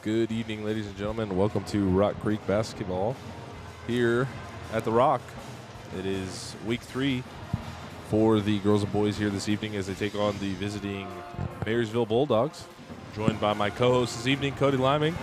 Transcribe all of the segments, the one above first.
Good evening, ladies and gentlemen. Welcome to Rock Creek Basketball here at the Rock. It is week 3 for the girls and boys here this evening as they take on the visiting Marysville Bulldogs. Joined by my co-host this evening, Cody Liming,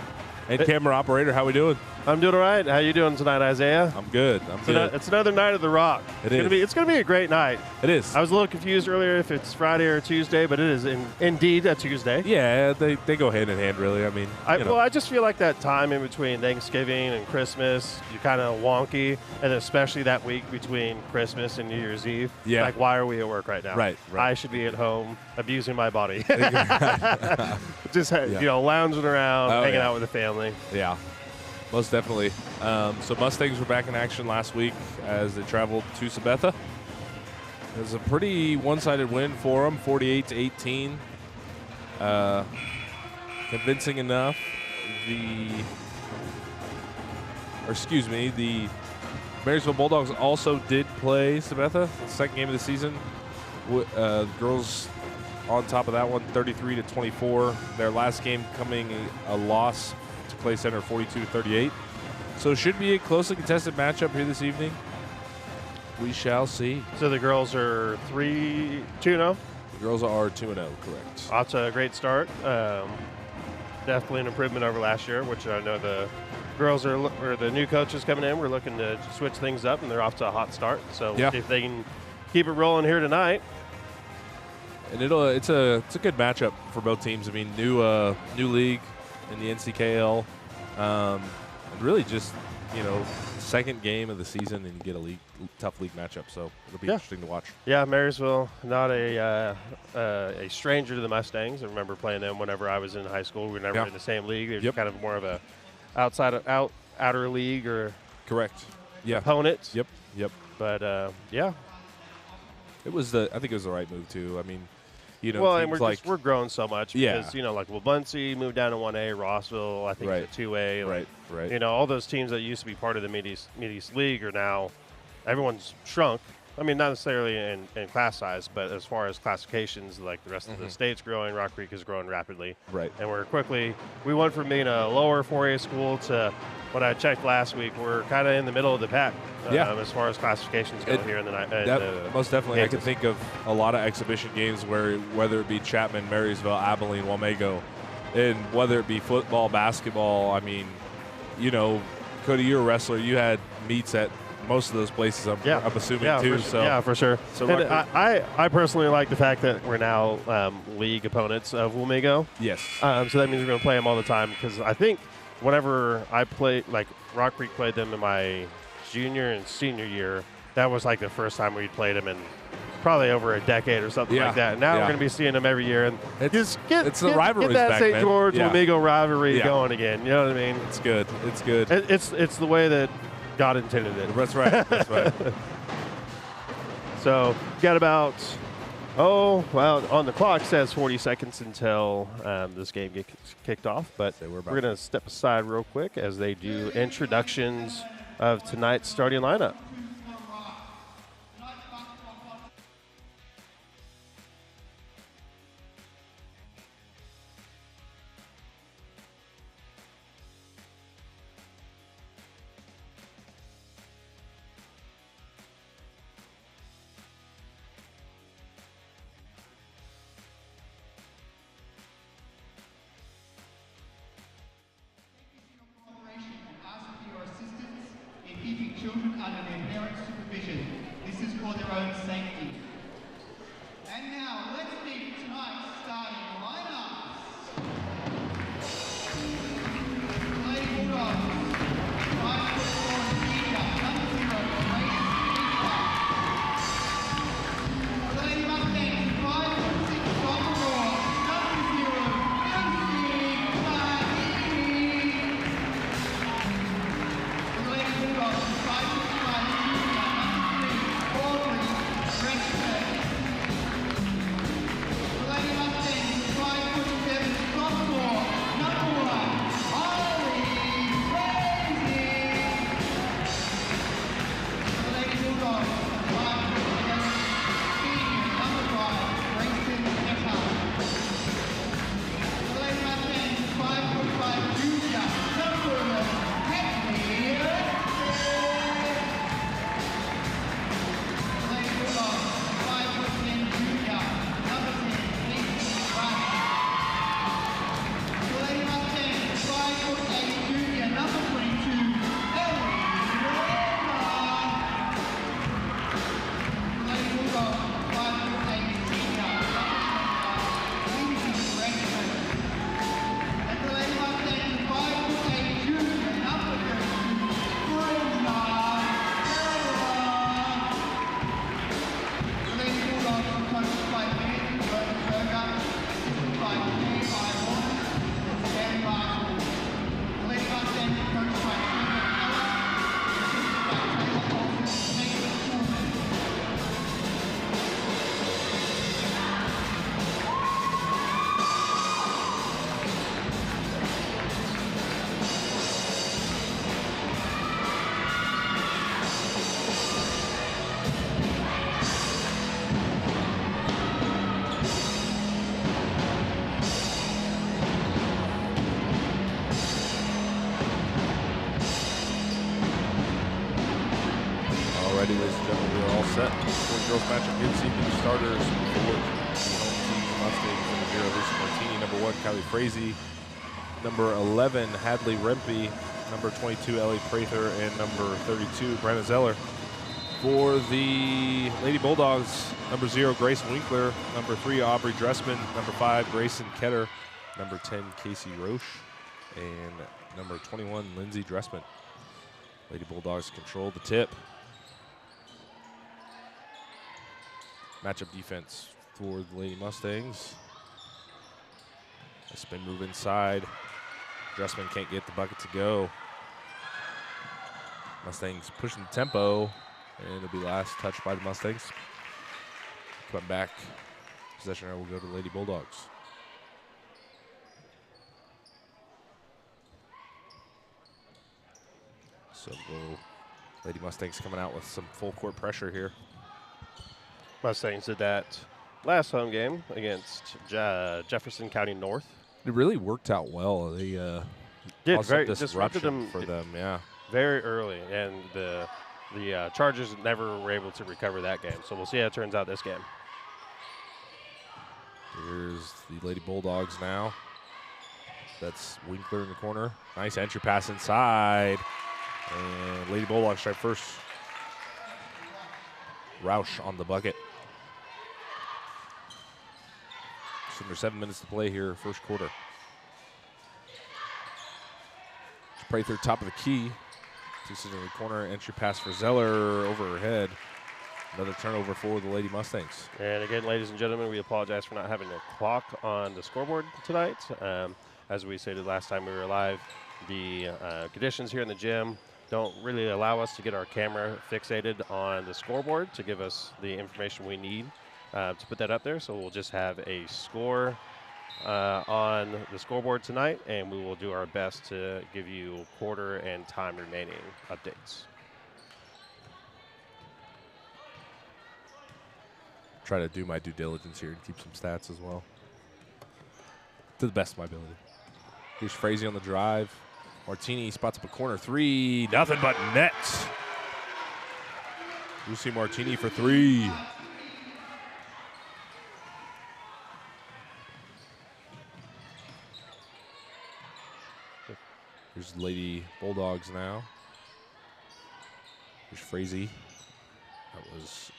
and camera operator. How we doing? I'm doing all right. How you doing tonight, Isaiah? I'm good. It's another night at the Rock. It's going to be a great night. It is. I was a little confused earlier if it's Friday or Tuesday, but it is indeed a Tuesday. Yeah, they go hand in hand, really. I mean, I just feel like that time in between Thanksgiving and Christmas, you're kind of wonky, and especially that week between Christmas and New Year's Eve. Yeah. Like, why are we at work right now? Right. I should be at home abusing my body. Just lounging around, hanging out with the family. Yeah. Most definitely. So Mustangs were back in action last week as they traveled to Sabetha. It was a pretty one-sided win for them, 48-18. Convincing enough. The Marysville Bulldogs also did play Sabetha, the second game of the season. Girls on top of that one, 33-24. Their last game coming a loss to Clay Center, 42-38. So it should be a closely contested matchup here this evening. We shall see. So the girls are 3-2-0? The girls are 2-0, correct. Off to a great start. Definitely an improvement over last year, which I know the girls or the new coaches coming in. We're looking to switch things up, and they're off to a hot start. So we'll see if they can keep it rolling here tonight. And it's a good matchup for both teams. I mean, new league in the NCKL, and really just second game of the season, and you get a tough league matchup. So it'll be interesting to watch. Yeah, Marysville, not a stranger to the Mustangs. I remember playing them whenever I was in high school. We were never in the same league. They're kind of more of a outer league or opponent. Yep. But it was I think it was the right move too. I mean. And we're growing so much because, like Buncy moved down to 1A, Rossville, I think, to 2A. Right. All those teams that used to be part of the Mid-East League are now, everyone's shrunk. I mean, not necessarily in class size, but as far as classifications, like the rest of the state's growing, Rock Creek is growing rapidly. Right. And we went from being a lower 4A school to, when I checked last week, we're kind of in the middle of the pack as far as classifications go here in the night. Most definitely. I can think of a lot of exhibition games whether it be Chapman, Marysville, Abilene, Wamego, and whether it be football, basketball. I mean, Cody, you're a wrestler. You had meets at most of those places, I'm assuming, too. Yeah, for sure. So I personally like the fact that we're now league opponents of Wamego. Yes. So that means we're going to play them all the time because I think whenever I played, like Rock Creek played them in my junior and senior year, that was like the first time we'd played them in probably over a decade or something like that. And now we're going to be seeing them every year. And it's the rivalry. Get that back, St. George Wamego rivalry going again. You know what I mean? It's good. It's good. It's the way that God intended it. That's right. That's right. So got about, on the clock says 40 seconds until this game gets kicked off. But we're going to step aside real quick as they do introductions of tonight's starting lineup. Keeping children under their parents' supervision. This is for their own safety. And now, let's meet tonight's starting lineups. Lady Bulldogs, 5'4" senior, number 0, the Lady Mustangs, 5'6" sophomore, number 0, Lady ready, ladies and gentlemen. We are all set for the girls matchup here this evening. Starters for the home team, Mustangs, number 0, Lucy Martini, number 1, Kylie Frazee, number 11, Hadley Rempe, number 22, Ellie Prather, and number 32, Brenna Zeller. For the Lady Bulldogs, number 0, Grace Winkler, number 3, Aubrey Dressman, number 5, Grayson Ketter, number 10, Casey Roche, and number 21, Lindsay Dressman. Lady Bulldogs control the tip. Matchup defense for the Lady Mustangs. A spin move inside. Dressman can't get the bucket to go. Mustangs pushing the tempo, and it'll be last touched by the Mustangs. Come back. Possession error will go to the Lady Bulldogs. So Lady Mustangs coming out with some full court pressure here. Mustangs did that last home game against Jefferson County North. It really worked out well. They Did very very disruption them for them, yeah. very early, and the Chargers never were able to recover that game. So we'll see how it turns out this game. Here's the Lady Bulldogs now. That's Winkler in the corner. Nice entry pass inside. And Lady Bulldogs try first. Roush on the bucket. Just under 7 minutes to play here, first quarter. Prather, top of the key. Takes it in the corner. Entry pass for Zeller over her head. Another turnover for the Lady Mustangs. And again, ladies and gentlemen, we apologize for not having a clock on the scoreboard tonight. As we stated last time we were live, the conditions here in the gym don't really allow us to get our camera fixated on the scoreboard to give us the information we need to put that up there. So we'll just have a score on the scoreboard tonight, and we will do our best to give you quarter and time remaining updates. Try to do my due diligence here and keep some stats as well. To the best of my ability. Here's Frazee on the drive. Martini spots up a corner three. Nothing but net. Lucy Martini for 3. Here's Lady Bulldogs now. Here's Frazee. That was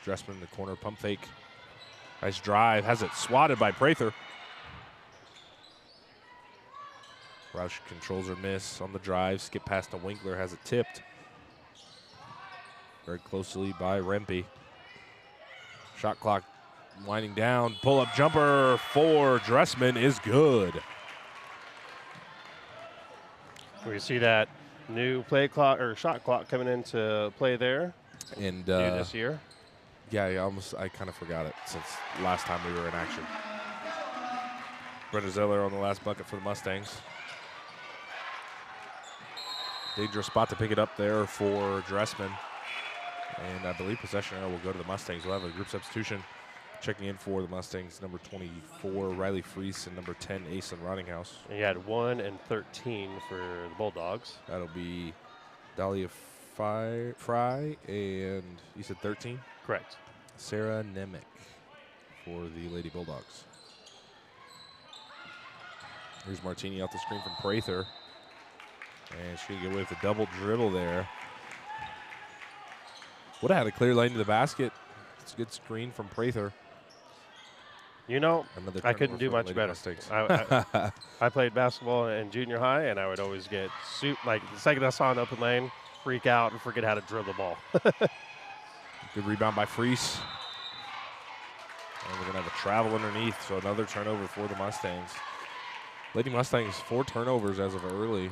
Dressman in the corner, pump fake. Nice drive, has it swatted by Prather. Roush controls her miss on the drive, skip past to Winkler, has it tipped. Very closely by Rempe. Shot clock winding down, pull-up jumper for Dressman is good. We see that new play clock or shot clock coming into play there. And new this year. Yeah, I kind of forgot it since last time we were in action. Brenna Zeller on the last bucket for the Mustangs. Dangerous spot to pick it up there for Dressman. And I believe possession error will go to the Mustangs. We'll have a group substitution. Checking in for the Mustangs, number 24, Riley Freese, and number 10, Aislinn Rottinghouse. And you had 1 and 13 for the Bulldogs. That'll be Dahlia Fry, and you said 13? Correct. Sarah Nemec for the Lady Bulldogs. Here's Martini off the screen from Prather. And she's going to get away with a double dribble there. Would have had a clear lane to the basket. It's a good screen from Prather. You know, I couldn't do much better. I played basketball in junior high, and I would always get like the second I saw an open lane, freak out and forget how to dribble the ball. Good rebound by Freese. And we're going to have a travel underneath, so another turnover for the Mustangs. Lady Mustangs, 4 turnovers as of early.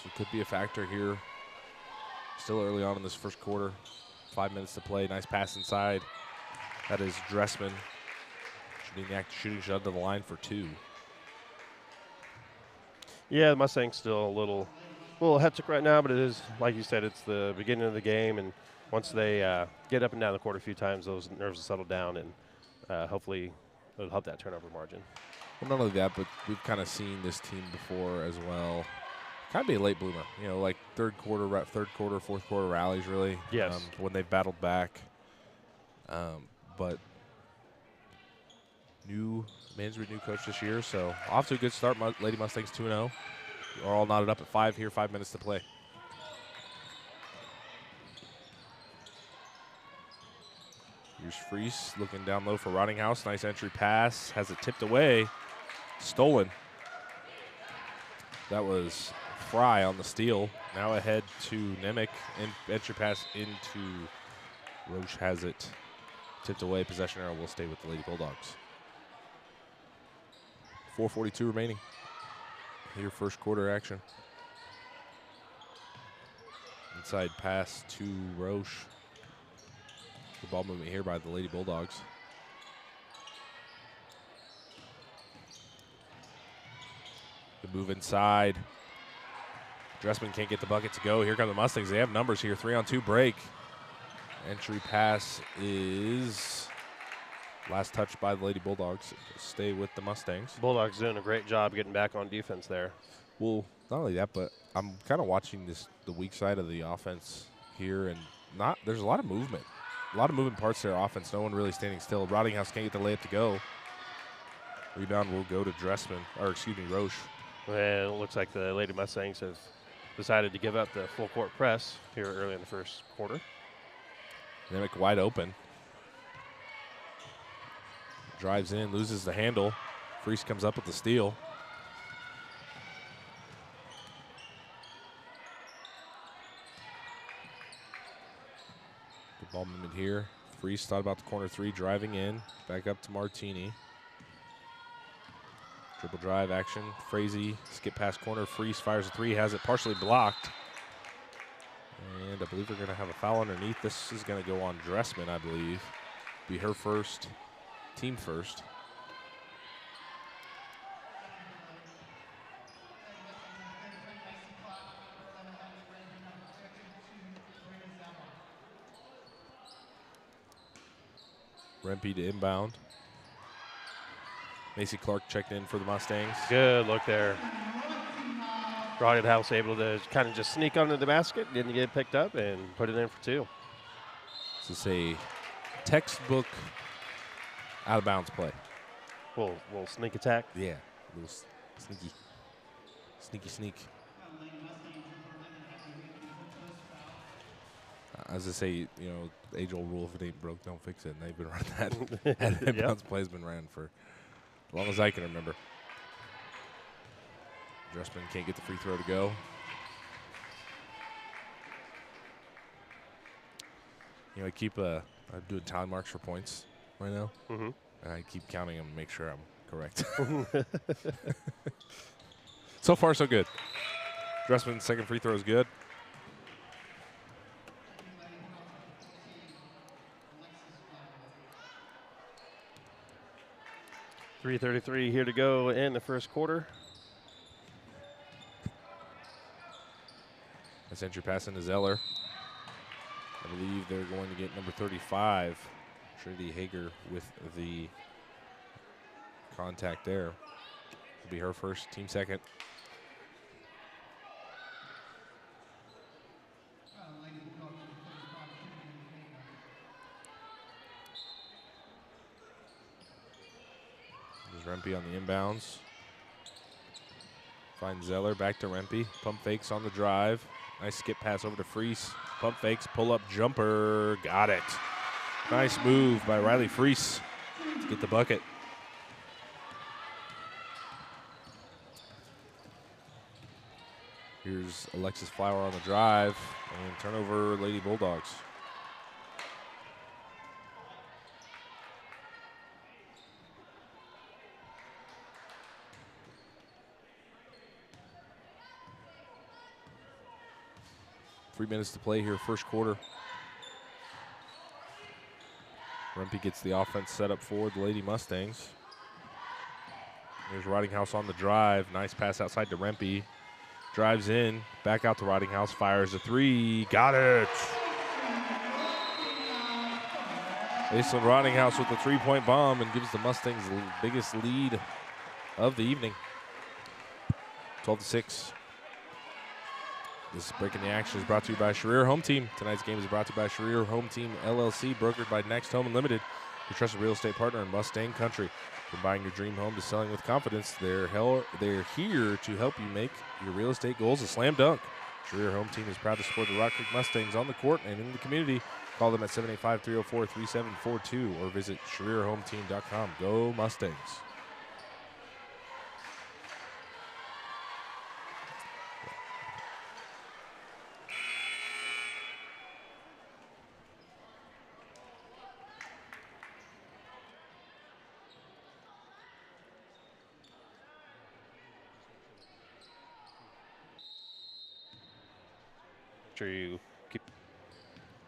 So it could be a factor here. Still early on in this first quarter. 5 minutes to play. Nice pass inside. That is Dressman. Shooting shot to the line for 2. Yeah, the Mustangs still a little hectic right now, but it is, like you said, it's the beginning of the game, and once they get up and down the court a few times, those nerves will settle down, and hopefully it'll help that turnover margin. Well, not only that, but we've kind of seen this team before as well. kind of be a late bloomer. You know, like third quarter, fourth quarter rallies, really. Yes. When they battled back. But new management, new coach this year, so off to a good start. Lady Mustangs 2-0. We're all knotted up at 5 here, 5 minutes to play. Here's Freese looking down low for Rottinghouse. Nice entry pass. Has it tipped away. Stolen. That was Fry on the steal. Now ahead to Nemick. Entry pass into Roche. Has it tipped away. Possession arrow will stay with the Lady Bulldogs. 4:42 remaining. Here, first quarter action. Inside pass to Roche. The ball movement here by the Lady Bulldogs. The move inside. Dressman can't get the bucket to go. Here come the Mustangs. They have numbers here. 3-on-2 break. Entry pass is last touch by the Lady Bulldogs. Stay with the Mustangs. Bulldogs doing a great job getting back on defense there. Well, not only that, but I'm kind of watching the weak side of the offense here, and there's a lot of movement. A lot of moving parts to their offense. No one really standing still. Rottinghouse can't get the layup to go. Rebound will go to Roche. And it looks like the Lady Mustangs have decided to give up the full court press here early in the first quarter. Nemick wide open. Drives in, loses the handle. Freese comes up with the steal. Good ball movement here. Freese thought about the corner three, driving in. Back up to Martini. Dribble drive action. Frazee, skip past corner. Freese fires a three, has it partially blocked. And I believe we're going to have a foul underneath. This is going to go on Dressman, I believe. Be her first, team first. Rempe to inbound. Macy Clark checked in for the Mustangs. Good look there. Rottinghouse able to kind of just sneak under the basket, didn't get picked up, and put it in for two. This is a textbook out of bounds play. Little sneak attack. Yeah, a little sneak. As I say, you know, age-old rule: if it ain't broke, don't fix it. And they've been running that. That bounce play's been ran for as long as I can remember. Dressman can't get the free throw to go. You know, I'm doing time marks for points right now, and I keep counting them to make sure I'm correct. So far, so good. Dressman's second free throw is good. .333 here to go in the first quarter. That's entry pass into Zeller. I believe they're going to get number 35, Trinity Hager, with the contact there. It'll be her first, team second. There's Rempe on the inbounds. Finds Zeller, back to Rempe. Pump fakes on the drive. Nice skip pass over to Freese. Pump fakes, pull-up jumper. Got it. Nice move by Riley Freese to get the bucket. Here's Alexis Flower on the drive. And turnover, Lady Bulldogs. Three minutes to play here, first quarter. Rempe gets the offense set up for the Lady Mustangs. There's Rottinghouse on the drive. Nice pass outside to Rempe. Drives in, back out to Rottinghouse, fires a three. Got it! Aislinn Rottinghouse with the three-point bomb and gives the Mustangs the biggest lead of the evening. 12-6. This Breaking the Action is brought to you by Sharir Home Team. Tonight's game is brought to you by Sharir Home Team, LLC, brokered by Next Home Unlimited, your trusted real estate partner in Mustang Country. From buying your dream home to selling with confidence, they're here to help you make your real estate goals a slam dunk. Sharir Home Team is proud to support the Rock Creek Mustangs on the court and in the community. Call them at 785-304-3742 or visit SharirHomeTeam.com. Go Mustangs. Sure you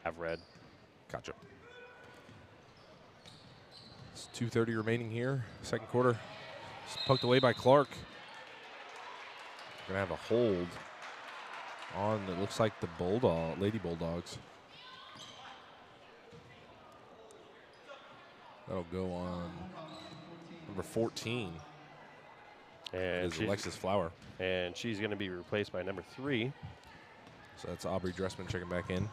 have red. Gotcha. It's 2:30 remaining here. Second quarter. It's poked away by Clark. We're going to have a hold on, it looks like the Lady Bulldogs. That'll go on number 14. And is Alexis Flower. And she's going to be replaced by number 3. So that's Aubrey Dressman checking back in.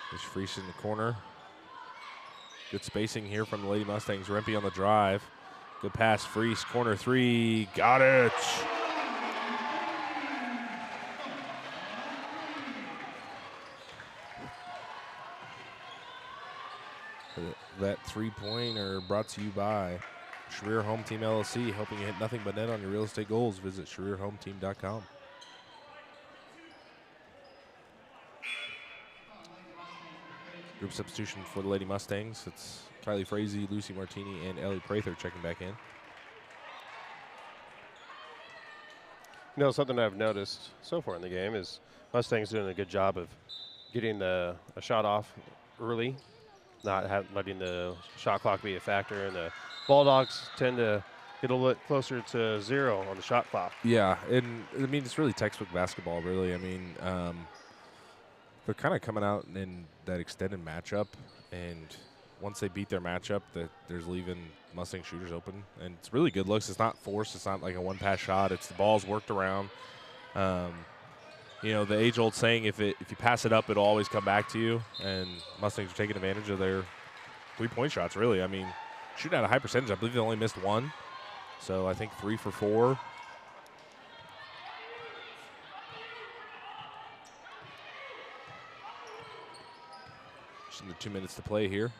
There's Freese in the corner. Good spacing here from the Lady Mustangs. Rempe on the drive. Good pass, Freese, corner 3. Got it! That three-pointer brought to you by Sharir Home Team LLC, helping you hit nothing but net on your real estate goals. Visit SharirHomeTeam.com. Group substitution for the Lady Mustangs. It's Kylie Frazee, Lucy Martini, and Ellie Prather checking back in. You know, something I've noticed so far in the game is Mustangs doing a good job of getting a shot off early, not letting the shot clock be a factor, and the Bulldogs tend to get a little closer to 0 on the shot clock. Yeah, and I mean, it's really textbook basketball, really. I mean, they're kind of coming out in that extended matchup, and once they beat their matchup, there's leaving Mustang shooters open, and it's really good looks. It's not forced. It's not like a one-pass shot. It's the ball's worked around. You know, the age-old saying, if you pass it up, it'll always come back to you, and Mustangs are taking advantage of their three-point shots, really. I mean, shooting at a high percentage. I believe they only missed 1, so I think 3 for 4. Just under 2 minutes to play here.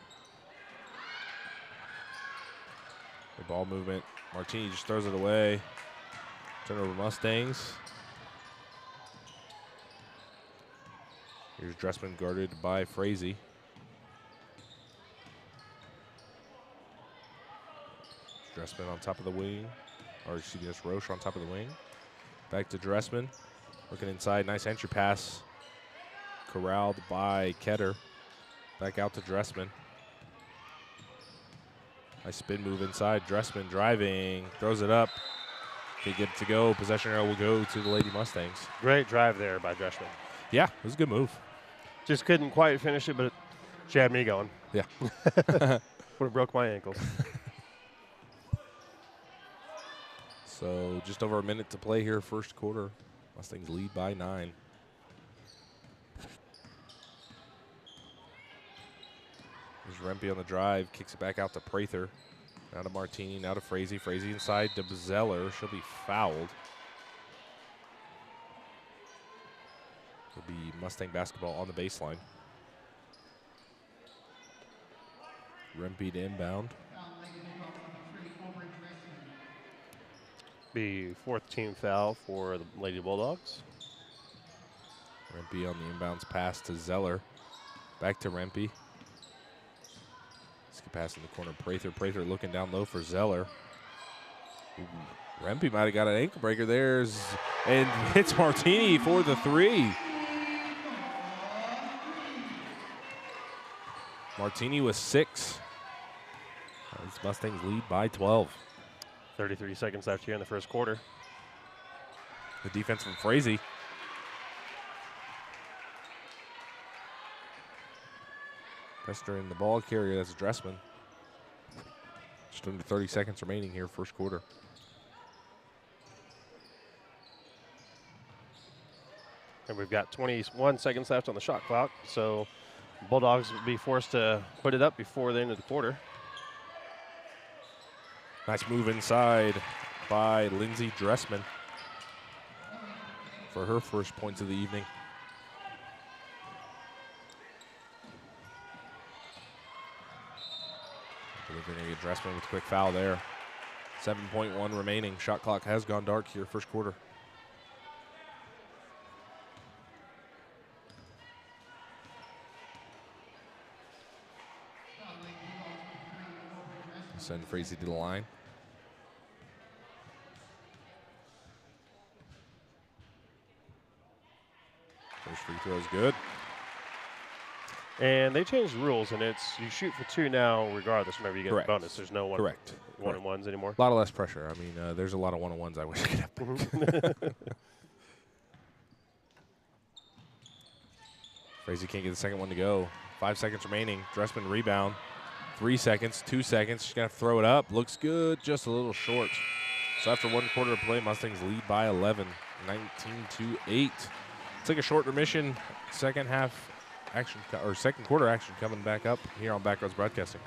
The ball movement. Martini just throws it away. Turnover Mustangs. Here's Dressman guarded by Frazee. Dressman on top of the wing. Or excuse me, that's Roche on top of the wing. Back to Dressman. Looking inside. Nice entry pass. Corralled by Ketter. Back out to Dressman. Nice spin move inside. Dressman driving. Throws it up. They get it to go. Possession arrow will go to the Lady Mustangs. Great drive there by Dressman. Yeah, it was a good move. Just couldn't quite finish it, but she had me going. Yeah. Would have broke my ankles. So just over a minute to play here, first quarter. Mustangs lead by 9. There's Rempe on the drive, kicks it back out to Prather. Now to Martini, now to Frazee. Frazee inside to Zeller. She'll be fouled. It'll be Mustang basketball on the baseline. Rempe to inbound. Be 4th team foul for the Lady Bulldogs. Rempe on the inbounds pass to Zeller. Back to Rempe. Skip pass in the corner. Prather looking down low for Zeller. Rempe might have got an ankle breaker there. And hits Martini for the 3. Martini with 6. These Mustangs lead by 12. 33 seconds left here in the first quarter. The defense from Frazee. Pestering the ball carrier, that's Dressman. Just under 30 seconds remaining here, first quarter. And we've got 21 seconds left on the shot clock, so Bulldogs will be forced to put it up before the end of the quarter. Nice move inside by Lindsay Dressman for her first points of the evening. They're going to get Dressman with a quick foul there. 7.1 remaining. Shot clock has gone dark here, first quarter. Send Frazee to the line. First free throw is good. And they changed the rules, and it's you shoot for 2 now regardless whenever you get Correct. a bonus. There's no one-on-ones anymore. A lot of less pressure. I mean, there's a lot of one-on-ones I wish I could have. Frazee can't get the second one to go. 5 seconds remaining. Dressman rebound. 3 seconds, 2 seconds. She's going to throw it up. Looks good, just a little short. So after 1 quarter of play, Mustangs lead by 11, 19-8. Take a short remission. Second half action, or second quarter action coming back up here on Backroads Broadcasting.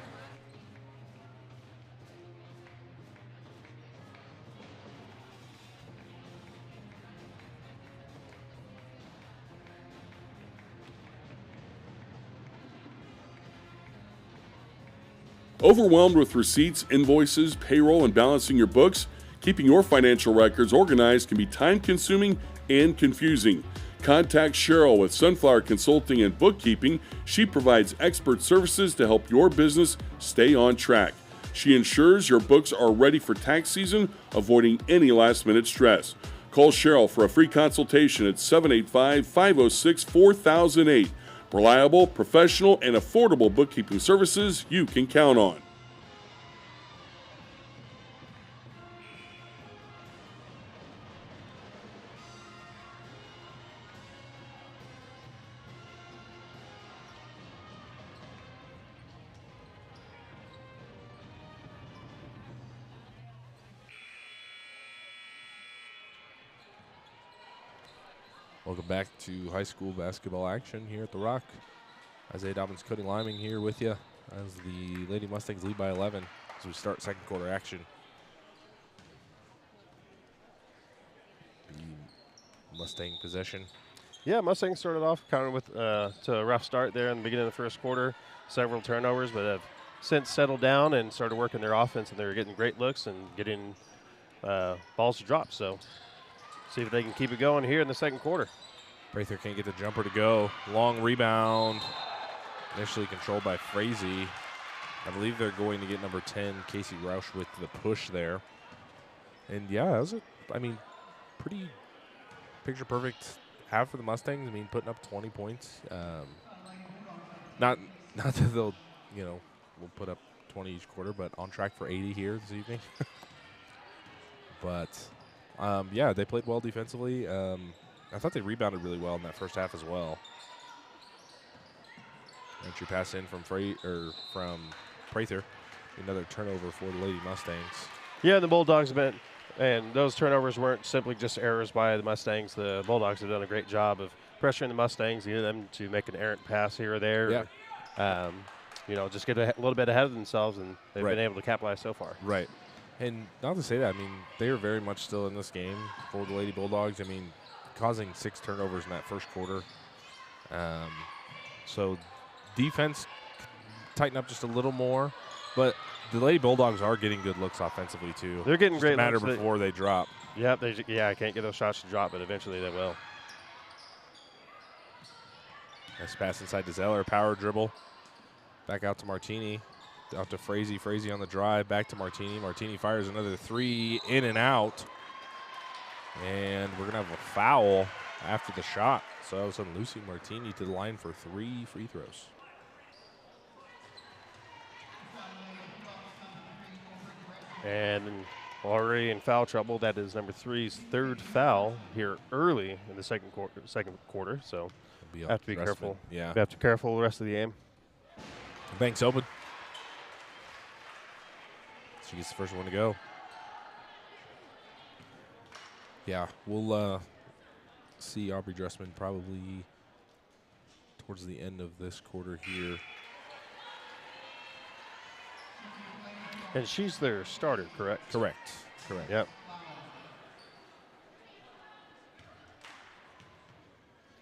Overwhelmed with receipts, invoices, payroll, and balancing your books? Keeping your financial records organized can be time-consuming and confusing. Contact Cheryl with Sunflower Consulting and Bookkeeping. She provides expert services to help your business stay on track. She ensures your books are ready for tax season, avoiding any last-minute stress. Call Cheryl for a free consultation at 785-506-4008. Reliable, professional, and affordable bookkeeping services you can count on. Welcome back to high school basketball action here at the Rock. Isaiah Dobbins, Cody Liming here with you as the Lady Mustangs lead by 11 as we start second quarter action. The Mustang possession. Yeah, Mustangs started off kind of with to a rough start there in the beginning of the first quarter. Several turnovers, but have since settled down and started working their offense, and they're getting great looks and getting balls to drop. So see if they can keep it going here in the second quarter. Prather can't get the jumper to go. Long rebound. Initially controlled by Frazee. I believe they're going to get number 10, Casey Roush, with the push there. And, yeah, that was pretty picture-perfect half for the Mustangs. I mean, putting up 20 points. Not that they'll, will put up 20 each quarter, but on track for 80 here this evening. But, yeah, they played well defensively. I thought they rebounded really well in that first half as well. Entry pass in from Prather. Another turnover for the Lady Mustangs. Yeah, the Bulldogs have been, and those turnovers weren't simply just errors by the Mustangs. The Bulldogs have done a great job of pressuring the Mustangs, getting them to make an errant pass here or there. Yeah. Just get a little bit ahead of themselves, and they've Right. been able to capitalize so far. Right. And not to say that, I mean, they are very much still in this game for the Lady Bulldogs. I mean, causing 6 turnovers in that first quarter. So defense tighten up just a little more, but the Lady Bulldogs are getting good looks offensively too. They're getting just great a matter looks. before they drop. Yep, I can't get those shots to drop, but eventually they will. Nice pass inside to Zeller, power dribble. Back out to Martini, out to Frazee. Frazee on the drive, back to Martini. Martini fires another 3, in and out. And we're going to have a foul after the shot. So all of a sudden, Lucy Martini to the line for 3 free throws. And already in foul trouble. That is number 3's third foul here early in the second quarter. So have to be careful. Yeah. We have to be careful the rest of the game. Banks open. She gets the first one to go. Yeah, we'll see Aubrey Dressman probably towards the end of this quarter here. And she's their starter, correct? Correct. Yep.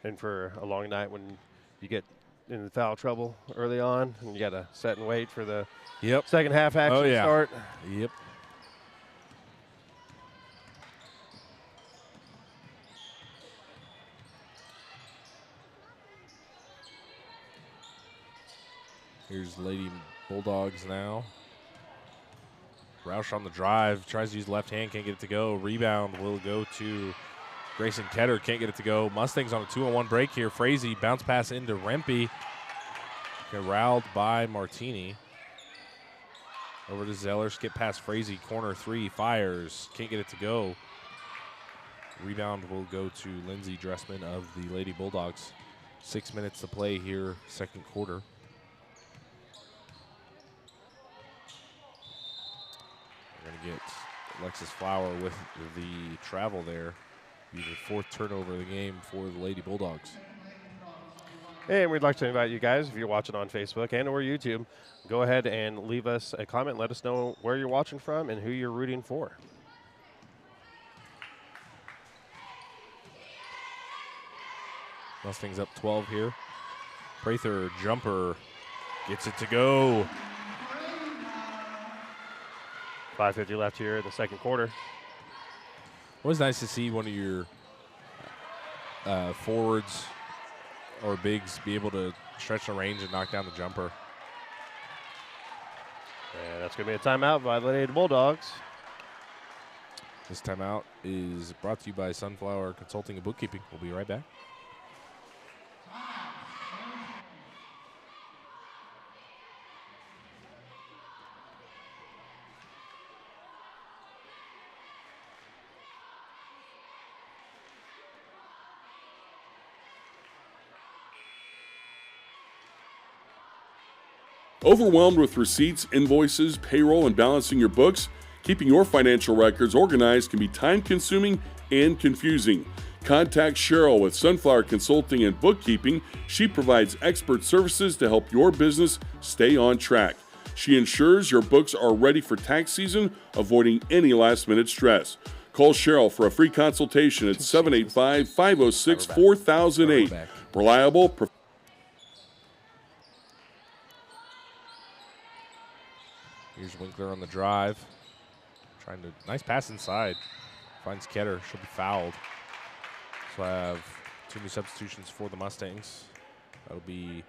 And for a long night when you get in foul trouble early on and you got to set and wait for the second half action to start. Yep. Here's Lady Bulldogs now. Roush on the drive, tries to use left hand, can't get it to go. Rebound will go to Grayson Ketter, can't get it to go. Mustangs on a 2-on-1 break here. Frazee bounce pass into Rempe. Corralled by Martini. Over to Zeller, skip past Frazee, corner three, fires, can't get it to go. Rebound will go to Lindsay Dressman of the Lady Bulldogs. 6 minutes to play here, second quarter. We're going to get Alexis Flower with the travel there. Be the fourth turnover of the game for the Lady Bulldogs. And we'd like to invite you guys, if you're watching on Facebook and or YouTube, go ahead and leave us a comment. Let us know where you're watching from and who you're rooting for. Mustangs up 12 here. Prather jumper gets it to go. 5:50 left here in the second quarter. It was nice to see one of your forwards or bigs be able to stretch the range and knock down the jumper. And that's going to be a timeout by the Lady Bulldogs. This timeout is brought to you by Sunflower Consulting and Bookkeeping. We'll be right back. Overwhelmed with receipts, invoices, payroll, and balancing your books? Keeping your financial records organized can be time-consuming and confusing. Contact Cheryl with Sunflower Consulting and Bookkeeping. She provides expert services to help your business stay on track. She ensures your books are ready for tax season, avoiding any last-minute stress. Call Cheryl for a free consultation at 785-506-4008. Reliable, Here's Winkler on the drive. Trying to, nice pass inside. Finds Ketter, she'll be fouled. So I have two new substitutions for the Mustangs. That'll be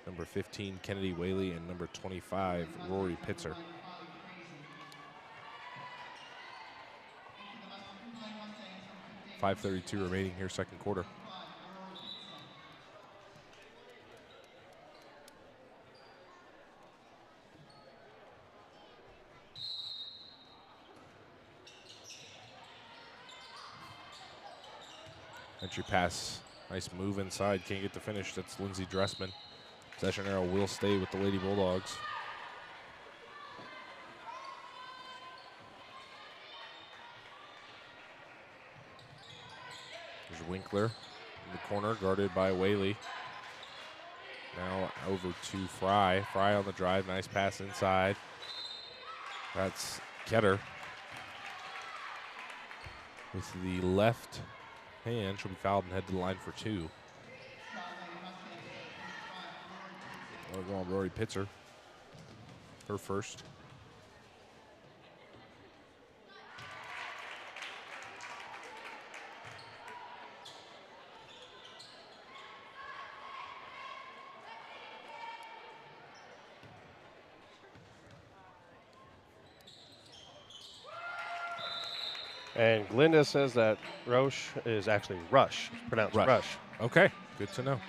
number 15, Kennedy Whaley, and number 25, Rory Pitzer. .532 remaining here, second quarter. Entry pass, nice move inside, can't get the finish. That's Lindsay Dressman. Possession arrow will stay with the Lady Bulldogs. There's Winkler in the corner, guarded by Whaley. Now over to Fry. Fry on the drive, nice pass inside. That's Ketter with the left hand. She'll be fouled and head to the line for two. We'll go on Rory Pitzer. Her first. And Glinda says that Roche is actually Rush. It's pronounced Rush. Okay, good to know.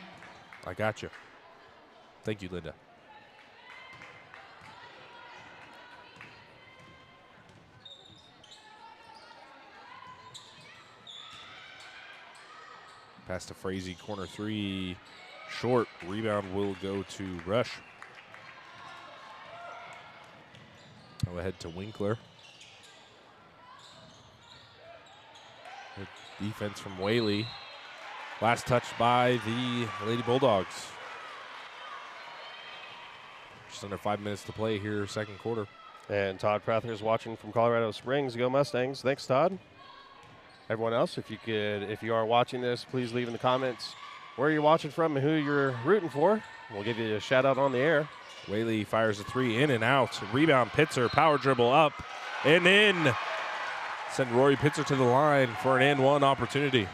I got you. Thank you, Linda. Pass to Frazee, corner three. Short. Rebound will go to Rush. Go ahead to Winkler. Good defense from Whaley. Last touch by the Lady Bulldogs. Just under 5 minutes to play here, second quarter. And Todd Prather is watching from Colorado Springs. Go Mustangs. Thanks, Todd. Everyone else, if you are watching this, please leave in the comments where you're watching from and who you're rooting for. We'll give you a shout out on the air. Whaley fires a three, in and out. Rebound, Pitzer, power dribble up and in. Send Rory Pitzer to the line for an and one opportunity.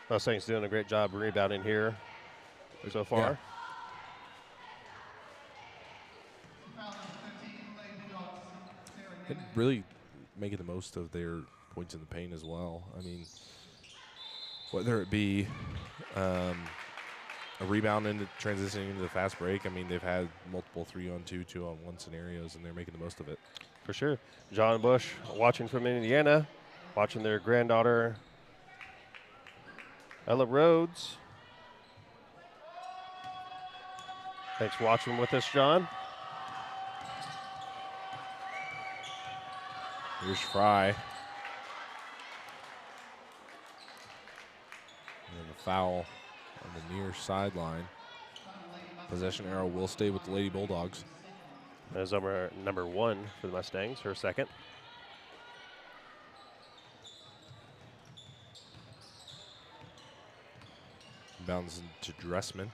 Mustangs doing a great job rebounding here so far. And really making the most of their points in the paint as well. I mean, whether it be a rebound into transitioning into the fast break, I mean, they've had multiple 3-on-2, 2-on-1 scenarios, and they're making the most of it. For sure. John Bush watching from Indiana, watching their granddaughter, Ella Rhodes. Thanks for watching with us, John. Here's Fry. And a foul on the near sideline. Possession arrow will stay with the Lady Bulldogs. That is number 1 for the Mustangs, her second. Bounds into Dressman.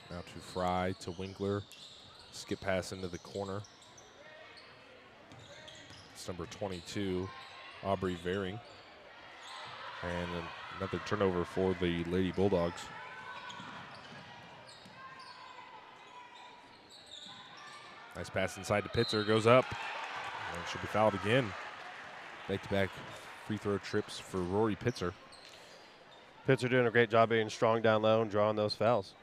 Now to Fry, to Winkler. Skip pass into the corner. It's number 22, Aubrey Varing. And another turnover for the Lady Bulldogs. Nice pass inside to Pitzer, goes up. And should be fouled again. Back-to-back free throw trips for Rory Pitzer. Pitzer doing a great job being strong down low and drawing those fouls.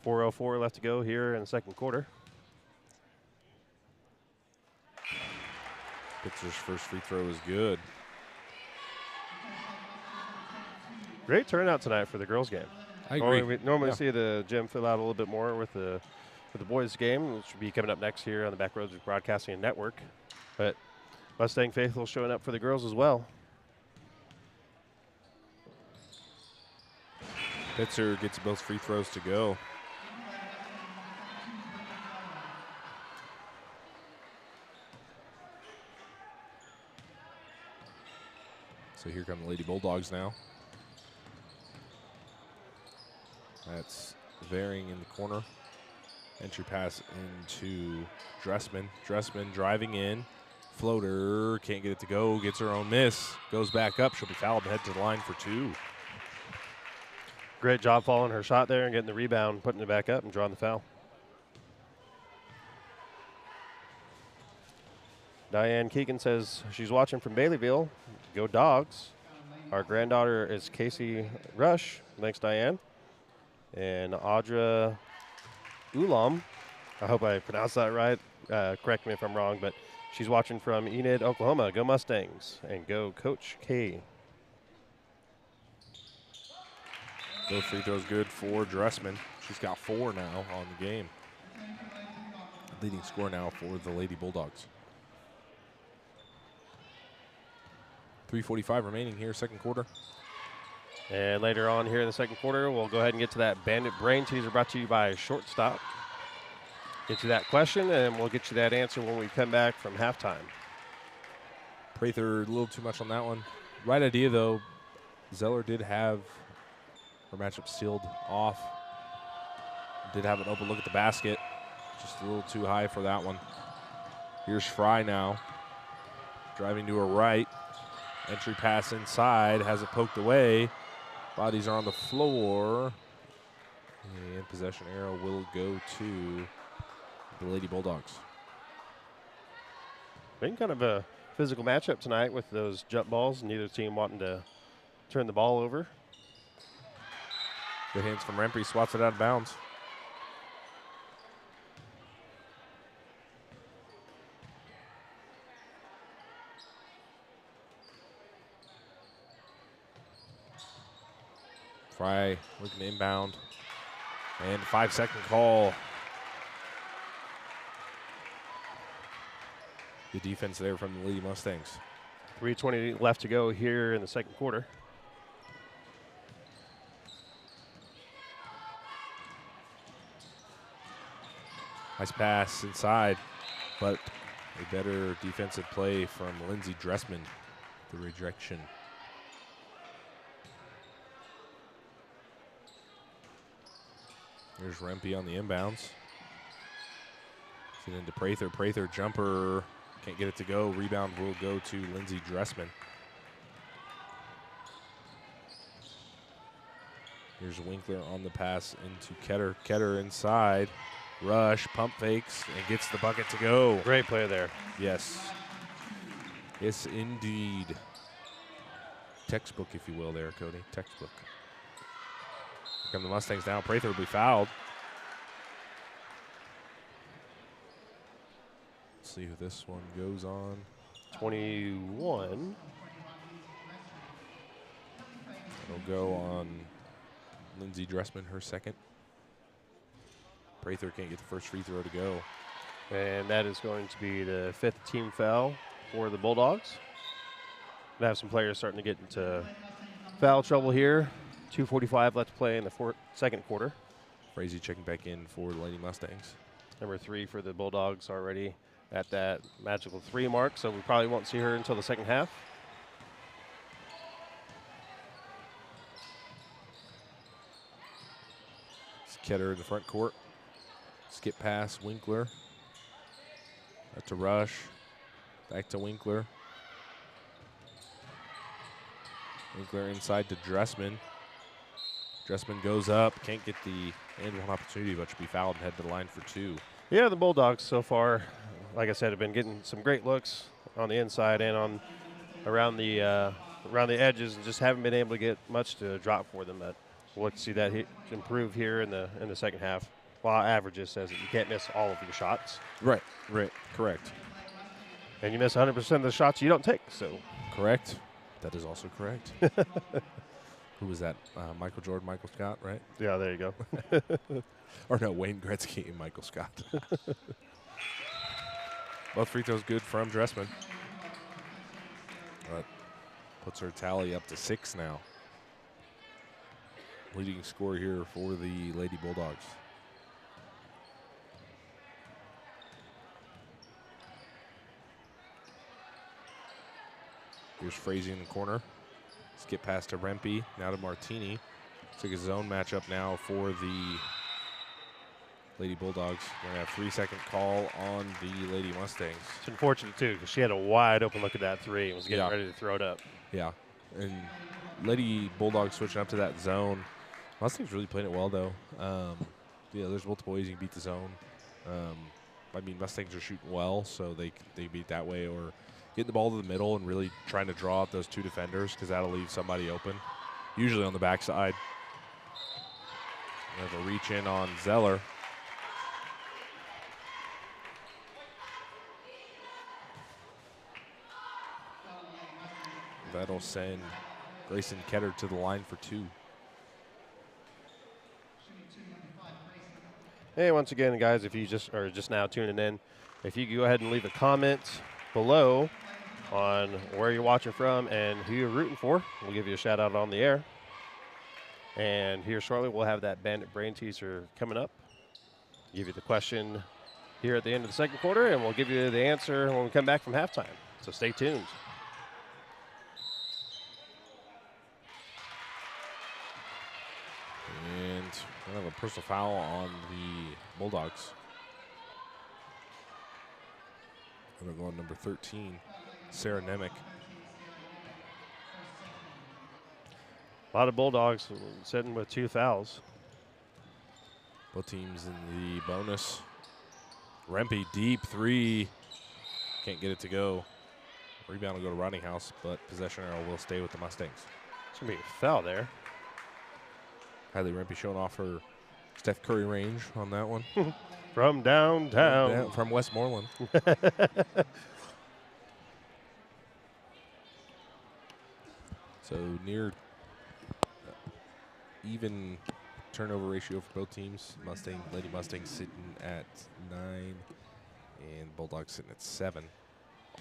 .404 left to go here in the second quarter. Pitzer's first free throw is good. Great turnout tonight for the girls' game. I agree. We normally see the gym fill out a little bit more with the boys' game, which will be coming up next here on the Backroads Broadcasting Network. But Mustang faithful showing up for the girls as well. Pitzer gets both free throws to go. So here come the Lady Bulldogs now. That's Varing in the corner. Entry pass into Dressman. Dressman driving in. Floater, can't get it to go, gets her own miss. Goes back up, she'll be fouled and head to the line for 2. Great job following her shot there and getting the rebound, putting it back up and drawing the foul. Diane Keegan says she's watching from Baileyville. Go Dogs. Our granddaughter is Casey Rush. Thanks, Diane. And Audra Ulam, I hope I pronounced that right. Correct me if I'm wrong, but she's watching from Enid, Oklahoma. Go Mustangs and go Coach K. Both free throws good for Dressman. She's got 4 now on the game. Leading score now for the Lady Bulldogs. 3:45 remaining here, second quarter. And later on here in the second quarter, we'll go ahead and get to that Bandit Brain Teaser brought to you by Shortstop. Get you that question, and we'll get you that answer when we come back from halftime. Prather, a little too much on that one. Right idea, though. Zeller did have her matchup sealed off. Did have an open look at the basket. Just a little too high for that one. Here's Fry now. Driving to her right. Entry pass inside. Has it poked away. Bodies are on the floor. And possession arrow will go to the Lady Bulldogs. Been kind of a physical matchup tonight with those jump balls. Neither team wanting to turn the ball over. Good hands from Rempey. Swats it out of bounds. Fry looking to inbound. And 5-second call. Good defense there from the Lady Mustangs. 3:20 left to go here in the second quarter. Nice pass inside, but a better defensive play from Lindsey Dressman. The rejection. There's Rempe on the inbounds. Send into Prather. Prather jumper. Can't get it to go. Rebound will go to Lindsey Dressman. Here's Winkler on the pass into Ketter. Ketter inside. Rush, pump fakes, and gets the bucket to go. Great play there. Yes. Yes, indeed. Textbook, if you will, there, Cody. Textbook. Here come the Mustangs now. Prather will be fouled. Let's see who this one goes on. 21. It'll go on Lindsey Dressman, her second. Prather can't get the first free throw to go. And that is going to be the 5th team foul for the Bulldogs. We have some players starting to get into foul trouble here. 2:45 left to play in the second quarter. Frazee checking back in for the Lady Mustangs. Number 3 for the Bulldogs already at that magical 3 mark, so we probably won't see her until the second half. It's Ketter in the front court. Skip pass, Winkler. Back to Rush. Back to Winkler. Winkler inside to Dressman. Dressman goes up. Can't get the and one opportunity, but should be fouled and head to the line for 2. Yeah, the Bulldogs so far, like I said, have been getting some great looks on the inside and on around the edges, and just haven't been able to get much to drop for them. But we'll see that improve here in the second half. Well, averages says that you can't miss all of your shots. Right, correct. And you miss 100% of the shots you don't take, so. Correct. That is also correct. Who was that? Michael Jordan, Michael Scott, right? Yeah, there you go. Or no, Wayne Gretzky and Michael Scott. Both free throws good from Dressman. That puts her tally up to 6 now. Leading scorer here for the Lady Bulldogs. Here's Frazee in the corner. Skip pass to Rempe, now to Martini. It's like a zone matchup now for the Lady Bulldogs. We're going to have 3-second call on the Lady Mustangs. It's unfortunate, too, because she had a wide open look at that 3 and was getting ready to throw it up. Yeah, and Lady Bulldogs switching up to that zone. Mustangs really playing it well, though. Yeah, there's multiple ways you can beat the zone. I mean, Mustangs are shooting well, so they beat that way, or getting the ball to the middle and really trying to draw out those 2 defenders, because that'll leave somebody open, usually on the backside. We have a reach in on Zeller. That'll send Grayson Ketter to the line for 2. Hey, once again, guys, if you just are just now tuning in, if you could go ahead and leave a comment below on where you're watching from and who you're rooting for, we'll give you a shout out on the air. And here shortly, we'll have that Bandit Brain Teaser coming up. Give you the question here at the end of the second quarter, and we'll give you the answer when we come back from halftime. So stay tuned. And we'll have a personal foul on the Bulldogs. It'll go on number 13, Sarah Nemec. A lot of Bulldogs sitting with 2 fouls. Both teams in the bonus. Rempe, deep 3. Can't get it to go. Rebound will go to Roninghouse, but possession arrow will stay with the Mustangs. It's going to be a foul there. Kylie Rempe showing off her Steph Curry range on that one. From downtown. From Westmoreland. So near even turnover ratio for both teams. Lady Mustangs sitting at 9, and Bulldogs sitting at 7.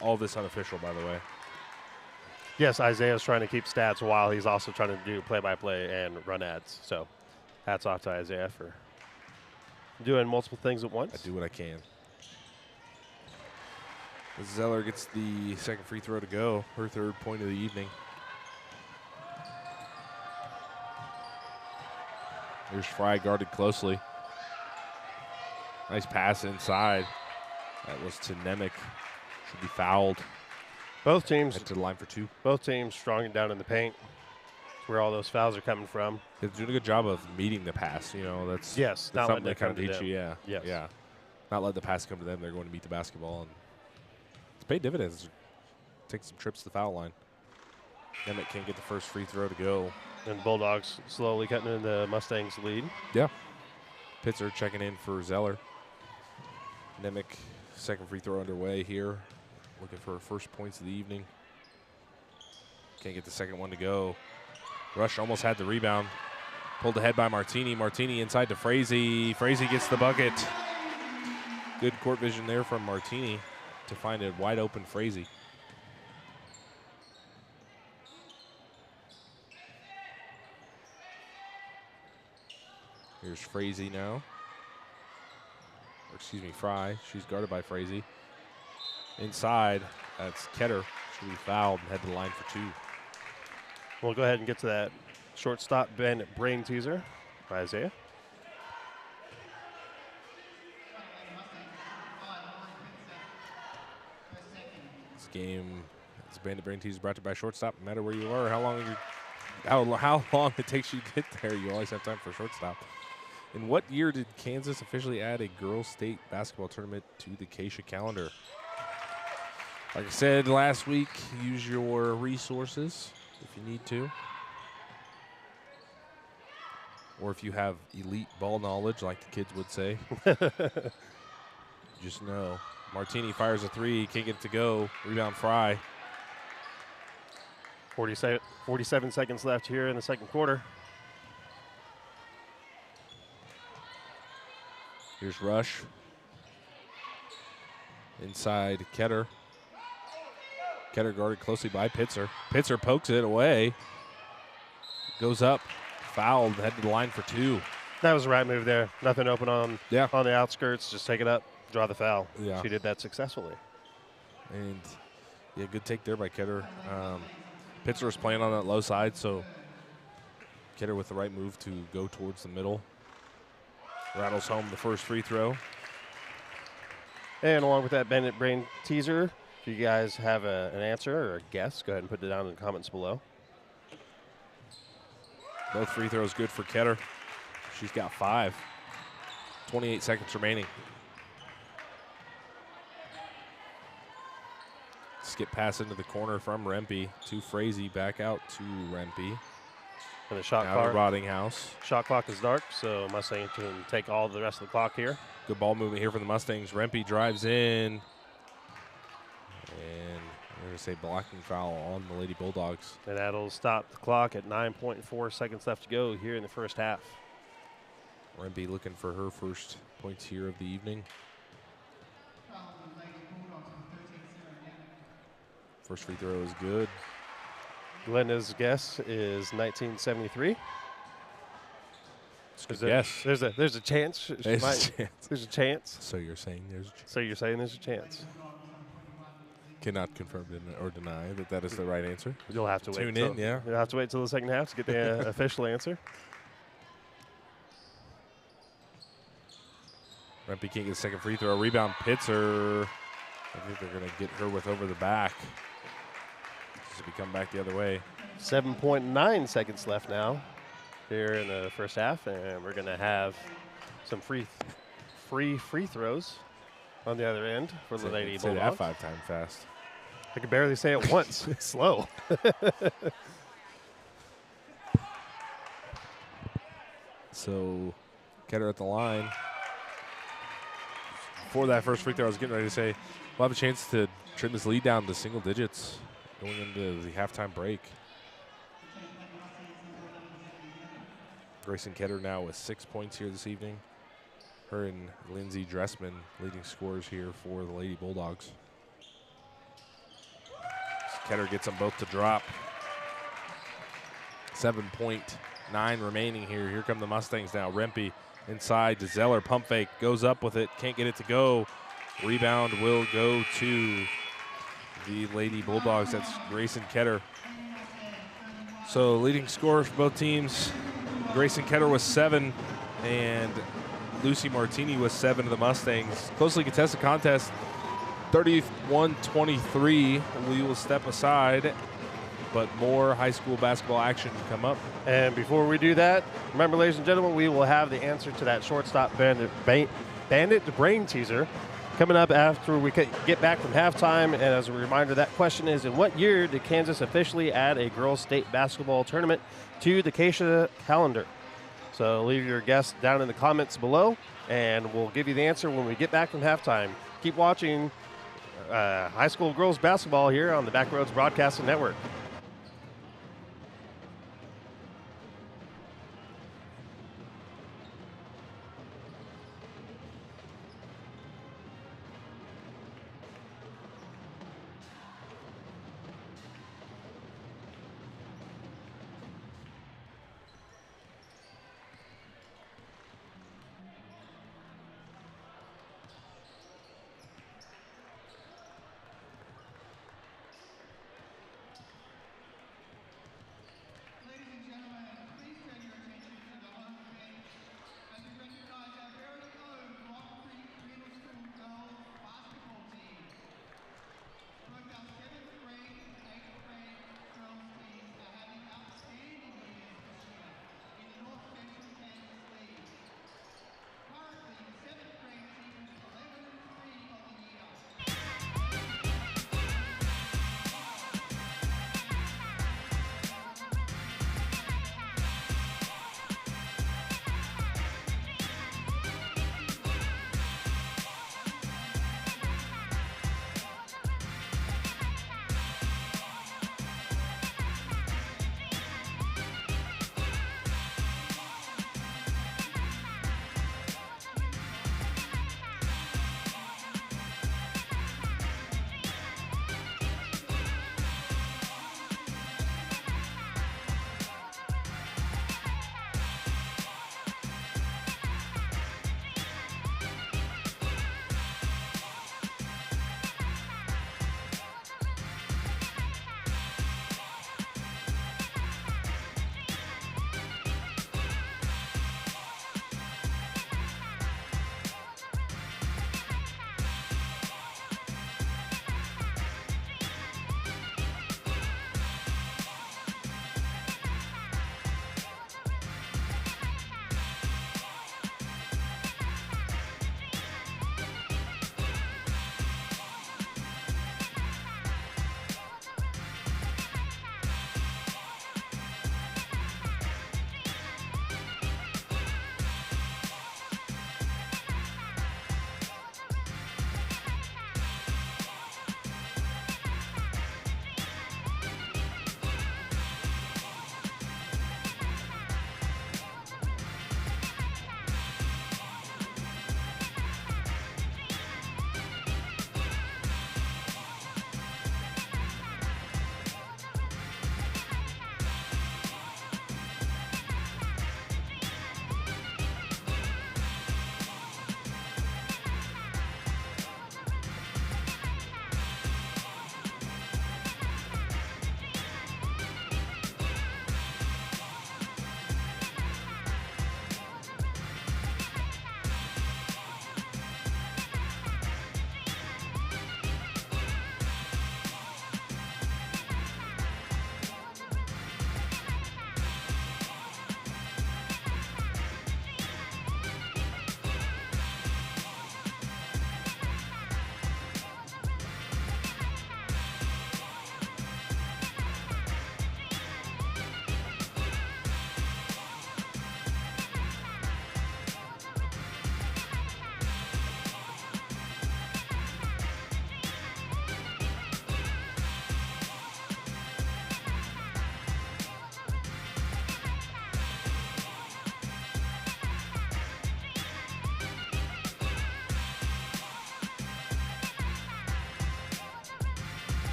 All this unofficial, by the way. Yes, Isaiah's trying to keep stats while he's also trying to do play-by-play and run ads. So hats off to Isaiah for doing multiple things at once. I do what I can. Zeller gets the second free throw to go, her 3rd point of the evening. There's Fry guarded closely. Nice pass inside. That was to Nemec. Should be fouled. Both teams Head to the line for 2. Both teams strong and down in the paint. That's where all those fouls are coming from. They're doing a good job of meeting the pass. You know, that's not something letting that it kind come of to teach them. you. Yeah, Yes. yeah. Not let the pass come to them. They're going to meet the basketball, and it's paid dividends. Take some trips to the foul line. Nemec can't get the first free throw to go. And Bulldogs slowly cutting into the Mustangs' lead. Yeah. Pitzer checking in for Zeller. Nemec, second free throw underway here. Looking for her first points of the evening. Can't get the second one to go. Rush almost had the rebound. Pulled ahead by Martini. Martini inside to Frazee. Frazee gets the bucket. Good court vision there from Martini to find a wide open Frazee. Here's Frazee now. Or excuse me, Fry. She's guarded by Frazee. Inside, that's Ketter. Should be fouled and head to the line for 2. We'll go ahead and get to that shortstop brain teaser by Isaiah. This game, this Bandit Brain Teaser brought to you by Shortstop. No matter where you are, how long it takes you to get there, you always have time for Shortstop. In what year did Kansas officially add a girls' state basketball tournament to the Acacia calendar? Like I said last week, use your resources if you need to. Or if you have elite ball knowledge, like the kids would say. Just know. Martini fires a 3, can't get it to go. Rebound Fry. 47 seconds left here in the second quarter. Here's Rush. Inside Ketter. Ketter guarded closely by Pitzer. Pitzer pokes it away. Goes up. Fouled. Head to the line for 2. That was the right move there. Nothing open on the outskirts. Just take it up, draw the foul. Yeah. She did that successfully. And, yeah, good take there by Ketter. Pitzer was playing on that low side, so Ketter with the right move to go towards the middle. Rattles home the first free throw. And along with that Bandit Brain teaser, if you guys have an answer or a guess, go ahead and put it down in the comments below. Both free throws good for Ketter. She's got 5. 28 seconds remaining. Skip pass into the corner from Rempe to Frazee, back out to Rempe. And the shot Out of Roddinghouse. Shot clock is dark, so Mustangs can take all the rest of the clock here. Good ball movement here for the Mustangs. Rempe drives in. And we're going to say blocking foul on the Lady Bulldogs. And that'll stop the clock at 9.4 seconds left to go here in the first half. Rempe looking for her first points here of the evening. First free throw is good. Glenda's guess is 1973. It's a good guess. There's a chance. There's a chance. There's a chance. So you're saying there's a chance. So you're saying there's a chance. Cannot confirm or deny that that is the right answer. You'll have to wait. Tune in, yeah. You'll have to wait till the second half to get the official answer. Rempe can't get a second free throw. Rebound Pitzer. I think they're going to get her with over the back. As we come back the other way. 7.9 seconds left now here in the first half, and we're going to have some free throws on the other end for the Lady Bulldogs. Say that Bulldogs. 5 times fast. I can barely say it once. It's slow. So, Ketter at the line. Before that first free throw, I was getting ready to say, we'll have a chance to trim this lead down to single digits going into the halftime break. Grayson Ketter now with 6 points here this evening. Her and Lindsay Dressman leading scorers here for the Lady Bulldogs. Ketter gets them both to drop. 7.9 remaining here. Here come the Mustangs now. Rempe inside to Zeller. Pump fake. Goes up with it. Can't get it to go. Rebound will go to the Lady Bulldogs. That's Grayson Ketter. So leading scorers for both teams. Grayson Ketter was 7, and Lucy Martini was 7 of the Mustangs. Closely contested contest, 31-23. We will step aside, but more high school basketball action to come up. And before we do that, remember, ladies and gentlemen, we will have the answer to that shortstop bandit brain teaser coming up after we get back from halftime. And as a reminder, that question is, in what year did Kansas officially add a girls' state basketball tournament to the Acacia calendar? So leave your guess down in the comments below, and we'll give you the answer when we get back from halftime. Keep watching high school girls basketball here on the Backroads Broadcasting Network.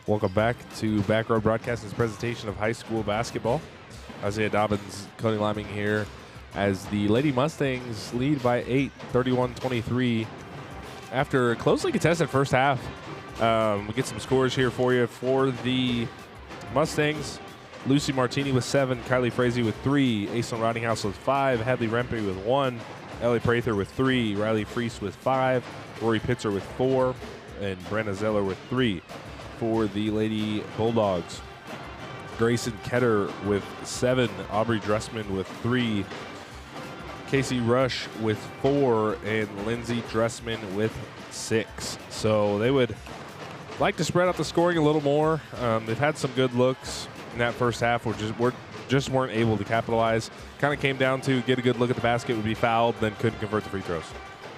Welcome back to Back Row Broadcasting's presentation of high school basketball. Isaiah Dobbins, Cody Liming here as the Lady Mustangs lead by 8, 31-23. After a closely contested first half, we get some scores here for you. For the Mustangs, Lucy Martini with 7, Kylie Frazee with 3, Aislinn Rodinghouse with 5, Hadley Rempe with 1, Ellie Prather with 3, Riley Freese with 5, Rory Pitzer with 4, and Brenna Zeller with 3. For the Lady Bulldogs, Grayson Ketter with 7, Aubrey Dressman with 3, Casey Rush with 4, and Lindsay Dressman with 6. So they would like to spread out the scoring a little more. They've had some good looks in that first half. Just weren't able to capitalize. Kind of came down to get a good look at the basket, would be fouled, then couldn't convert the free throws.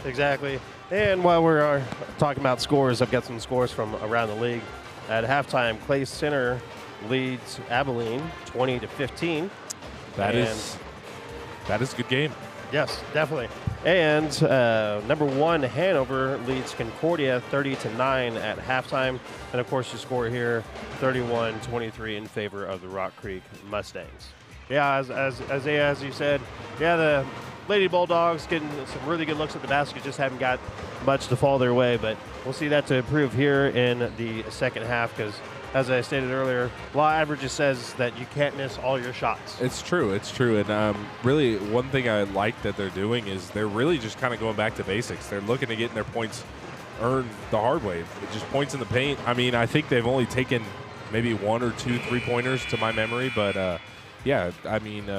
Exactly. And while we're talking about scores, I've got some scores from around the league. At halftime, Clay Center leads Abilene 20-15. That is a good game. Yes, definitely. And number 1, Hanover leads Concordia 30-9 at halftime. And of course, the score here 31-23 in favor of the Rock Creek Mustangs. Yeah, as you said, yeah, the Lady Bulldogs getting some really good looks at the basket, just haven't got much to fall their way, but we'll see that to improve here in the second half because, as I stated earlier, law averages says that you can't miss all your shots. It's true. And really one thing I like that they're doing is they're really just kind of going back to basics. They're looking to get their points earned the hard way, just points in the paint. I mean, I think they've only taken maybe 1 or 2 3-pointers to my memory, but yeah, I mean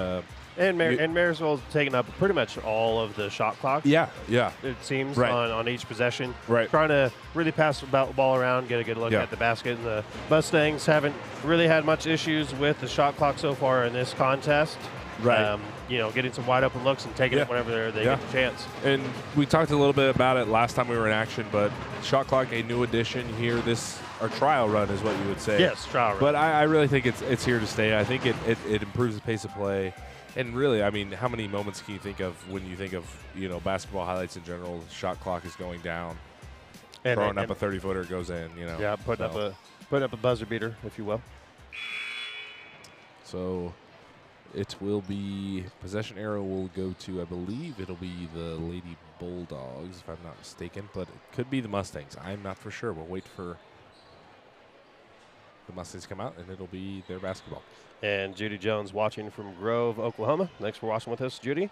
And Marysville's taking up pretty much all of the shot clock. Yeah. It seems Right. on each possession. Right. Trying to really pass the ball around, get a good look at the basket. And the Mustangs haven't really had much issues with the shot clock so far in this contest. Right. Getting some wide open looks and taking it whenever they get the chance. And we talked a little bit about it last time we were in action, but shot clock, a new addition here. Our trial run is what you would say. Yes, trial run. But I really think it's here to stay. I think it improves the pace of play. And really, I mean, how many moments can you think of when you think of, basketball highlights in general? The shot clock is going down. Throwing up a 30-footer goes in, Yeah, putting up a buzzer beater, if you will. So it will be, possession arrow will go to, I believe it'll be the Lady Bulldogs, if I'm not mistaken, but it could be the Mustangs. I'm not for sure. We'll wait for the Mustangs to come out, and it'll be their basketball. And Judy Jones watching from Grove, Oklahoma. Thanks for watching with us, Judy.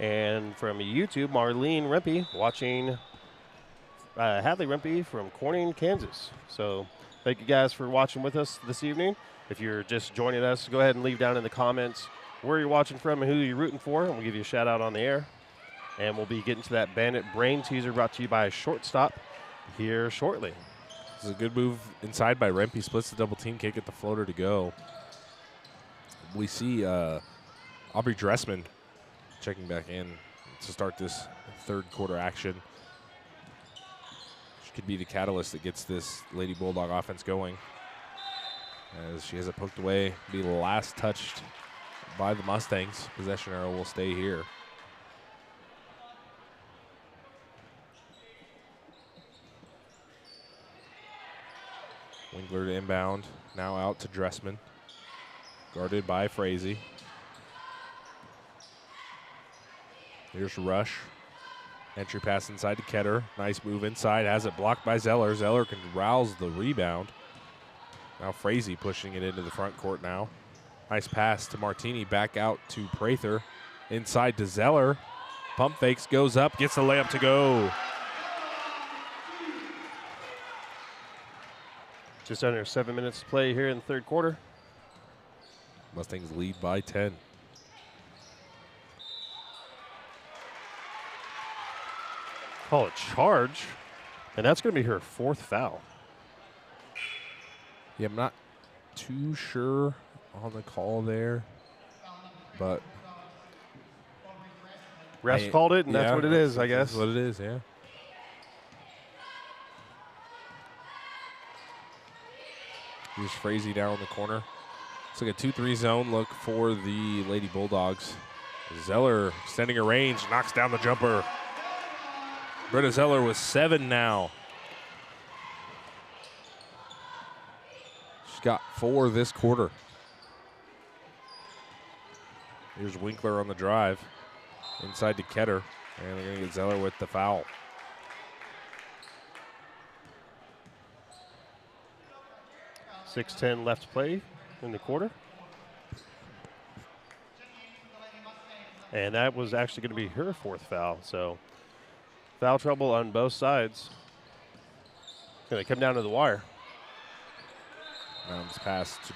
And from YouTube, Marlene Rempe watching Hadley Rempe from Corning, Kansas. So thank you guys for watching with us this evening. If you're just joining us, go ahead and leave down in the comments where you're watching from and who you're rooting for, and we'll give you a shout out on the air. And we'll be getting to that Bandit Brain Teaser brought to you by Shortstop here shortly. This is a good move inside by Rempe. Splits the double team, can't get the floater to go. We see Aubrey Dressman checking back in to start this third quarter action. She could be the catalyst that gets this Lady Bulldog offense going. As she has it poked away, be last touched by the Mustangs. Possession arrow will stay here. Winkler to inbound, now out to Dressman. Guarded by Frazee. Here's Rush. Entry pass inside to Ketter. Nice move inside. Has it blocked by Zeller. Zeller can rouse the rebound. Now Frazee pushing it into the front court now. Nice pass to Martini. Back out to Prather. Inside to Zeller. Pump fakes, goes up, gets the layup to go. Just under 7 minutes to play here in the third quarter. Mustangs lead by 10. Call a charge, and that's going to be her 4th foul. Yeah, I'm not too sure on the call there, but refs called it, and that's what it is, I guess. That's what it is, yeah. Here's Frazee down in the corner. It's like a 2-3 zone look for the Lady Bulldogs. Zeller extending her range, knocks down the jumper. Britta Zeller with 7 now. got 4 this quarter. Here's Winkler on the drive. Inside to Ketter. And they're going to get Zeller with the foul. .6:10 left to play in the quarter. And that was actually going to be her 4th foul. So foul trouble on both sides. It's going to come down to the wire. This pass to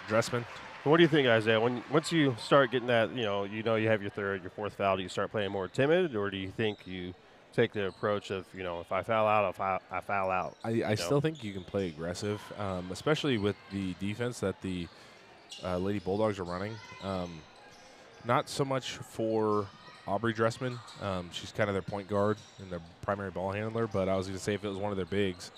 Dressman. What do you think, Isaiah? Once you start getting that, you have your 3rd, your 4th foul, do you start playing more timid, or do you think you take the approach of, if I foul out, I foul out? I still think you can play aggressive, especially with the defense that the Lady Bulldogs are running. Not so much for Aubrey Dressman. She's kind of their point guard and their primary ball handler, but I was going to say if it was one of their bigs.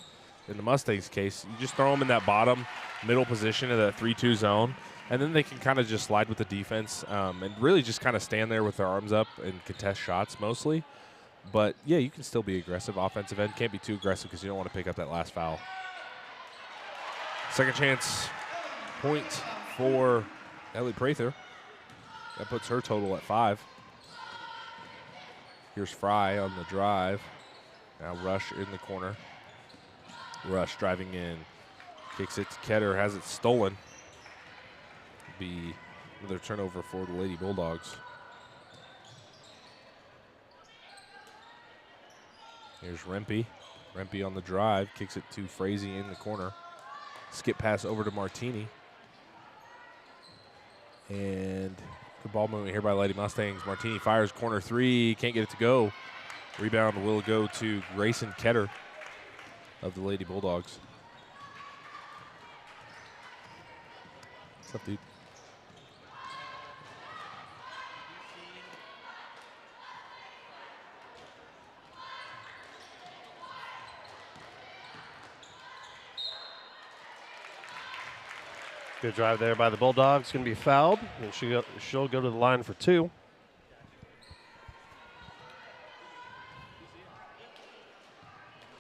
In the Mustangs case, you just throw them in that bottom middle position of that 3-2 zone, and then they can kind of just slide with the defense and really just kind of stand there with their arms up and contest shots mostly. But, yeah, you can still be aggressive. Offensive end can't be too aggressive because you don't want to pick up that last foul. Second chance point for Ellie Prather. That puts her total at 5. Here's Fry on the drive. Now Rush in the corner. Rush driving in. Kicks it to Ketter. Has it stolen. Be another turnover for the Lady Bulldogs. Here's Rempe. Rempe on the drive. Kicks it to Frazee in the corner. Skip pass over to Martini. And good ball movement here by Lady Mustangs. Martini fires corner 3. Can't get it to go. Rebound will go to Grayson Ketter of the Lady Bulldogs. What's up, dude? Good drive there by the Bulldogs. Going to be fouled, and she'll go to the line for 2.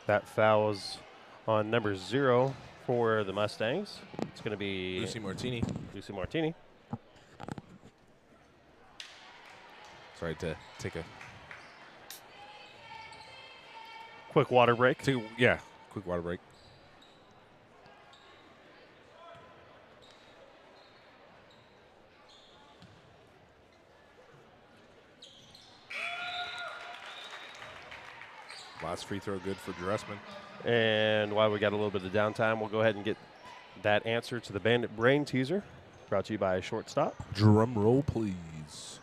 That foul is on number 0 for the Mustangs. It's going to be Lucy Martini. Lucy Martini. Sorry to take a Quick water break. quick water break. Last free throw good for Dressman. And while we got a little bit of downtime, we'll go ahead and get that answer to the Bandit Brain Teaser, brought to you by Shortstop. Drum roll, please.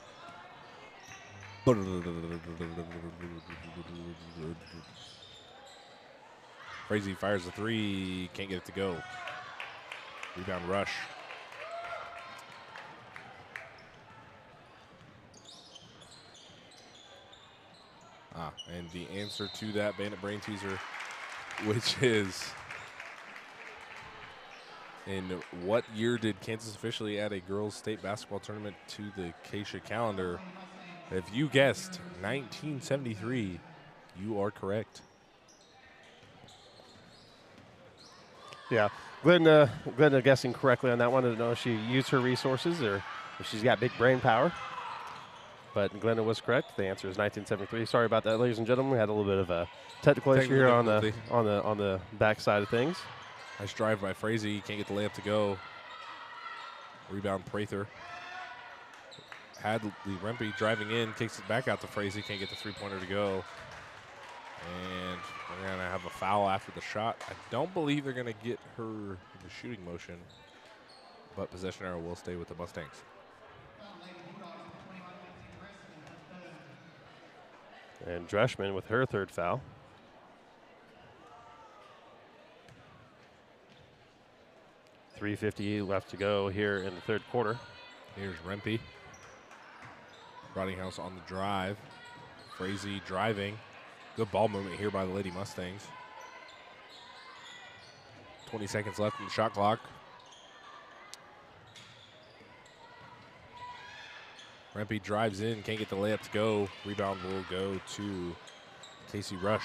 Frazee fires a 3. Can't get it to go. Rebound Rush. And the answer to that Bandit Brain Teaser, which is, in what year did Kansas officially add a girls' state basketball tournament to the Acacia calendar? If you guessed 1973, you are correct. Yeah, Glenda guessing correctly on that one. I don't know if she used her resources or if she's got big brain power. But Glenda was correct. The answer is 1973. Sorry about that, ladies and gentlemen. We had a little bit of a technical issue here on the back side of things. Nice drive by Frazee. Can't get the layup to go. Rebound Prather. Had the Rempe driving in, kicks it back out to Frazee. Can't get the 3-pointer to go. And we're going to have a foul after the shot. I don't believe they're going to get her in the shooting motion, but possession arrow will stay with the Mustangs. And Dreschman with her 3rd foul. .350 left to go here in the 3rd quarter. Here's Rempe. Rottinghouse on the drive. Frazee driving. Good ball movement here by the Lady Mustangs. 20 seconds left in the shot clock. Rempe drives in, can't get the layup to go. Rebound will go to Casey Rush.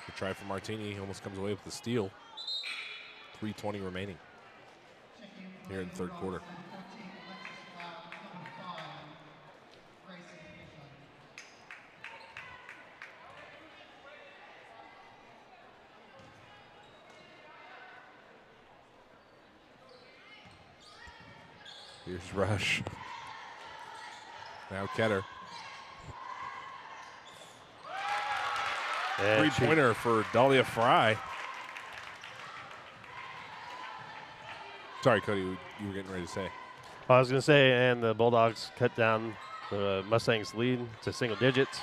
Good try for Martini. He almost comes away with the steal. 3:20 remaining here in the third quarter. Here's Rush. Now Ketter. Three-pointer for Dahlia Fry. Sorry, Cody, you were getting ready to say. I was going to say, and the Bulldogs cut down the Mustangs' lead to single digits.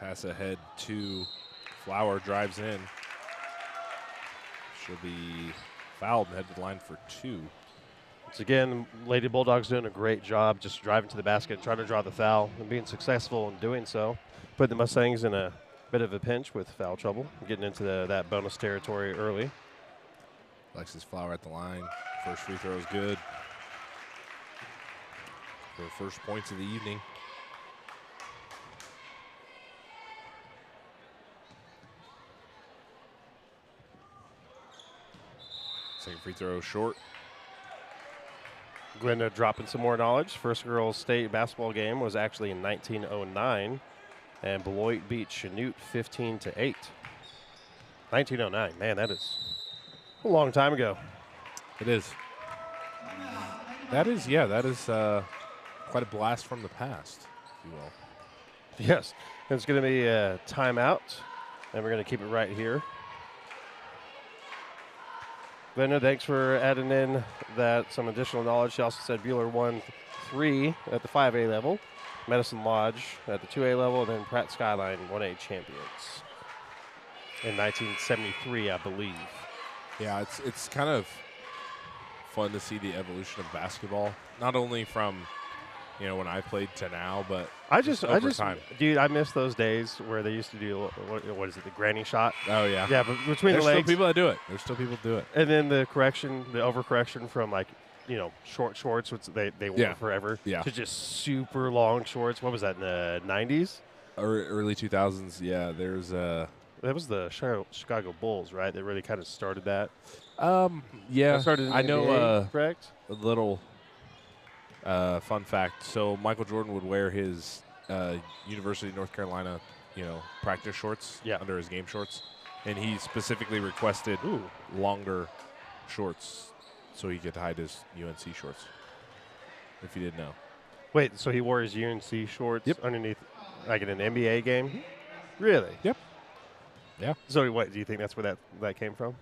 Pass ahead to Flower, drives in. She'll be fouled and head to the line for 2. Once again, Lady Bulldogs doing a great job just driving to the basket and trying to draw the foul and being successful in doing so. Put the Mustangs in a bit of a pinch with foul trouble, getting into that bonus territory early. Alexis Flower at the line. First free throw is good. Her first points of the evening. Second free throw short. Glenda dropping some more knowledge. First girls state basketball game was actually in 1909, and Beloit beat Chanute 15-8. 1909, man, that is a long time ago. It is. That is, yeah, that is quite a blast from the past, if you will. Yes, and it's going to be a timeout, and we're going to keep it right here. Glenda, thanks for adding in some additional knowledge. She also said Bueller won 3 at the 5A level, Medicine Lodge at the 2A level, and then Pratt Skyline 1A champions in 1973, I believe. Yeah, it's kind of fun to see the evolution of basketball, not only from when I played to now, but over time. Dude, I miss those days where they used to do what is it, the granny shot? Oh yeah, yeah. But between There's the legs, still people that do it. There's still people that do it. And then the overcorrection from short shorts, which they wore forever, to just super long shorts. What was that in the 90s? Early 2000s. Yeah, there's that was the Chicago Bulls, right? That really kind of started that. Yeah, started in the I know. NBA, correct. A little fun fact. So Michael Jordan would wear his University of North Carolina, practice shorts under his game shorts, and he specifically requested longer shorts so he could hide his UNC shorts. If you didn't know. Wait, so he wore his UNC shorts underneath, like in an NBA game? Really? Yep. Yeah. So what, do you think that's where that came from?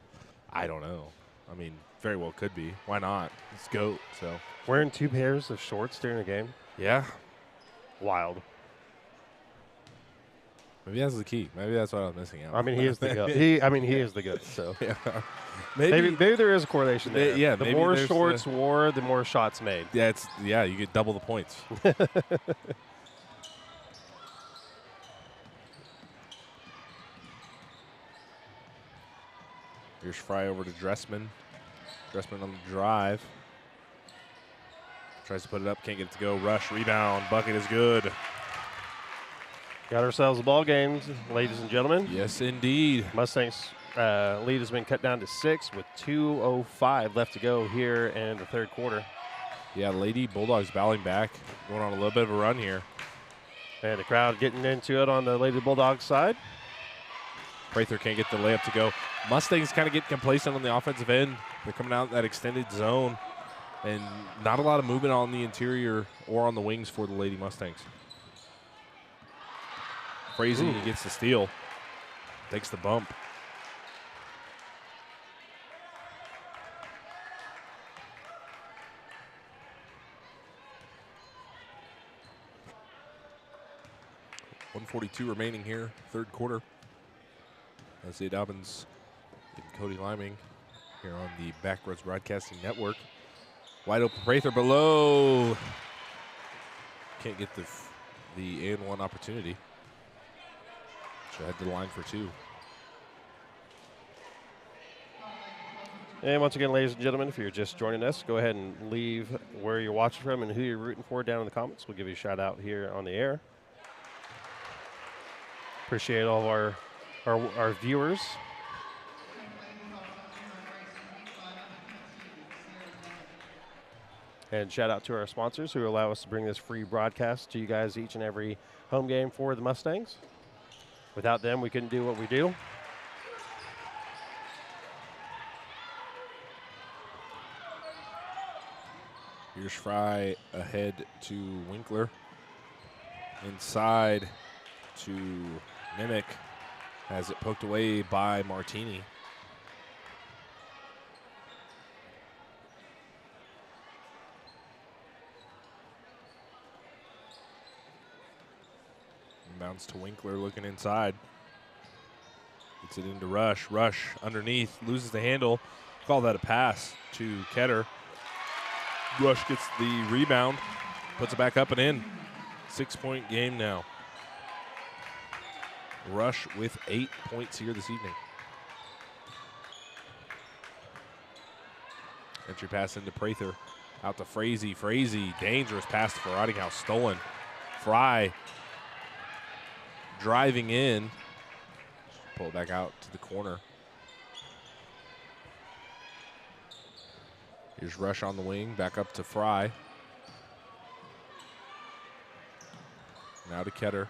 I don't know. I mean, very well could be. Why not? Let's go. So wearing 2 pairs of shorts during a game? Yeah. Wild. Maybe that's the key. Maybe that's what I was missing out. I mean, he is the goat. He is the goat. So yeah. Maybe there is a correlation there. Yeah. The more shorts wore, the more shots made. Yeah. You get double the points. Here's Fry over to Dressman. Dressman on the drive. Tries to put it up, can't get it to go. Rush, rebound, bucket is good. Got ourselves a ball game, ladies and gentlemen. Yes, indeed. Mustangs lead has been cut down to 6 with 2:05 left to go here in the third quarter. Yeah, Lady Bulldogs battling back, going on a little bit of a run here. And the crowd getting into it on the Lady Bulldogs side. Prather can't get the layup to go. Mustangs kind of get complacent on the offensive end. They're coming out in that extended zone, and not a lot of movement on the interior or on the wings for the Lady Mustangs. Frazee gets the steal, takes the bump. .142 remaining here, third quarter. Leslie Dobbins and Cody Liming here on the Backroads Broadcasting Network. Wide open Prather below. Can't get the and one opportunity. She'll head to the line for 2. And once again, ladies and gentlemen, if you're just joining us, go ahead and leave where you're watching from and who you're rooting for down in the comments. We'll give you a shout out here on the air. Appreciate all of our viewers. And shout out to our sponsors who allow us to bring this free broadcast to you guys each and every home game for the Mustangs. Without them, we couldn't do what we do. Here's Fry ahead to Winkler. Inside to Mimic. Has it poked away by Martini. Bounce to Winkler looking inside. Gets it into Rush. Rush underneath, loses the handle. Call that a pass to Ketter. Rush gets the rebound, puts it back up and in. 6-point game now. Rush with 8 points here this evening. Entry pass into Prather. Out to Frazee. Frazee, dangerous pass for Rottinghouse, stolen. Fry driving in. Pull it back out to the corner. Here's Rush on the wing, back up to Fry. Now to Ketter.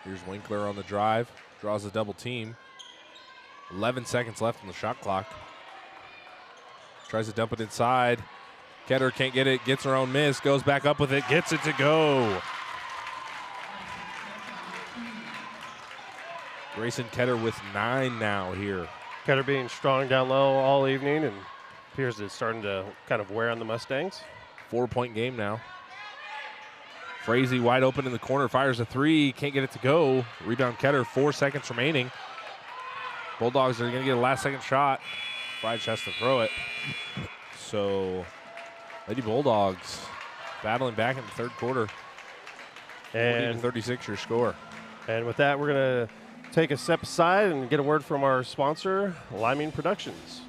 Here's Winkler on the drive, draws a double team. 11 seconds left on the shot clock. Tries to dump it inside. Ketter can't get it, gets her own miss, goes back up with it, gets it to go. Grayson Ketter with 9 now here. Ketter being strong down low all evening and appears to starting to kind of wear on the Mustangs. 4-point game now. Frazee wide open in the corner, fires a three, can't get it to go. Rebound Ketter, 4 seconds remaining. Bulldogs are going to get a last-second shot. Fry just has to throw it. So, Lady Bulldogs battling back in the third quarter. And 36 your score. And with that, we're going to take a step aside and get a word from our sponsor, Liming Productions.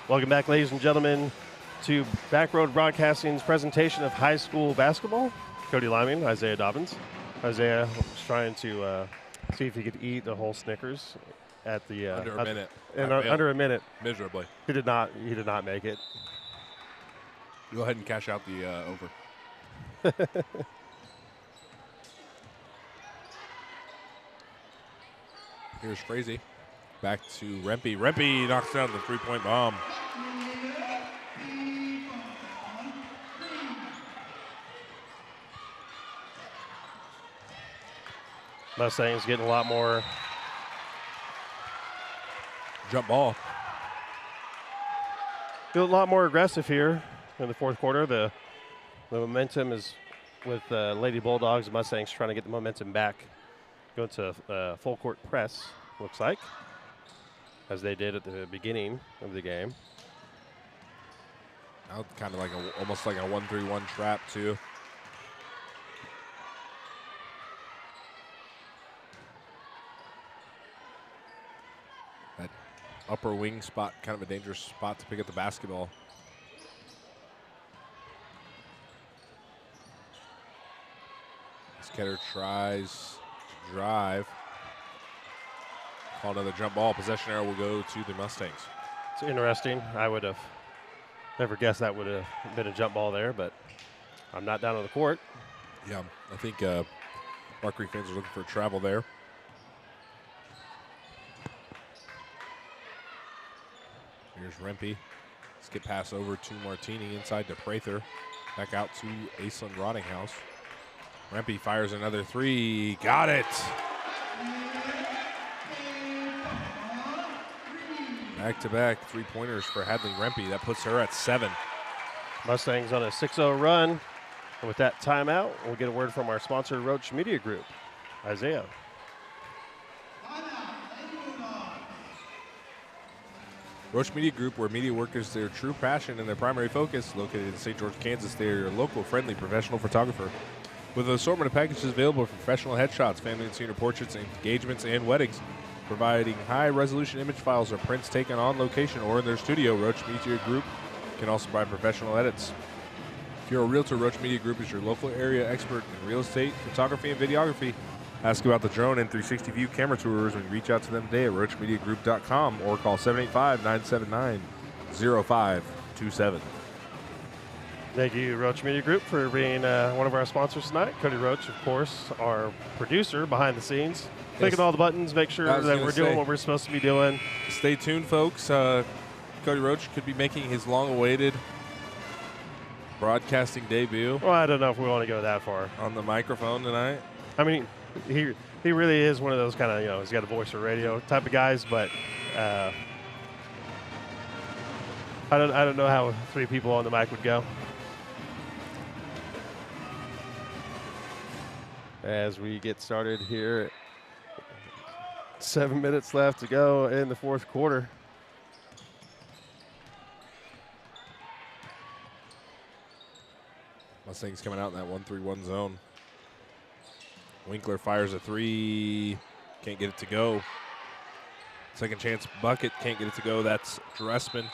Welcome back, ladies and gentlemen, to Backroad Broadcasting's presentation of high school basketball. Cody Liming, Isaiah Dobbins. Isaiah was trying to see if he could eat the whole Snickers at the Under a minute. Under a minute. Miserably. He did not make it. Go ahead and cash out the over. Here's Frazee. Back to Rempe. Rempe knocks down the three-point bomb. Mustangs getting a lot more Jump ball. a lot more aggressive here in the fourth quarter. The momentum is with Lady Bulldogs and Mustangs trying to get the momentum back. Go to full court press, looks like, as they did at the beginning of the game. Now kind of like almost like a 1-3-1 trap too. That upper wing spot, kind of a dangerous spot to pick up the basketball. Ketter tries to drive. Call another jump ball. Possession arrow will go to the Mustangs. It's interesting. I would have never guessed that would have been a jump ball there, but I'm not down on the court. Yeah, I think Rock Creek fans are looking for travel there. Here's Rempe. Skip pass over to Martini, inside to Prather. Back out to Aislinn Rottinghouse. Rempe fires another three. Got it! Back-to-back three-pointers for Hadley Rempe. That puts her at 7. Mustangs on a 6-0 run. And with that timeout, we'll get a word from our sponsor, Roach Media Group. Isaiah. Roach Media Group, where media work is their true passion and their primary focus. Located in St. George, Kansas, they are your local, friendly, professional photographer. With an assortment of packages available for professional headshots, family and senior portraits, engagements, and weddings. Providing high-resolution image files or prints taken on location or in their studio, Roach Media Group can also provide professional edits. If you're a realtor, Roach Media Group is your local area expert in real estate, photography, and videography. Ask about the drone and 360 view camera tours when you reach out to them today at roachmediagroup.com or call 785-979-0527. Thank you, Roach Media Group, for being one of our sponsors tonight. Cody Roach, of course, our producer behind the scenes. Clicking all the buttons, make sure that we're doing what we're supposed to be doing. Stay tuned, folks. Cody Roach could be making his long-awaited broadcasting debut. Well, I don't know if we want to go that far. On the microphone tonight. I mean, he really is one of those kind of, he's got a voice for radio type of guys, but I don't know how 3 people on the mic would go. As we get started here, 7 minutes left to go in the fourth quarter. Mustangs coming out in that 1-3-1 zone. Winkler fires a three. Can't get it to go. Second chance bucket. Can't get it to go. That's Dressman.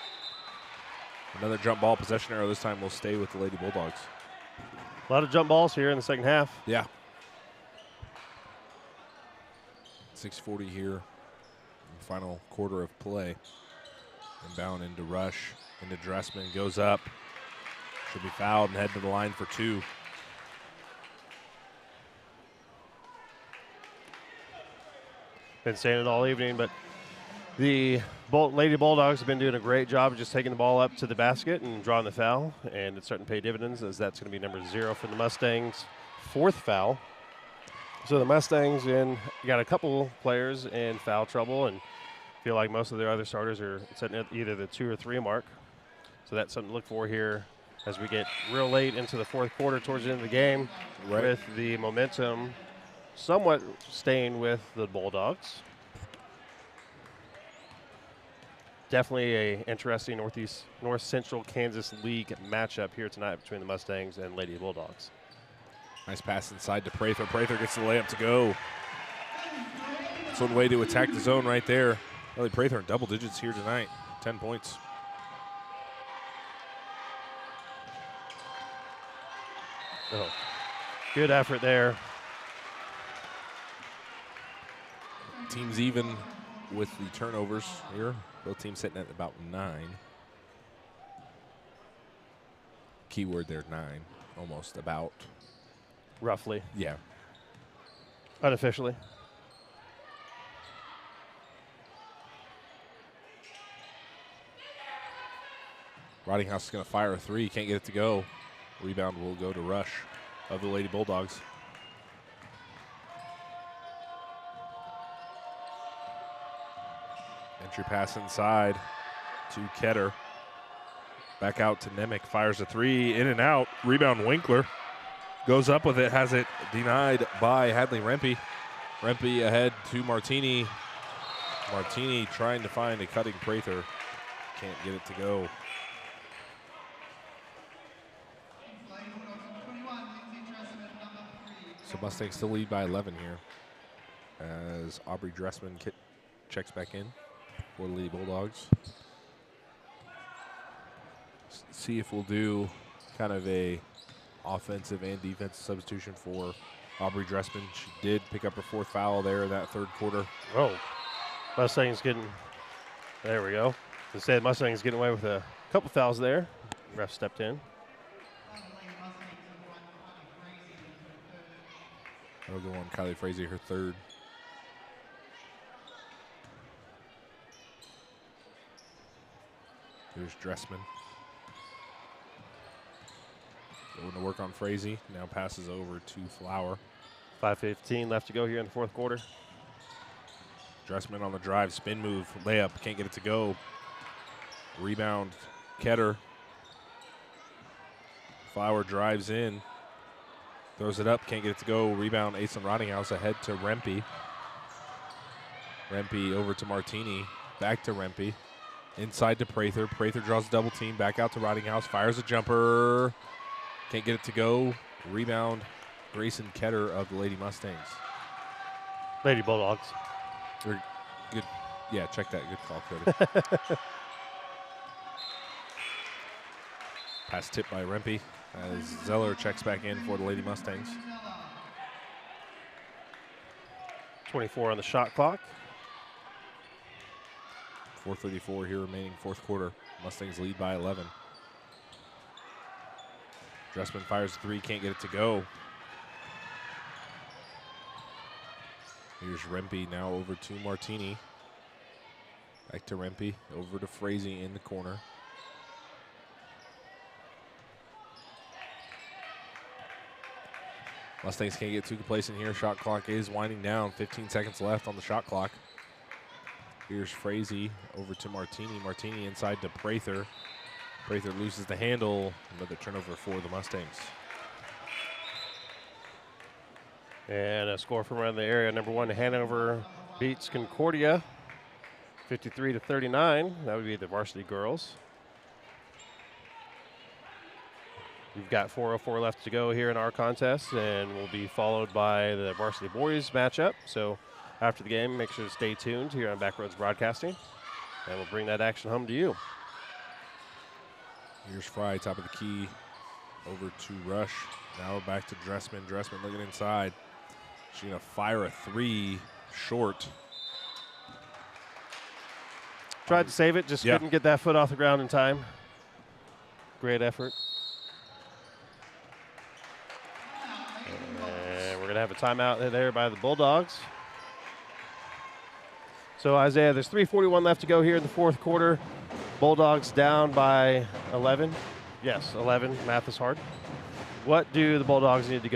Another jump ball. Possession arrow. This time will stay with the Lady Bulldogs. A lot of jump balls here in the second half. Yeah. 6:40 here in the final quarter of play. Inbound into Rush. Into Dressman. Goes up. Should be fouled and head to the line for 2. Been saying it all evening, but the Lady Bulldogs have been doing a great job of just taking the ball up to the basket and drawing the foul, and it's starting to pay dividends as that's going to be number 0 for the Mustangs' 4th foul. So the Mustangs got a couple players in foul trouble and feel like most of their other starters are setting at either the 2 or 3 mark. So that's something to look for here as we get real late into the fourth quarter towards the end of the game, with the momentum somewhat staying with the Bulldogs. Definitely a interesting North Central Kansas League matchup here tonight between the Mustangs and Lady Bulldogs. Nice pass inside to Prather. Prather gets the layup to go. That's one way to attack the zone right there. Ellie Prather in double digits here tonight. 10 points. Oh, good effort there. Teams even with the turnovers here. Both teams sitting at about 9. Keyword there, 9. Almost about. Roughly. Yeah. Unofficially. Rottinghouse is going to fire a three. Can't get it to go. Rebound will go to Rush of the Lady Bulldogs. Entry pass inside to Ketter. Back out to Nemec. Fires a three. In and out. Rebound Winkler. Goes up with it. Has it denied by Hadley Rempe. Rempe ahead to Martini. Martini trying to find a cutting Prather. Can't get it to go. So Mustangs still lead by 11 here as Aubrey Dressman checks back in for the Lady Bulldogs. See if we'll do kind of a offensive and defensive substitution for Aubrey Dressman, she did pick up her 4th foul there in that 3rd quarter. Oh, Mustang's getting, there we go. Instead, Mustang's getting away with a couple fouls there. Ref stepped in. That'll go on Kylie Frazee, her 3rd. Here's Dressman. Going to work on Frazee. Now passes over to Flower. 5:15 left to go here in the 4th quarter. Dressman on the drive, spin move, layup, can't get it to go. Rebound, Ketter. Flower drives in, throws it up, can't get it to go. Rebound, Ace and Rottinghouse ahead to Rempe. Rempe over to Martini, back to Rempe. Inside to Prather. Prather draws a double team, back out to Rottinghouse, fires a jumper. Can't get it to go. Rebound, Grayson Ketter of the Lady Mustangs. Lady Bulldogs. Good. Yeah, check that. Good call, Cody. Pass tipped by Rempe as Zeller checks back in for the Lady Mustangs. 24 on the shot clock. 4:34 here remaining 4th quarter. Mustangs lead by 11. Dressman fires a 3, can't get it to go. Here's Rempe now over to Martini. Back to Rempe, over to Frazee in the corner. Mustangs can't get too complacent here. Shot clock is winding down. 15 seconds left on the shot clock. Here's Frazee over to Martini. Martini inside to Prather. Prather loses the handle. Another turnover for the Mustangs. And a score from around the area. Number 1, Hanover beats Concordia 53-39. That would be the varsity girls. We've got 4:04 left to go here in our contest, and we'll be followed by the varsity boys matchup. So after the game, make sure to stay tuned here on Backroads Broadcasting, and we'll bring that action home to you. Here's Fry, top of the key, over to Rush. Now back to Dressman. Dressman looking inside. She's going to fire a 3 short. Tried to save it, just couldn't get that foot off the ground in time. Great effort. And we're going to have a timeout there by the Bulldogs. So, Isaiah, there's 3:41 left to go here in the 4th quarter. Bulldogs down by 11. Yes, 11. Math is hard. What do the Bulldogs need to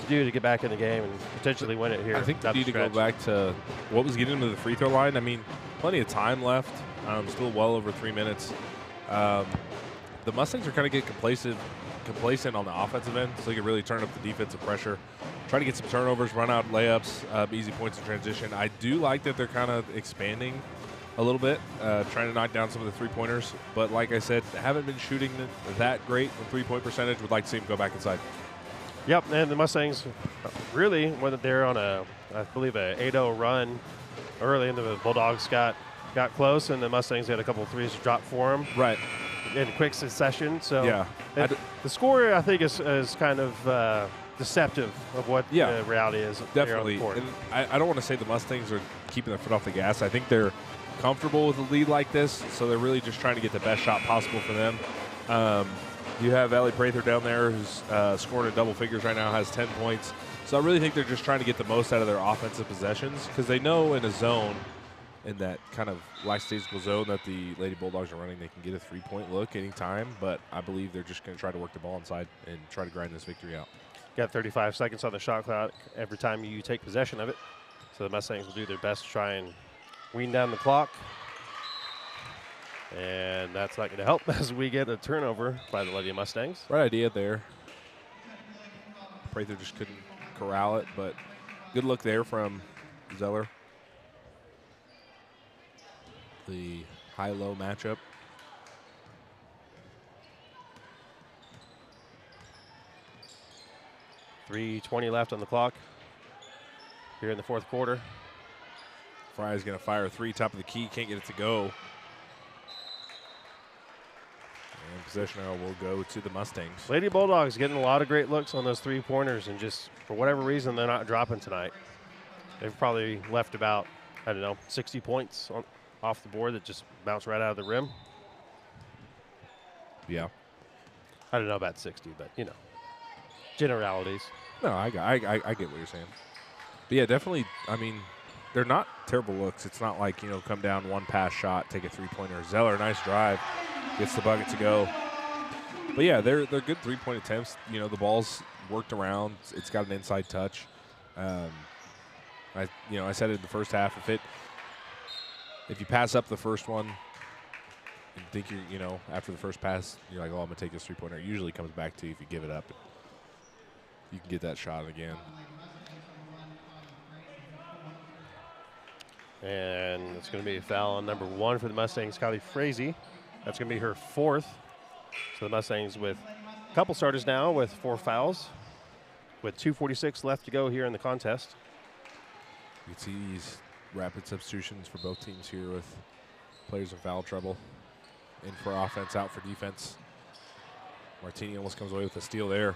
do to get back in the game and potentially win it here? I think they need to go back to what was getting them to the free throw line. I mean, plenty of time left. Still well over 3 minutes. The Mustangs are kind of getting complacent on the offensive end, so they can really turn up the defensive pressure. Try to get some turnovers, run out layups, easy points in transition. I do like that they're kind of expanding a little bit, trying to knock down some of the three-pointers. But like I said, haven't been shooting that great with three-point percentage. Would like to see them go back inside. Yep, and the Mustangs really, when they're on I believe, a 8-0 run early, and the Bulldogs got close, and the Mustangs had a couple of threes drop for them. Right. In quick succession. So yeah, the score, I think, is kind of deceptive of what the reality is. Definitely. Here on the court. And I don't want to say the Mustangs are keeping their foot off the gas. I think they're comfortable with a lead like this, so they're really just trying to get the best shot possible for them. You have Allie Prather down there who's scoring in double figures right now, has 10 points. So I really think they're just trying to get the most out of their offensive possessions because they know in a zone, in that kind of lackadaisical zone that the Lady Bulldogs are running, they can get a three-point look anytime, but I believe they're just going to try to work the ball inside and try to grind this victory out. Got 35 seconds on the shot clock every time you take possession of it. So the Mustangs will do their best to try and wean down the clock. And that's not going to help as we get a turnover by the Lady Mustangs. Right idea there. Prather just couldn't corral it, but good look there from Zeller. The high-low matchup. .320 left on the clock here in the fourth quarter. Fry's going to fire a three, top of the key, can't get it to go. And possession arrow will go to the Mustangs. Lady Bulldogs getting a lot of great looks on those three-pointers, and just for whatever reason, they're not dropping tonight. They've probably left about, 60 points off the board that just bounce right out of the rim. Yeah. I don't know about 60, but, generalities. No, I get what you're saying. But, yeah, definitely, they're not terrible looks. It's not like, come down one pass shot, take a three-pointer. Zeller, nice drive, gets the bucket to go. But, yeah, they're good three-point attempts. The ball's worked around. It's got an inside touch. I said it in the first half. If you pass up the first one and think after the first pass, you're like, oh, I'm going to take this three-pointer. It usually comes back to you if you give it up. You can get that shot again. And it's going to be a foul on number 1 for the Mustangs, Kylie Frazee. That's going to be her 4th. So the Mustangs with a couple starters now with 4 fouls, with 2:46 left to go here in the contest. You can see these rapid substitutions for both teams here with players in foul trouble. In for offense, out for defense. Martini almost comes away with a steal there.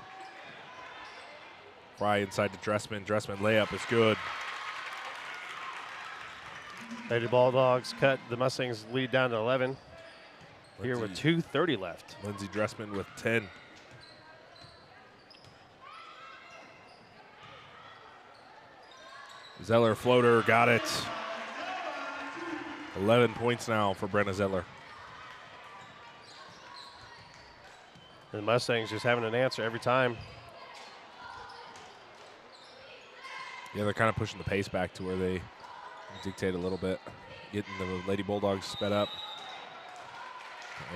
Fry inside to Dressman. Dressman layup is good. Lady Bulldogs cut the Mustangs lead down to 11 here with Lindsay- 2:30 left. Lindsey Dressman with 10. Zeller floater, got it. 11 points now for Brenna Zeller. And the Mustangs just having an answer every time. Yeah, they're kind of pushing the pace back to where they dictate a little bit, getting the Lady Bulldogs sped up.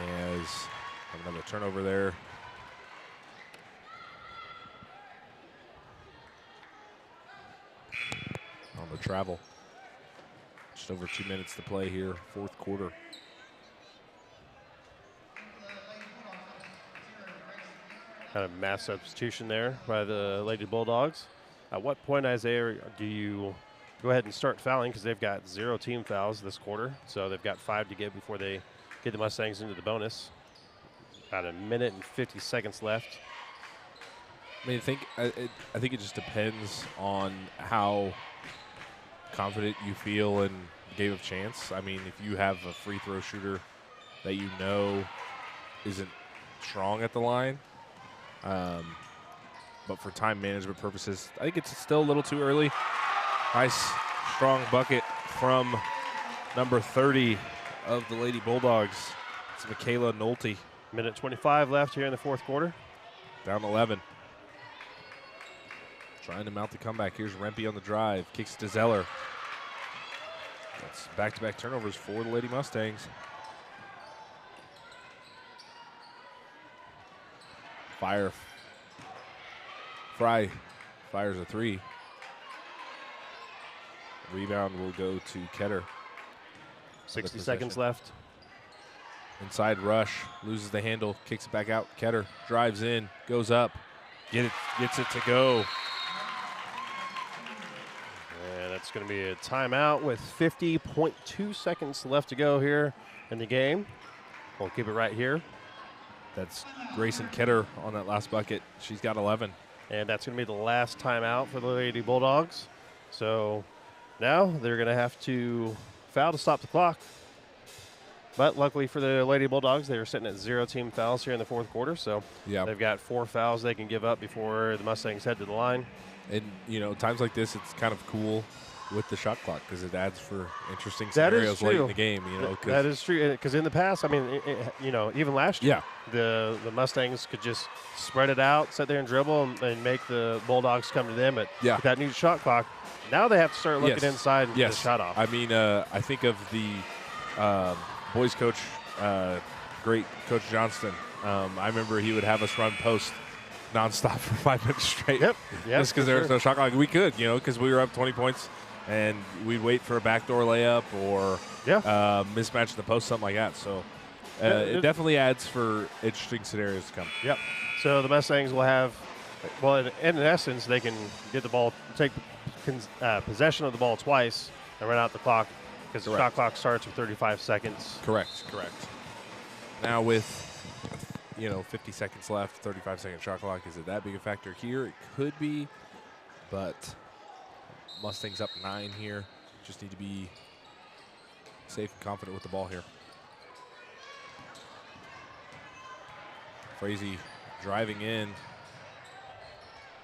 As another turnover there. On the travel. Just over 2 minutes to play here, fourth quarter. Kind of mass substitution there by the Lady Bulldogs. At what point, Isaiah, do you go ahead and start fouling? Because they've got 0 team fouls this quarter, so they've got 5 to get before they get the Mustangs into the bonus. About a minute and 50 seconds left. I think it just depends on how confident you feel in game of chance. If you have a free throw shooter that isn't strong at the line, but for time management purposes, I think it's still a little too early. Nice, strong bucket from number 30 of the Lady Bulldogs. It's Michaela Nolte. Minute 25 left here in the fourth quarter. Down 11. Trying to mount the comeback. Here's Rempe on the drive. Kicks to Zeller. That's back-to-back turnovers for the Lady Mustangs. Fry fires a 3. Rebound will go to Ketter. 60 seconds left. Inside rush, loses the handle, kicks it back out. Ketter drives in, goes up, gets it to go. And that's going to be a timeout with 50.2 seconds left to go here in the game. We'll keep it right here. That's Grayson Ketter on that last bucket. She's got 11. And that's going to be the last timeout for the Lady Bulldogs. So now they're going to have to foul to stop the clock. But luckily for the Lady Bulldogs, they were sitting at 0 team fouls here in the fourth quarter. So they've got 4 fouls they can give up before the Mustangs head to the line. And, times like this, it's kind of cool with the shot clock because it adds for interesting scenarios late in the game. That is true. Because in the past, even last year, the Mustangs could just spread it out, sit there and dribble, and make the Bulldogs come to them. But with that new shot clock, now they have to start looking inside and get the shot off. I think of the boys coach, great Coach Johnston. I remember he would have us run post nonstop for 5 minutes straight. Yep. Just because there was no shot clock. We could, because we were up 20 points, and we'd wait for a backdoor layup or mismatch in the post, something like that. So it definitely adds for interesting scenarios to come. Yep. So the Mustangs will have, in essence, they can get the ball, take possession of the ball twice and run out the clock because the shot clock starts with 35 seconds. Correct. Now with 50 seconds left, 35-second shot clock. Is it that big a factor here? It could be, but Mustangs up 9 here. Just need to be safe and confident with the ball here. Frazee driving in.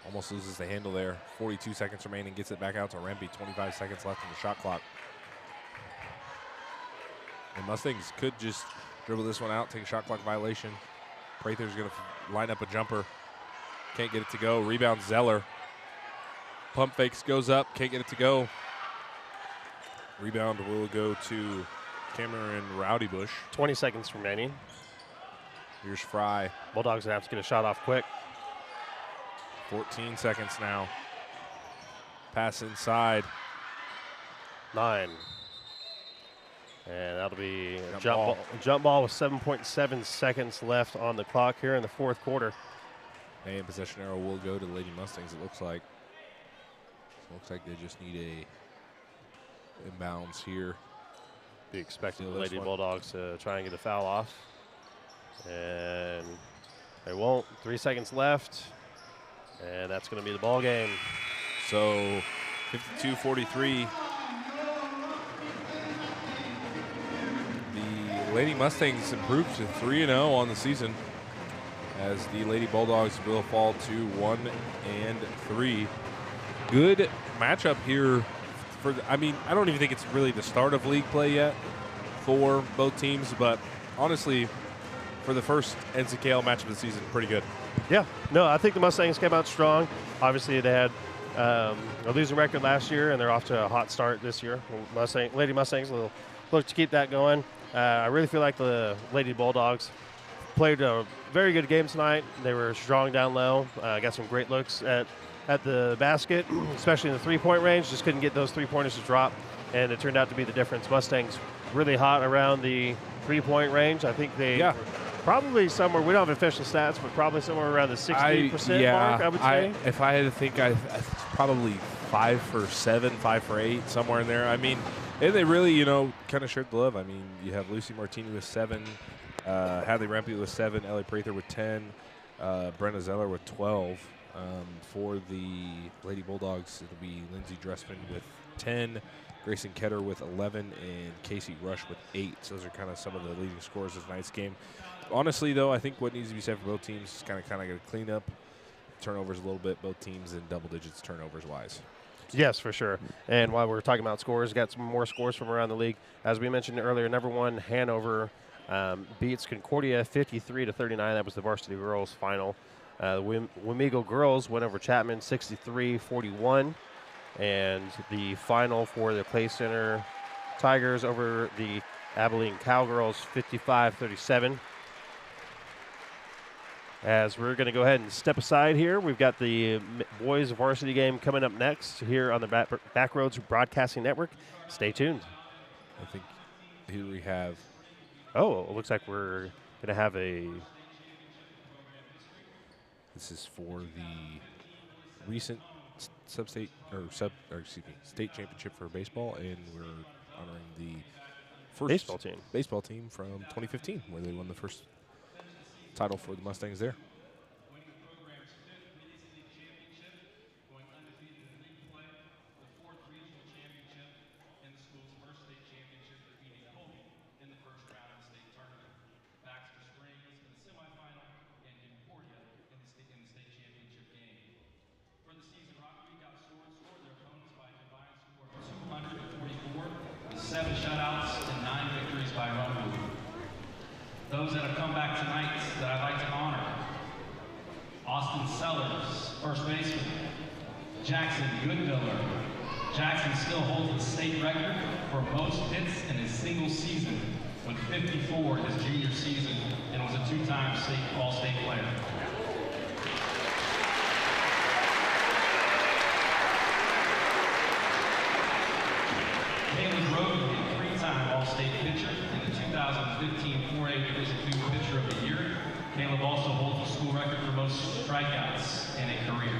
Almost loses the handle there. 42 seconds remaining. Gets it back out to Rempe. 25 seconds left on the shot clock. And Mustangs could just dribble this one out, take a shot clock violation. Prather's going to line up a jumper. Can't get it to go. Rebound Zeller. Pump fakes, goes up, can't get it to go. Rebound will go to Cameron Rowdybush. 20 seconds remaining. Here's Fry. Bulldogs have to get a shot off quick. 14 seconds now. Pass inside. 9. And that'll be a Jump jump ball with 7.7 seconds left on the clock here in the fourth quarter. And possession arrow will go to the Lady Mustangs, it looks like. Looks like they just need a inbounds here. Be expecting the Lady Bulldogs to try and get a foul off. And they won't. 3 seconds left. And that's going to be the ball game. So 52-43. The Lady Mustangs improved to 3-0 on the season, as the Lady Bulldogs will fall to 1-3. Good matchup here. I don't even think it's really the start of league play yet for both teams, but honestly, for the first NCKL matchup of the season, pretty good. Yeah, no, I think the Mustangs came out strong. Obviously, they had a losing record last year, and they're off to a hot start this year. Lady Mustangs will look to keep that going. I really feel like the Lady Bulldogs played a very good game tonight. They were strong down low, got some great looks at the basket, especially in the three-point range. Just couldn't get those three-pointers to drop, and it turned out to be the difference. Mustangs really hot around the three-point range. I think they probably somewhere, we don't have official stats, but probably somewhere around the 60% mark, I would say. If I had to think, I probably 5 for 7, 5 for 8, somewhere in there. And they really, kind of shared the love. You have Lucy Martini with 7, Hadley Rempe with 7, Ellie Prather with 10, Brenna Zeller with 12. For the Lady Bulldogs, it'll be Lindsay Dressman with 10, Grayson Ketter with 11, and Casey Rush with 8. So those are kind of some of the leading scorers of tonight's game. Honestly, though, I think what needs to be said for both teams is kind of going to clean up turnovers a little bit, both teams in double digits turnovers-wise. Yes, for sure. And while we're talking about scores, got some more scores from around the league. As we mentioned earlier, number 1, Hanover beats Concordia 53-39. That was the varsity girls final. Wamego girls went over Chapman 63-41. And the final for the Clay Center Tigers over the Abilene Cowgirls 55-37. As we're going to go ahead and step aside here, we've got the boys varsity game coming up next here on the Backroads Broadcasting Network. Stay tuned. I think here we have. Oh, it looks like we're going to have a. This is for the recent state championship for baseball, and we're honoring the first baseball team from 2015, where they won the first title for the Mustangs there. Those that have come back tonight that I'd like to honor: Austin Sellers, first baseman; Jackson Goodviller. Jackson still holds the state record for most hits in his single season, with 54 in his junior season, and was a 2-time all-state player. Haley Roden, 3-time all-state pitcher in the 2015 4A Division II Pitcher of the Year. Caleb also holds the school record for most strikeouts in a career.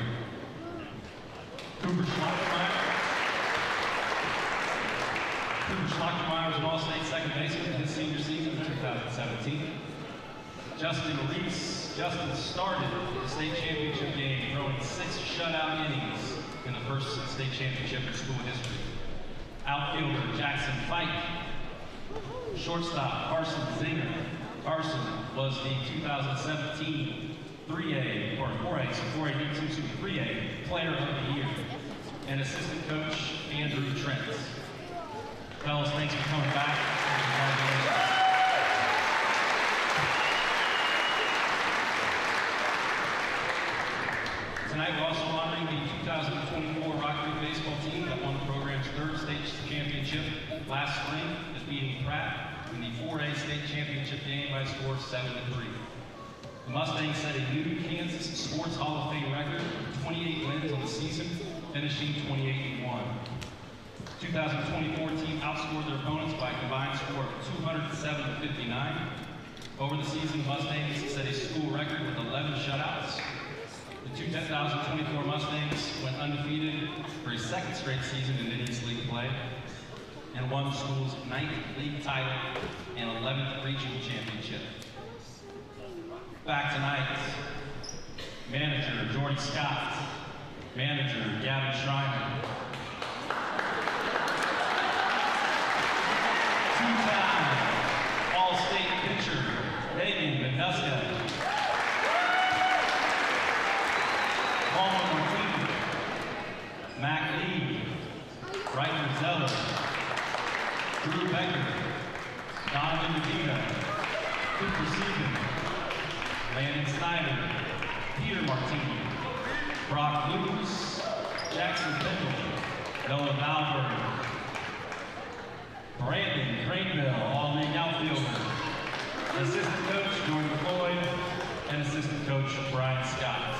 Cooper Schlockmeyer was an all-state second baseman in his senior season in 2017. Justin Reese. Justin started the state championship game, throwing 6 shutout innings in the first state championship in school history. Outfielder Jackson Fike. Shortstop Carson Zinger. Carson was the 2017 3A, or 4A, so 4A, 3A Player of the Year. And assistant coach Andrew Trent. Fellas, thanks for coming back. Congratulations. Tonight we're also honoring the 2024 Rock Creek baseball team that won the program's 3rd state championship last spring, defeating Pratt in the 4A state championship game by a score of 7-3. The Mustangs set a new Kansas Sports Hall of Fame record with 28 wins on the season, finishing 28-1. 2024 team outscored their opponents by a combined score of 207-59. Over the season, the Mustangs set a school record with 11 shutouts. The 2024 Mustangs went undefeated for a 2nd straight season in Mid-East League play and won the school's 9th league title and 11th regional championship. Back tonight, manager Jordy Scott, manager Gavin Schreiner, two-time All-State pitcher Megan Vanessa, Palmer Martinez, Mac Lee, Ryder Zeller, Drew Becker, Donovan DeVita, Cooper Seaman, Landon Snyder, Peter Martini, Brock Lucas, Jackson Kendall, Noah Valberg, Brandon Craneville, all-league outfielder, assistant coach Jordan Floyd, and assistant coach Brian Scott.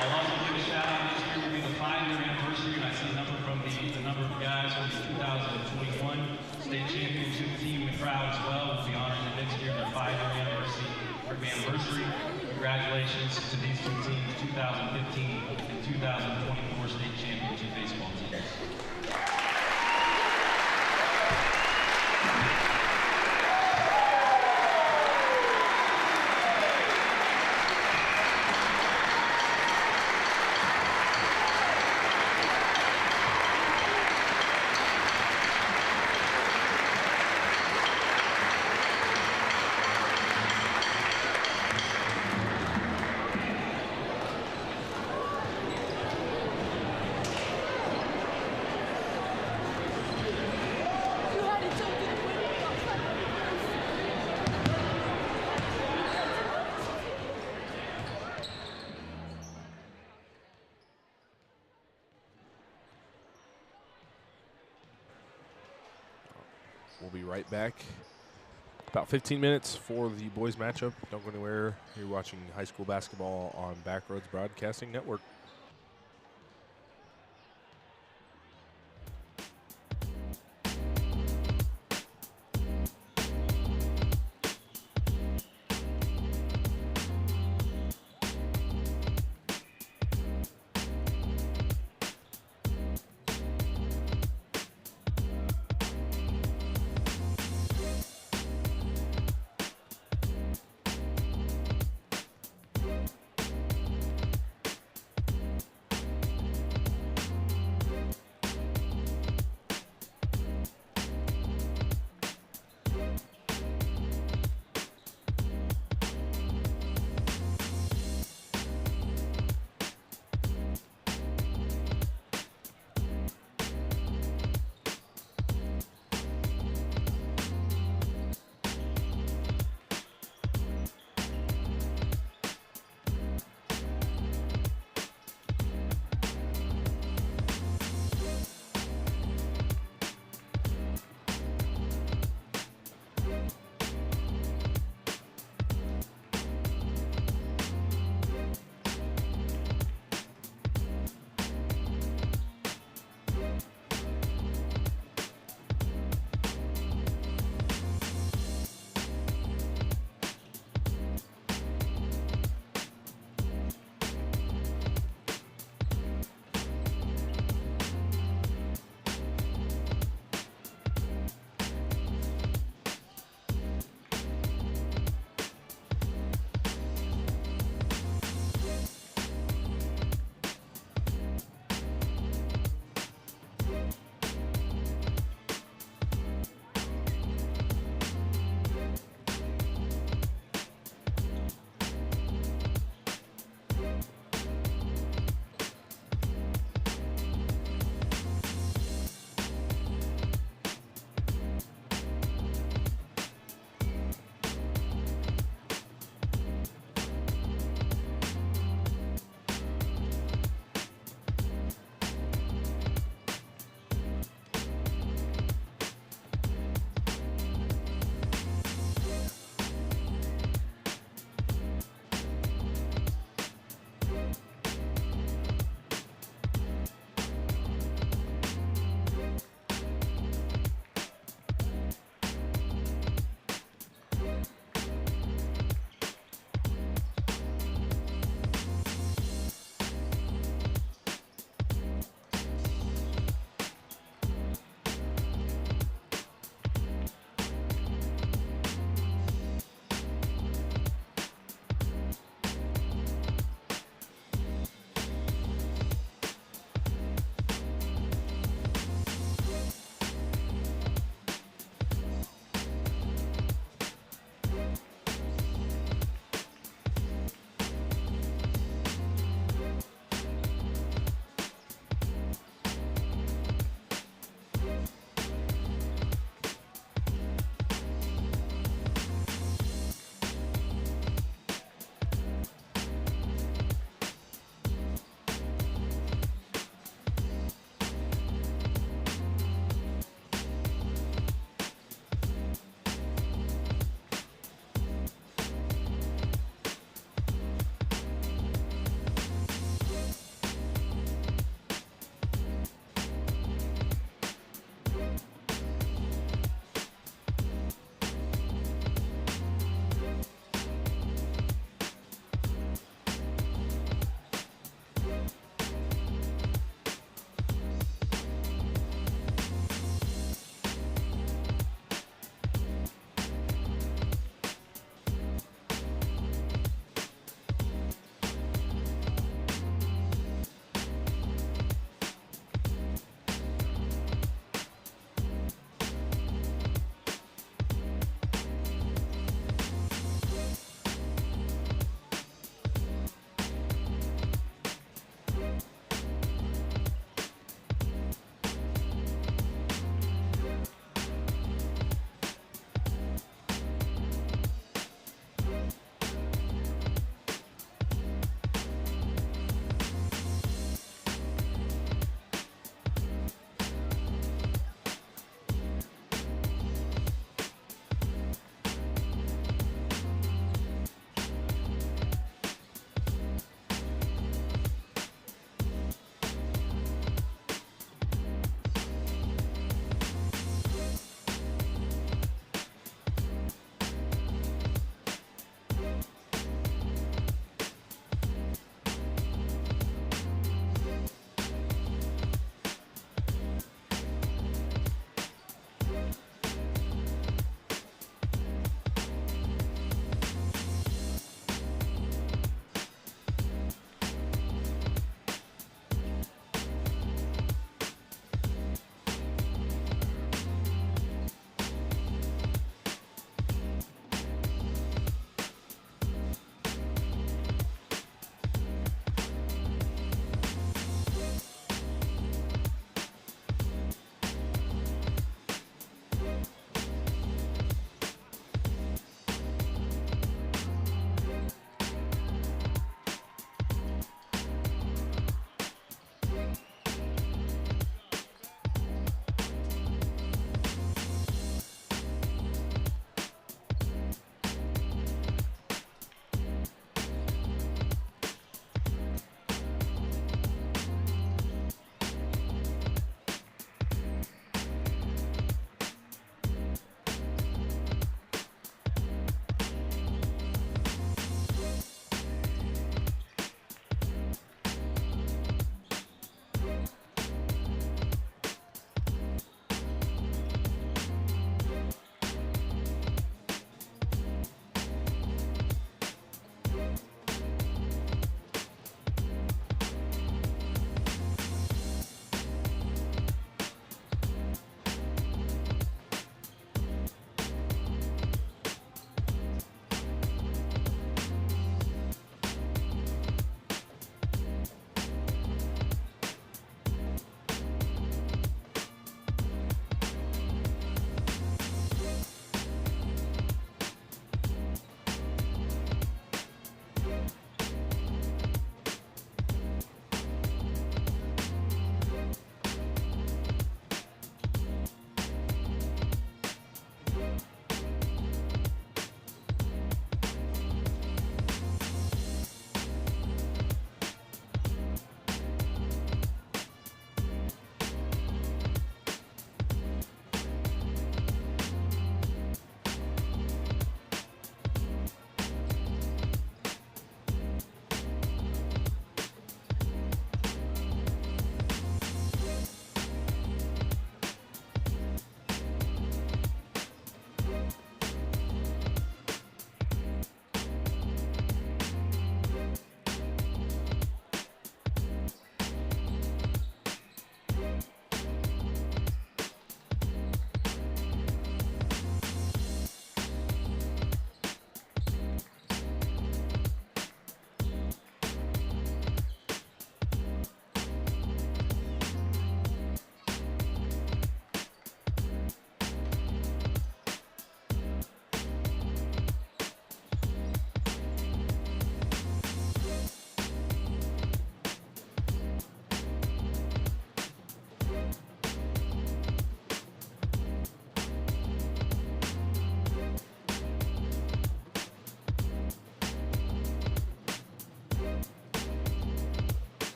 I'll also give a shout out. This year will be the 5-year anniversary, and I see a number from the number of guys from the 2021 state championship team in the crowd as well. We'll be honoring them next year, their 5-year anniversary. Congratulations to these two teams, 2015 and 2024 state championship baseball teams. We'll be right back. About 15 minutes for the boys matchup. Don't go anywhere. You're watching high school basketball on Backroads Broadcasting Network.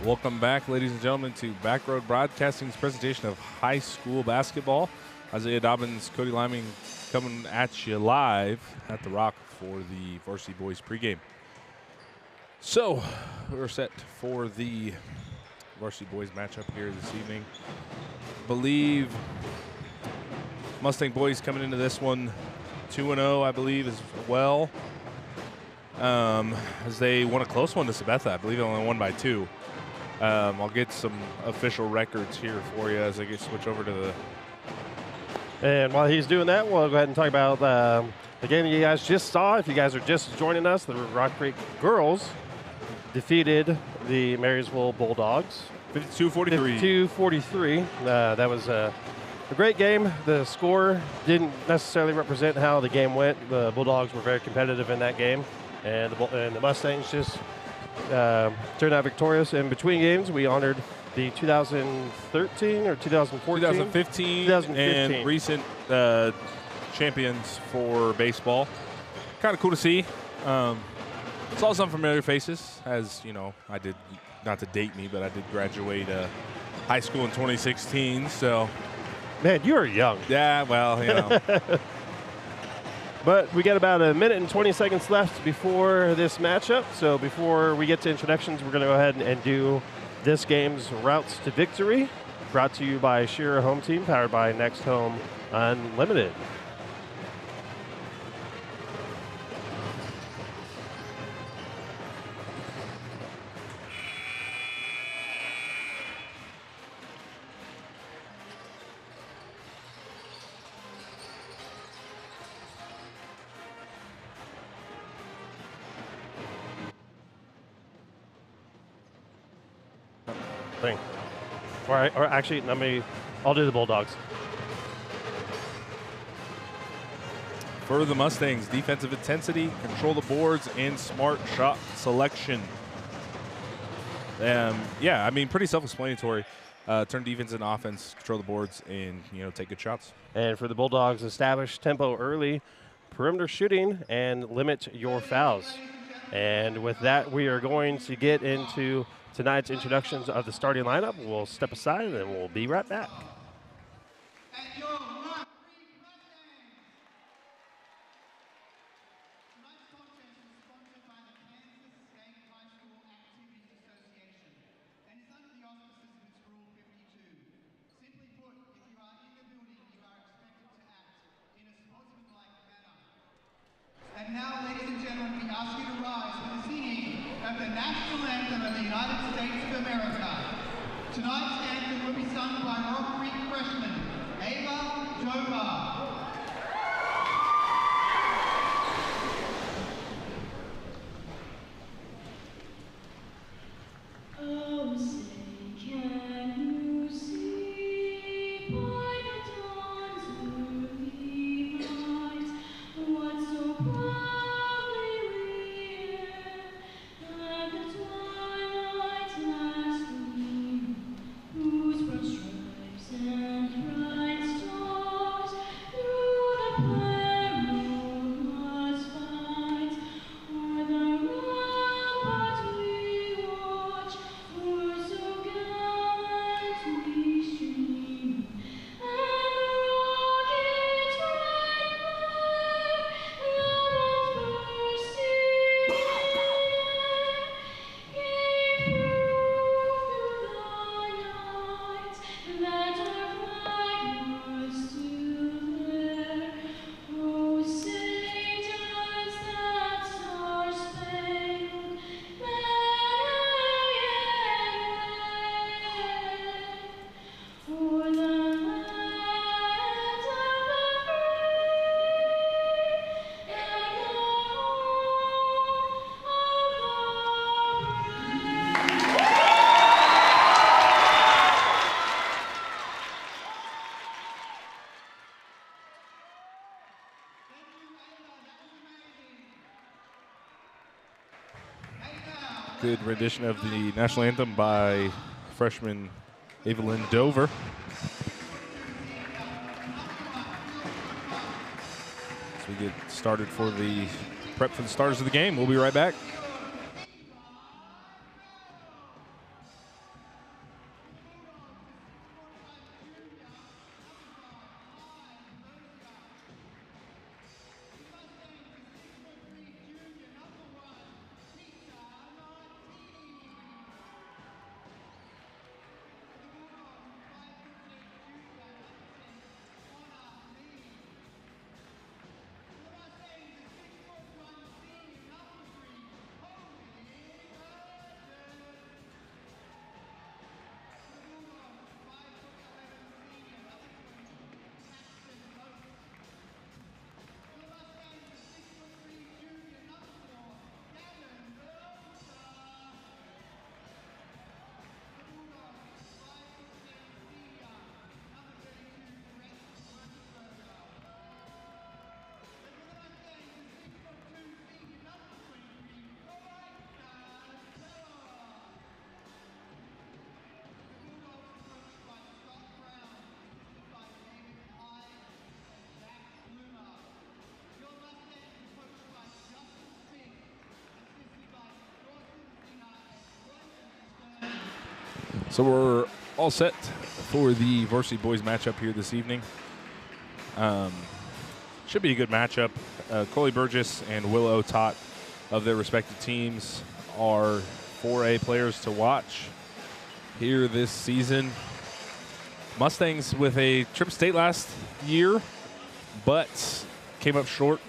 Welcome back, ladies and gentlemen, to Backroad Broadcasting's presentation of high school basketball. Isaiah Dobbins, Cody Liming coming at you live at the Rock for the Varsity Boys pregame. So, we're set for the Varsity Boys matchup here this evening. Believe Mustang Boys coming into this one 2-0, I believe, as well. As they won a close one to Sabetha. I believe they only won by 2. I'll get some official records here for you as I switch over to the... And while he's doing that, we'll go ahead and talk about the game that you guys just saw. If you guys are just joining us, the Rock Creek girls defeated the Marysville Bulldogs. 52-43. 52-43. That was a great game. The score didn't necessarily represent how the game went. The Bulldogs were very competitive in that game, and the Mustangs just turned out victorious. In between games, we honored the 2013 or 2014? 2015 and recent champions for baseball. Kind of cool to see. Saw some familiar faces, as you know, I did, not to date me, but I did graduate high school in 2016, so. Man, you are young. Yeah, well, you know. But we got about a minute and 20 seconds left before this matchup. So before we get to introductions, we're going to go ahead and do this game's routes to victory, brought to you by Shearer Home Team, powered by Next Home Unlimited. Thing. Or actually, I'll do the Bulldogs. For the Mustangs, defensive intensity, control the boards, and smart shot selection. Yeah, I mean, pretty self-explanatory. Turn defense into offense, control the boards, and take good shots. And for the Bulldogs, establish tempo early, perimeter shooting, and limit your fouls. And with that, we are going to get into tonight's introductions of the starting lineup. We'll step aside and we'll be right back. And now, ladies and gentlemen, we ask you to rise for the singing of the national anthem of the United States of America. Tonight's anthem will be sung by Rock Creek freshman Ava Dover. Oh, say, can you see by the dawn's early light what so proudly reared at the twilight's last gleam, whose broad stripes and bright stars through the perilous fight o'er the ramparts we watch, were so gallantly stream, and the rocket's red flag, the bombs bursting in air, gave proof through the night that our flag was still there. Oh, say does that star-spangled banner yet wave o'er the land of the free and the home of the brave? Good rendition of the national anthem by freshman Evelyn Dover. As we get started for the prep for the starters of the game, we'll be right back. So we're all set for the Varsity boys matchup here this evening. Should be a good matchup. Coley Burgess and Will Otot of their respective teams are 4A players to watch here this season. Mustangs with a trip state last year, but came up short.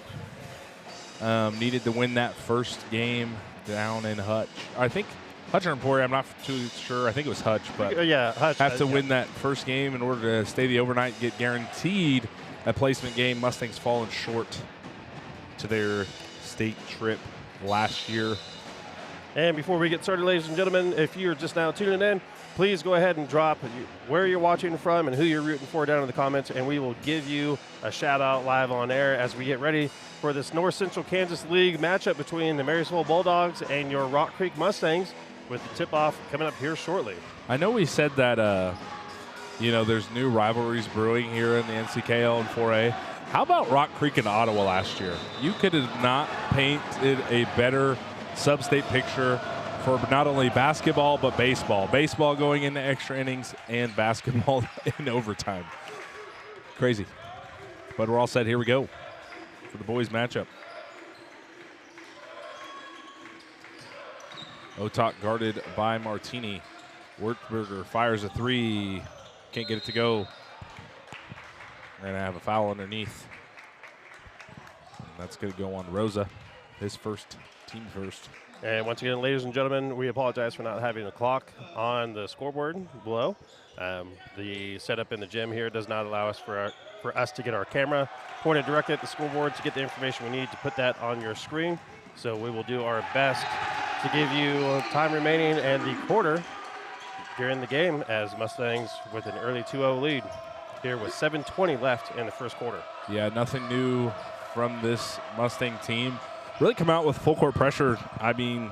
Needed to win that first game down in Hutch. I think Hutch or Emporia, I'm not too sure. I think it was Hutch, but Yeah, Hutch. have to win that first game in order to stay the overnight and get guaranteed a placement game. Mustangs falling short to their state trip last year. And before we get started, ladies and gentlemen, if you're just now tuning in, please go ahead and drop where you're watching from and who you're rooting for down in the comments, and we will give you a shout-out live on air as we get ready for this North Central Kansas League matchup between the Marysville Bulldogs and your Rock Creek Mustangs, with the tip-off coming up here shortly. I know we said that, there's new rivalries brewing here in the NCKL and 4A. How about Rock Creek and Ottawa last year? You could have not painted a better sub-state picture for not only basketball, but baseball. Baseball going into extra innings and basketball in overtime. Crazy. But we're all set. Here we go for the boys matchup. Otot guarded by Martini. Wertberger fires a three. Can't get it to go. We're going to have a foul underneath. And that's going to go on Rosa, his first, team first. And once again, ladies and gentlemen, we apologize for not having a clock on the scoreboard below. The setup in the gym here does not allow us for us to get our camera pointed directly at the scoreboard to get the information we need to put that on your screen. So we will do our best to give you time remaining and the quarter during the game as Mustangs with an early 2-0 lead here with 7:20 left in the first quarter. Yeah, nothing new from this Mustang team. Really come out with full court pressure. I mean,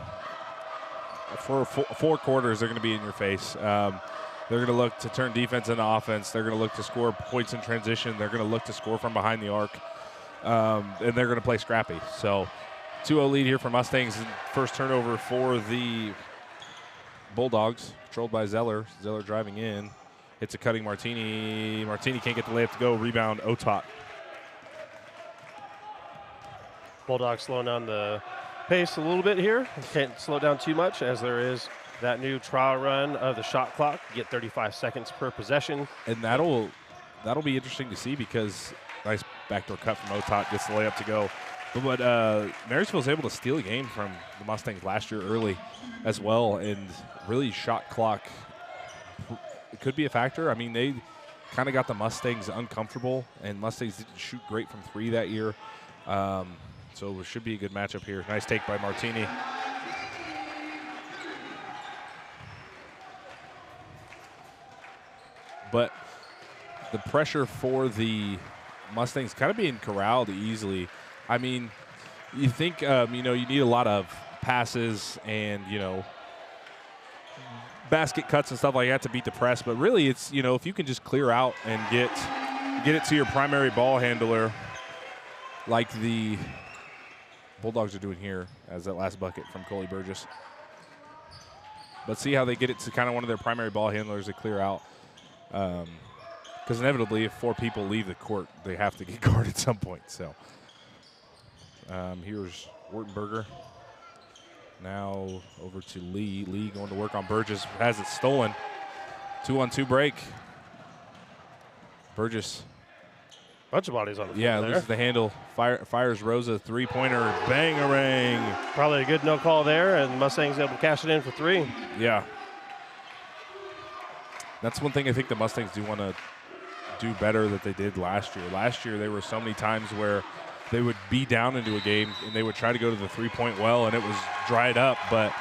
for four quarters, they're going to be in your face. They're going to look to turn defense into offense. They're going to look to score points in transition. They're going to look to score from behind the arc. And they're going to play scrappy. So 2-0 lead here for Mustangs. First turnover for the Bulldogs, controlled by Zeller. Zeller driving in. Hits a cutting Martini. Martini can't get the layup to go. Rebound, Otot. Bulldogs slowing down the pace a little bit here. Can't slow down too much as there is that new trial run of the shot clock. You get 35 seconds per possession. And that'll be interesting to see because nice backdoor cut from Otot, gets the layup to go. But Marysville was able to steal a game from the Mustangs last year early as well, and really shot clock it could be a factor. I mean, they kind of got the Mustangs uncomfortable, and Mustangs didn't shoot great from three that year. So it should be a good matchup here. Nice take by Martini. But the pressure for the Mustangs kind of being corralled easily. I mean, you think, you need a lot of passes and, basket cuts and stuff like that to beat the press. But really, it's, if you can just clear out and get it to your primary ball handler like the Bulldogs are doing here as that last bucket from Coley Burgess. But see how they get it to kind of one of their primary ball handlers to clear out. Because inevitably, if four people leave the court, they have to get guarded at some point. So here's Wertenberger. Now over to Lee. Lee going to work on Burgess. Has it stolen. 2-on-2 break. Burgess. Bunch of bodies on the floor. Yeah, there. loses the handle. Fires Rosa. Three-pointer. Bang-a-rang. Probably a good no call there, and Mustangs able to cash it in for three. Yeah. That's one thing I think the Mustangs do want to do better that they did last year. Last year, there were so many times where they would be down into a game and they would try to go to the three-point well, and it was dried up. But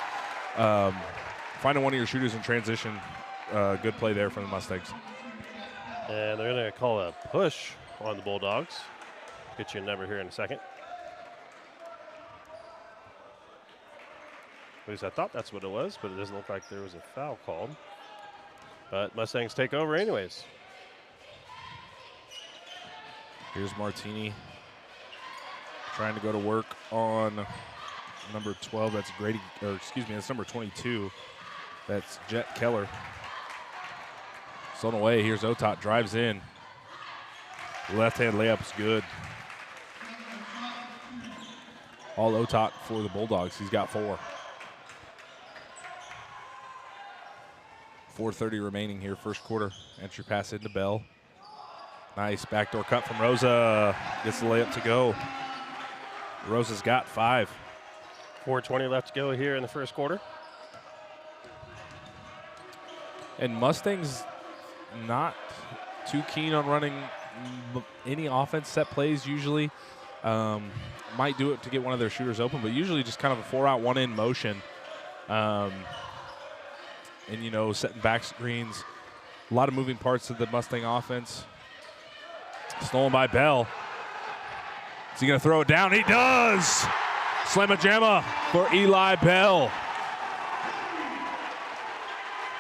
finding one of your shooters in transition, good play there from the Mustangs. And they're going to call a push on the Bulldogs. Get you a number here in a second. At least I thought that's what it was, but it doesn't look like there was a foul called. But Mustangs take over anyways. Here's Martini trying to go to work on number 12. That's Grady, or excuse me, that's number 22. That's Jet Keller. Stolen away. Here's Otot. Drives in. Left-hand layup is good. All Otot for the Bulldogs. He's got 4. 4:30 remaining here, first quarter. Entry pass into Bell. Nice backdoor cut from Rosa. Gets the layup to go. Rosa's got 5. 4:20 left to go here in the first quarter. And Mustangs not too keen on running any offense set plays usually. Might do it to get one of their shooters open, but usually just kind of a 4-out, 1-in motion. And, you know, setting back screens. A lot of moving parts of the Mustang offense. Stolen by Bell. Is he going to throw it down? He does! Slamma-jamma for Eli Bell.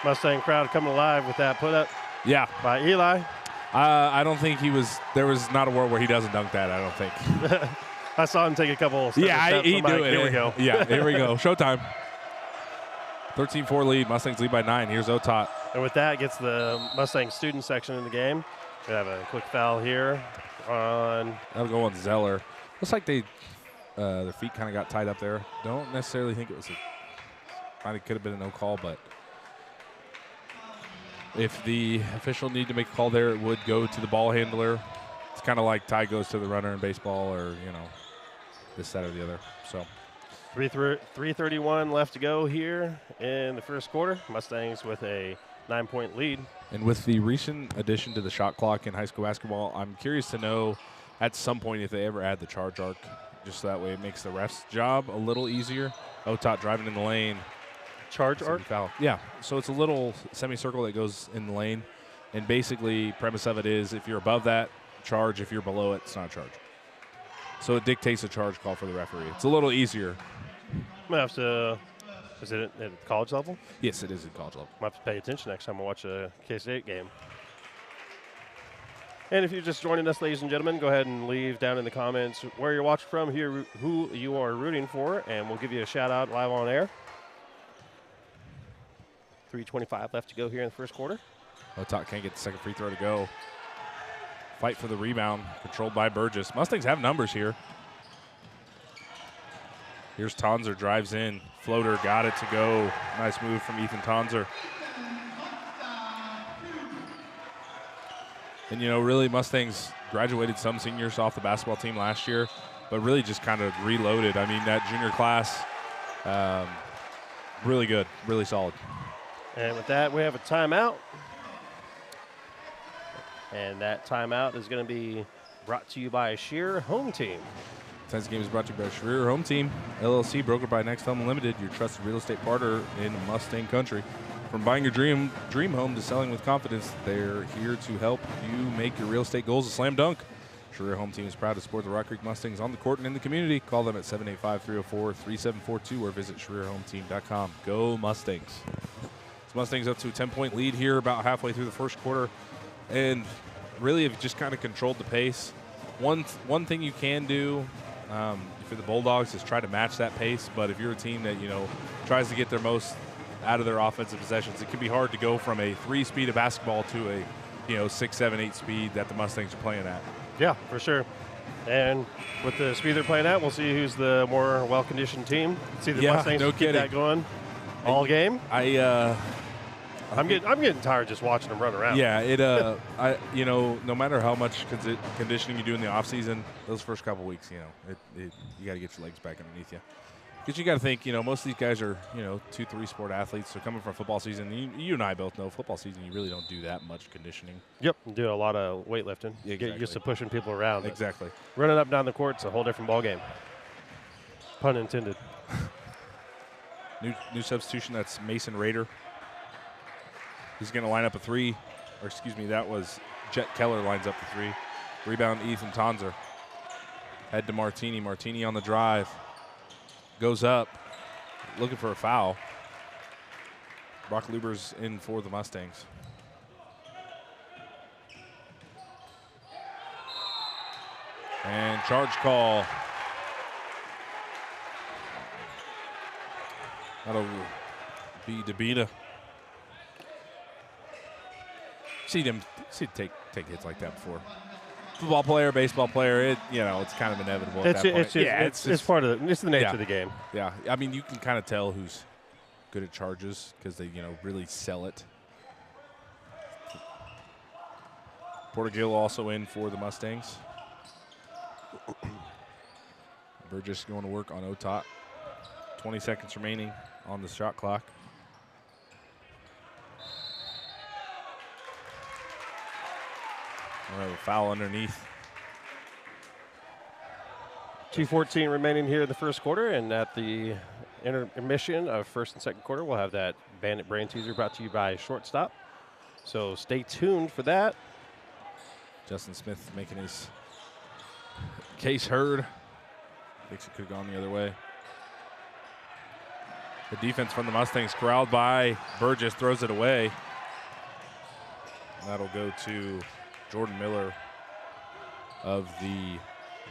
Mustang crowd coming alive with that put up Yeah. by Eli. I don't think there was not a world where he doesn't dunk that, I don't think. I saw him take a couple steps. He knew it. Here we go. Yeah, here we go. Showtime. 13-4 lead. Mustangs lead by 9. Here's Otot. And with that, gets the Mustang student section in the game. We have a quick foul here on. That'll go on Zeller. Looks like their feet kind of got tied up there. Don't necessarily think it was could have been a no call, but if the official need to make a call there, it would go to the ball handler. It's kind of like tie goes to the runner in baseball, or this, that, or the other. So 3:31 left to go here in the first quarter. Mustangs with a 9-point lead. And with the recent addition to the shot clock in high school basketball, I'm curious to know at some point if they ever add the charge arc, just so that way it makes the ref's job a little easier. Otot driving in the lane. Charge arc? Foul. Yeah, so it's a little semicircle that goes in the lane. And basically, premise of it is if you're above that, charge. If you're below it, it's not a charge. So it dictates a charge call for the referee. It's a little easier. I'm going to have to. Is it at college level? Yes, it is at college level. I'm going to have to pay attention next time I watch a K-State game. And if you're just joining us, ladies and gentlemen, go ahead and leave down in the comments where you're watching from, who you are rooting for, and we'll give you a shout-out live on air. 3:25 left to go here in the first quarter. Otot can't get the second free throw to go. Fight for the rebound, controlled by Burgess. Mustangs have numbers here. Here's Tonzer, drives in. Floater, got it to go. Nice move from Ethan Tonzer. And, really, Mustangs graduated some seniors off the basketball team last year, but really just kind of reloaded. I mean, that junior class, really good, really solid. And with that, we have a timeout. And that timeout is going to be brought to you by Shearer Home Team. Tonight's game is brought to you by Schreier Home Team, LLC, brokered by Next Home Limited, your trusted real estate partner in Mustang country. From buying your dream home to selling with confidence, they're here to help you make your real estate goals a slam dunk. Schreier Home Team is proud to support the Rock Creek Mustangs on the court and in the community. Call them at 785-304-3742 or visit SchreierHomeTeam.com. Go Mustangs. Mustangs up to a 10-point lead here about halfway through the first quarter, and really have just kind of controlled the pace. One thing you can do for the Bulldogs is try to match that pace, but if you're a team that tries to get their most out of their offensive possessions, it can be hard to go from a 3 speed of basketball to a 6, 7, 8 speed that the Mustangs are playing at. Yeah, for sure. And with the speed they're playing at, we'll see who's the more well-conditioned team. See the Mustangs keep that going all game. I'm getting tired just watching them run around. Yeah, no matter how much conditioning you do in the off season, those first couple weeks, you got to get your legs back underneath you. Because you got to think, most of these guys are, 2-3 sport athletes. So coming from football season, you and I both know football season, you really don't do that much conditioning. Yep, do a lot of weightlifting. Yeah, exactly. Get used to pushing people around. Exactly. Running up and down the court, it's a whole different ball game. Pun intended. New substitution, that's Mason Rader. He's going to line up a 3. Or excuse me, that was Jet Keller lines up the 3. Rebound, Ethan Tonzer. Head to Martini. Martini on the drive. Goes up, looking for a foul. Brock Luber's in for the Mustangs. And charge call. That'll be DeBita. See take hits like that before. Football player, baseball player, it's kind of inevitable at that point. It's part of it's the nature of the game. Yeah, I mean, you can kind of tell who's good at charges because they, really sell it. Portergill also in for the Mustangs. Burgess going to work on Otot. 20 seconds remaining on the shot clock. We have a foul underneath. 2:14 remaining here in the first quarter, and at the intermission of first and second quarter, we'll have that Bandit Brain Teaser brought to you by Shortstop. So stay tuned for that. Justin Smith making his case heard. Thinks it could have gone the other way. The defense from the Mustangs corralled by Burgess, throws it away. That'll go to Jordan Miller of the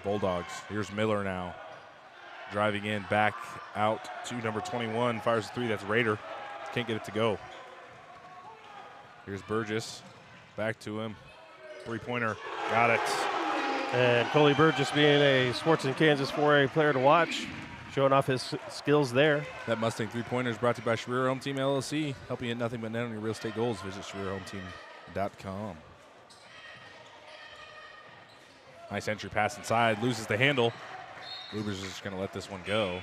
Bulldogs. Here's Miller now. Driving in, back out to number 21. Fires a three. That's Raider. Can't get it to go. Here's Burgess. Back to him. Three-pointer. Got it. And Coley Burgess being a Sports in Kansas 4A player to watch, showing off his skills there. That Mustang three-pointer is brought to you by Schreier Home Team LLC. Helping you hit nothing but net on your real estate goals. Visit SchreierHomeTeam.com. Nice entry pass inside. Loses the handle. Luber's just going to let this one go.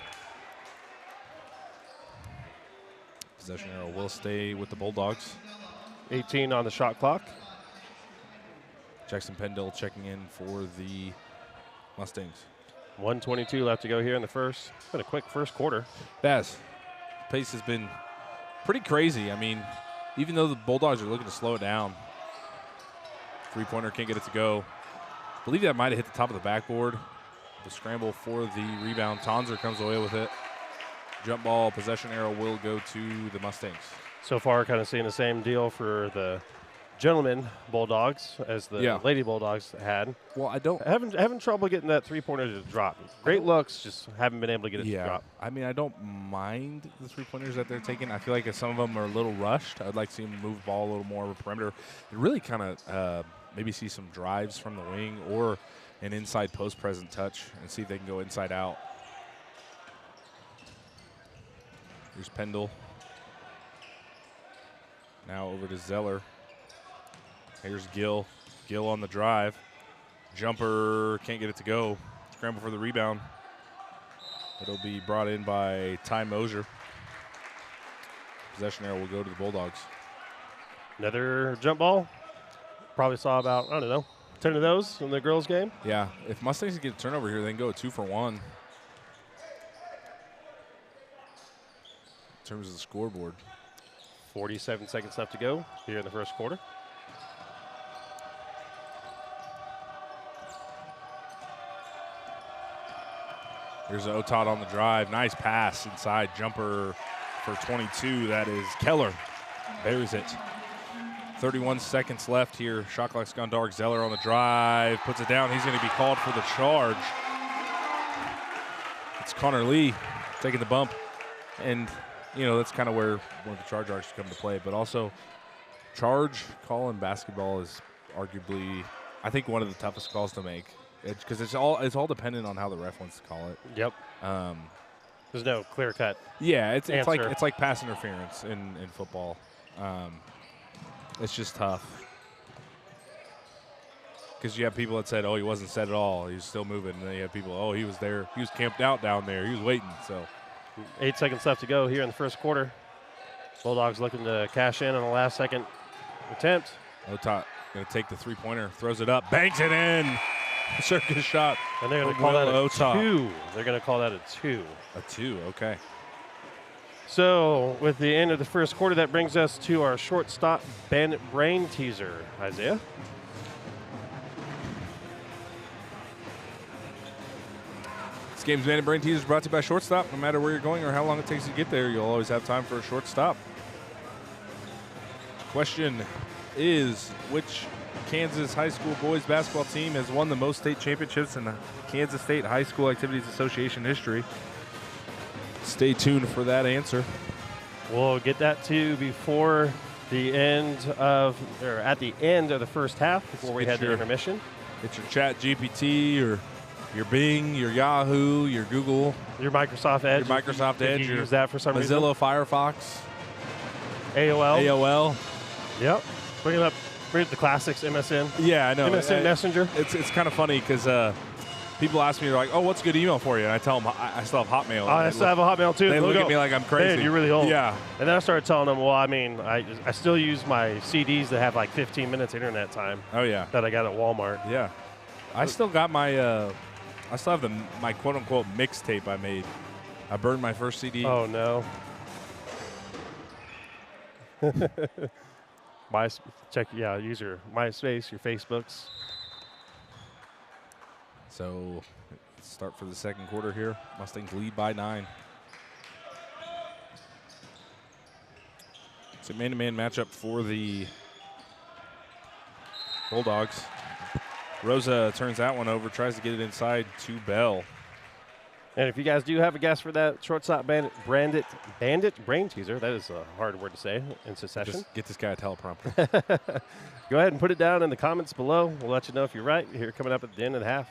Possession arrow will stay with the Bulldogs. 18 on the shot clock. Jackson Pendle checking in for the Mustangs. 1:22 left to go here in the first. It's been a quick first quarter. Baz, pace has been pretty crazy. I mean, even though the Bulldogs are looking to slow it down, three-pointer can't get it to go. I believe that might have hit the top of the backboard. The scramble for the rebound. Tonzer comes away with it. Jump ball, possession arrow will go to the Mustangs. So far, kind of seeing the same deal for the gentlemen Bulldogs as the Lady Bulldogs had. Well, I don't having trouble getting that three-pointer to drop. Great looks, just haven't been able to get it to drop. I mean, I don't mind the three-pointers that they're taking. I feel like some of them are a little rushed. I'd like to see them move the ball a little more over perimeter. And really kind of maybe see some drives from the wing or an inside post present touch and see if they can go inside out. Here's Pendle. Now over to Zeller. Here's Gill. Gill on the drive. Jumper, can't get it to go. Scramble for the rebound. It'll be brought in by Ty Mosier. Possession arrow will go to the Bulldogs. Another jump ball. Probably saw about, 10 of those in the girls' game. Yeah, if Mustangs get a turnover here, they can go 2 for 1. In terms of the scoreboard. 47 seconds left to go here in the first quarter. Here's Otot on the drive. Nice pass inside. Jumper for 22. That is Keller. Buries it. 31 seconds left here. Shot clock's gone dark. Zeller on the drive. Puts it down. He's going to be called for the charge. It's Connor Lee taking the bump. And, that's kind of where one of the charge arcs come to play. But also, charge call in basketball is arguably, I think, one of the toughest calls to make. Because it's all dependent on how the ref wants to call it. Yep. There's no clear cut. Yeah, it's like pass interference in football. It's just tough. Because you have people that said, "Oh, he wasn't set at all. He was still moving." And then you have people, "Oh, he was there. He was camped out down there. He was waiting." So, 8 seconds left to go here in the first quarter. Bulldogs looking to cash in on the last second attempt. Otot going to take the three-pointer, throws it up, banks it in. Circus shot. And they're going to call that a 2. They're going to call that a 2. A 2, okay. So with the end of the first quarter, that brings us to our shortstop Bandit Brain Teaser. Isaiah? This game's Bandit Brain Teaser is brought to you by Shortstop. No matter where you're going or how long it takes to get there, you'll always have time for a shortstop. Question is, which Kansas high school boys basketball team has won the most state championships in the Kansas State High School Activities Association history? Stay tuned for that answer. We'll get that to you before the end of, or at the end of the first half before we Get had the your- intermission. It's your Chat GPT or your Bing, your Yahoo, your Google, Your Microsoft Edge. your Microsoft if Edge, you your use that for some reason. Mozilla Firefox, AOL. AOL. Yep. Bring up the classics, MSN. Yeah, I know. MSN Messenger. It's kind of funny because people ask me, they're like, "Oh, what's a good email for you?" And I tell them I still have Hotmail. Oh, I still have a Hotmail too. They look Logo. at me like I'm crazy. Man, you're really old. Yeah. And then I started telling them, well, I mean, I still use my CDs that have like 15 minutes internet time Oh yeah. that I got at Walmart. Yeah. I still got my. I still have my quote unquote mixtape I made. I burned my first CD. Oh no. Use your MySpace, your Facebooks. So, let's start for the second quarter here. Mustangs lead by 9. It's a man-to-man matchup for the Bulldogs. Rosa turns that one over, tries to get it inside to Bell. And if you guys do have a guess for that shortstop bandit brain teaser, that is a hard word to say in succession. Just get this guy a teleprompter. Go ahead and put it down in the comments below. We'll let you know if you're right here coming up at the end of the half.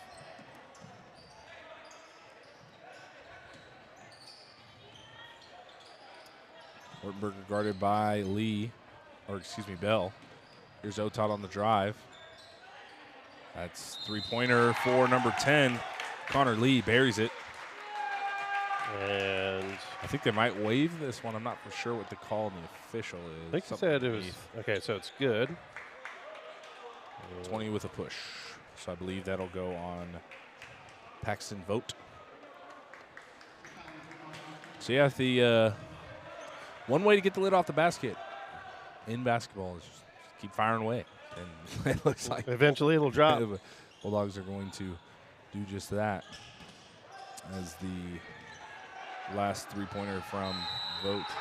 Ortenberger guarded by Bell. Here's Otot on the drive. That's three-pointer for number 10. Connor Lee buries it. And I think they might waive this one. I'm not for sure what the call in the official is. I think he Something said it was, underneath. okay, so it's good. 20 with a push. So I believe that'll go on Paxton Vogt. So yeah, the one way to get the lid off the basket in basketball is just keep firing away. And it looks like Eventually it'll drop. the Bulldogs are going to do just that as the last three-pointer from Vogt.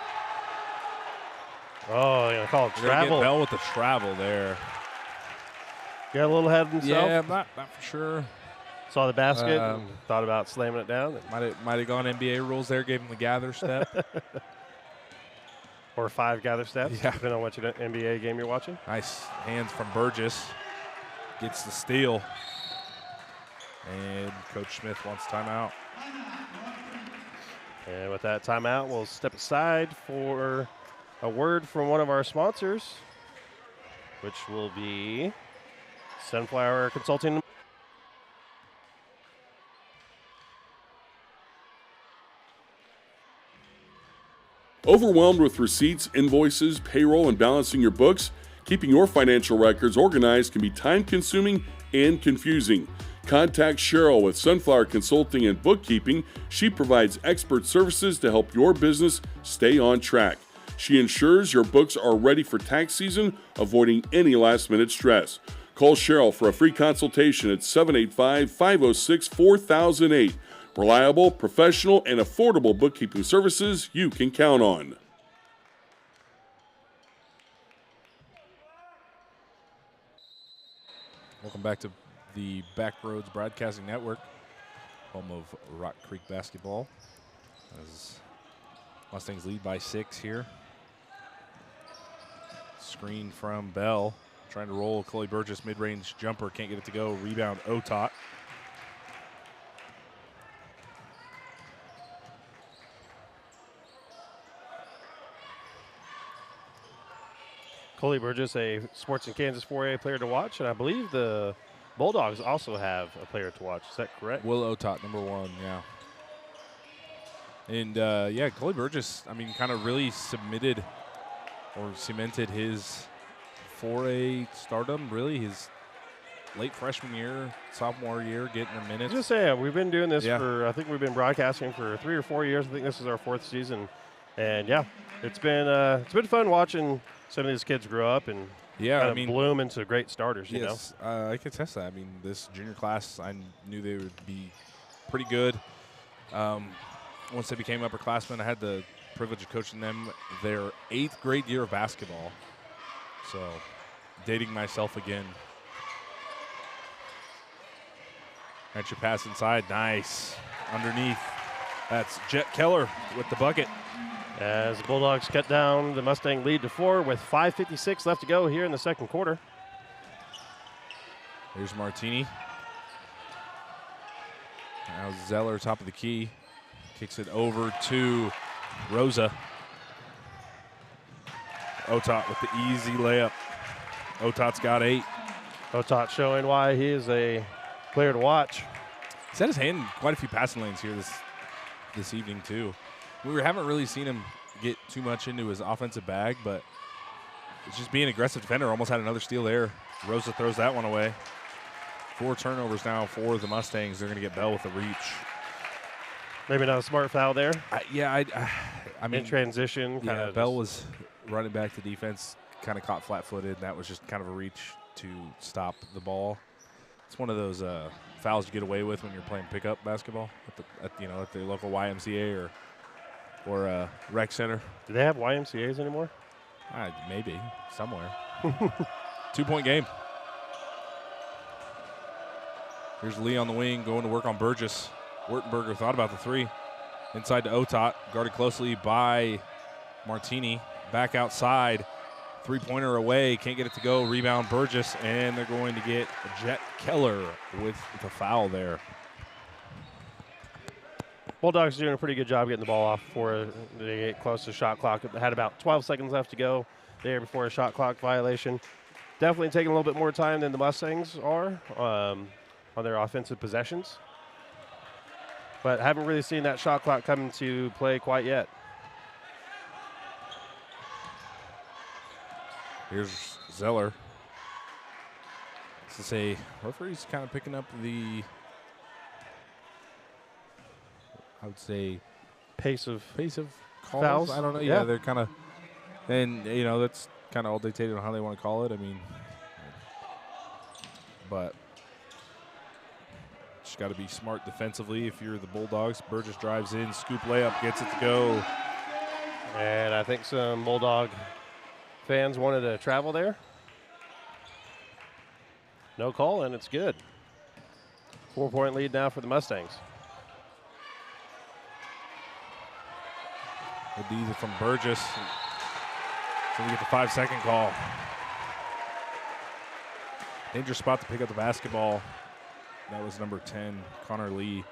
Oh, yeah, call it They're gonna get travel. Bell with the travel there. Got a little ahead of himself. Yeah, I'm not for sure. Saw the basket and thought about slamming it down. Might have gone NBA rules there, gave him the gather step. Or 5 gather steps, Yeah. depending on what NBA game you're watching. Nice hands from Burgess. Gets the steal. And Coach Smith wants timeout. And with that timeout, we'll step aside for a word from one of our sponsors, which will be Sunflower Consulting. Overwhelmed with receipts, invoices, payroll, and balancing your books? Keeping your financial records organized can be time-consuming and confusing. Contact Cheryl with Sunflower Consulting and Bookkeeping. She provides expert services to help your business stay on track. She ensures your books are ready for tax season, avoiding any last-minute stress. Call Cheryl for a free consultation at 785-506-4008. Reliable, professional, and affordable bookkeeping services you can count on. Welcome back to the Backroads Broadcasting Network, home of Rock Creek basketball. As Mustangs lead by 6 here. Screen from Bell. Trying to roll Chloe Burgess, mid-range jumper, can't get it to go. Rebound, Otot. Coley Burgess, a Sports in Kansas 4A player to watch, and I believe the Bulldogs also have a player to watch. Is that correct? Will Otot, number 1, yeah. And, yeah, Coley Burgess, I mean, kind of really cemented his 4A stardom, really, his late freshman year, sophomore year, getting the minutes. Just saying, we've been doing this Yeah. for, I think we've been broadcasting for 3 or 4 years. I think this is our 4th season. And, yeah, it's been fun watching some of these kids grow up and kind of bloom into great starters, you know? Yes, I can attest that. I mean, this junior class, I knew they would be pretty good. Once they became upperclassmen, I had the privilege of coaching them their 8th grade year of basketball. So, dating myself again. That's your pass inside. Nice. Underneath. That's Jet Keller with the bucket. As the Bulldogs cut down the Mustang lead to 4 with 5:56 left to go here in the second quarter. Here's Martini. Now Zeller, top of the key. Kicks it over to Rosa. Otot with the easy layup. Otot's got 8. Otot showing why he is a player to watch. He's had his hand in quite a few passing lanes here this evening, too. We haven't really seen him get too much into his offensive bag, but it's just being an aggressive defender. Almost had another steal there. Rosa throws that one away. 4 turnovers now for the Mustangs. They're going to get Bell with a reach. Maybe not a smart foul there. I mean, in transition. Bell was running back to defense, kind of caught flat-footed. That was just kind of a reach to stop the ball. It's one of those fouls you get away with when you're playing pickup basketball at the local YMCA or rec center. Do they have YMCAs anymore? Maybe somewhere. 2-point game. Here's Lee on the wing going to work on Burgess. Wertenberger thought about the 3. Inside to Otot, guarded closely by Martini. Back outside, 3-pointer away, can't get it to go. Rebound Burgess, and they're going to get Jet Keller with the foul there. Bulldogs doing a pretty good job getting the ball off before they get close to the shot clock. It had about 12 seconds left to go there before a shot clock violation. Definitely taking a little bit more time than the Mustangs are on their offensive possessions. But haven't really seen that shot clock come into play quite yet. Here's Zeller. This is a referee's kind of picking up the, I would say, pace of calls. fouls. I don't know. Yeah, they're kind of, and that's kind of all dictated on how they want to call it. I mean, but just got to be smart defensively if you're the Bulldogs. Burgess drives in, scoop layup, gets it to go. And I think some Bulldog fans wanted to travel there. No call, and it's good. 4-point lead now for the Mustangs. It'll be either from Burgess. So we get the 5-second call. Dangerous spot to pick up the basketball. That was number 10, Connor Lee.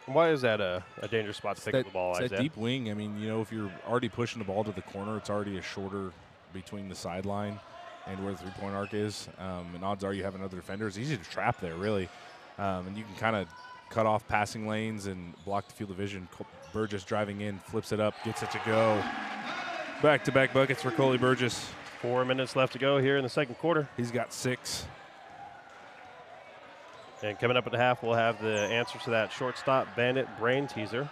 Why is that a dangerous spot to pick up the ball, It's Isaiah? that deep wing. I mean, if you're already pushing the ball to the corner, it's already a shorter between the sideline and where the three-point arc is. And odds are you have another defender. It's easy to trap there, really. And you can kind of cut off passing lanes and block the field of vision. Burgess driving in, flips it up, gets it to go. Back-to-back buckets for Coley Burgess. 4 minutes left to go here in the second quarter. He's got 6. And coming up at the half, we'll have the answer to that shortstop bandit brain teaser.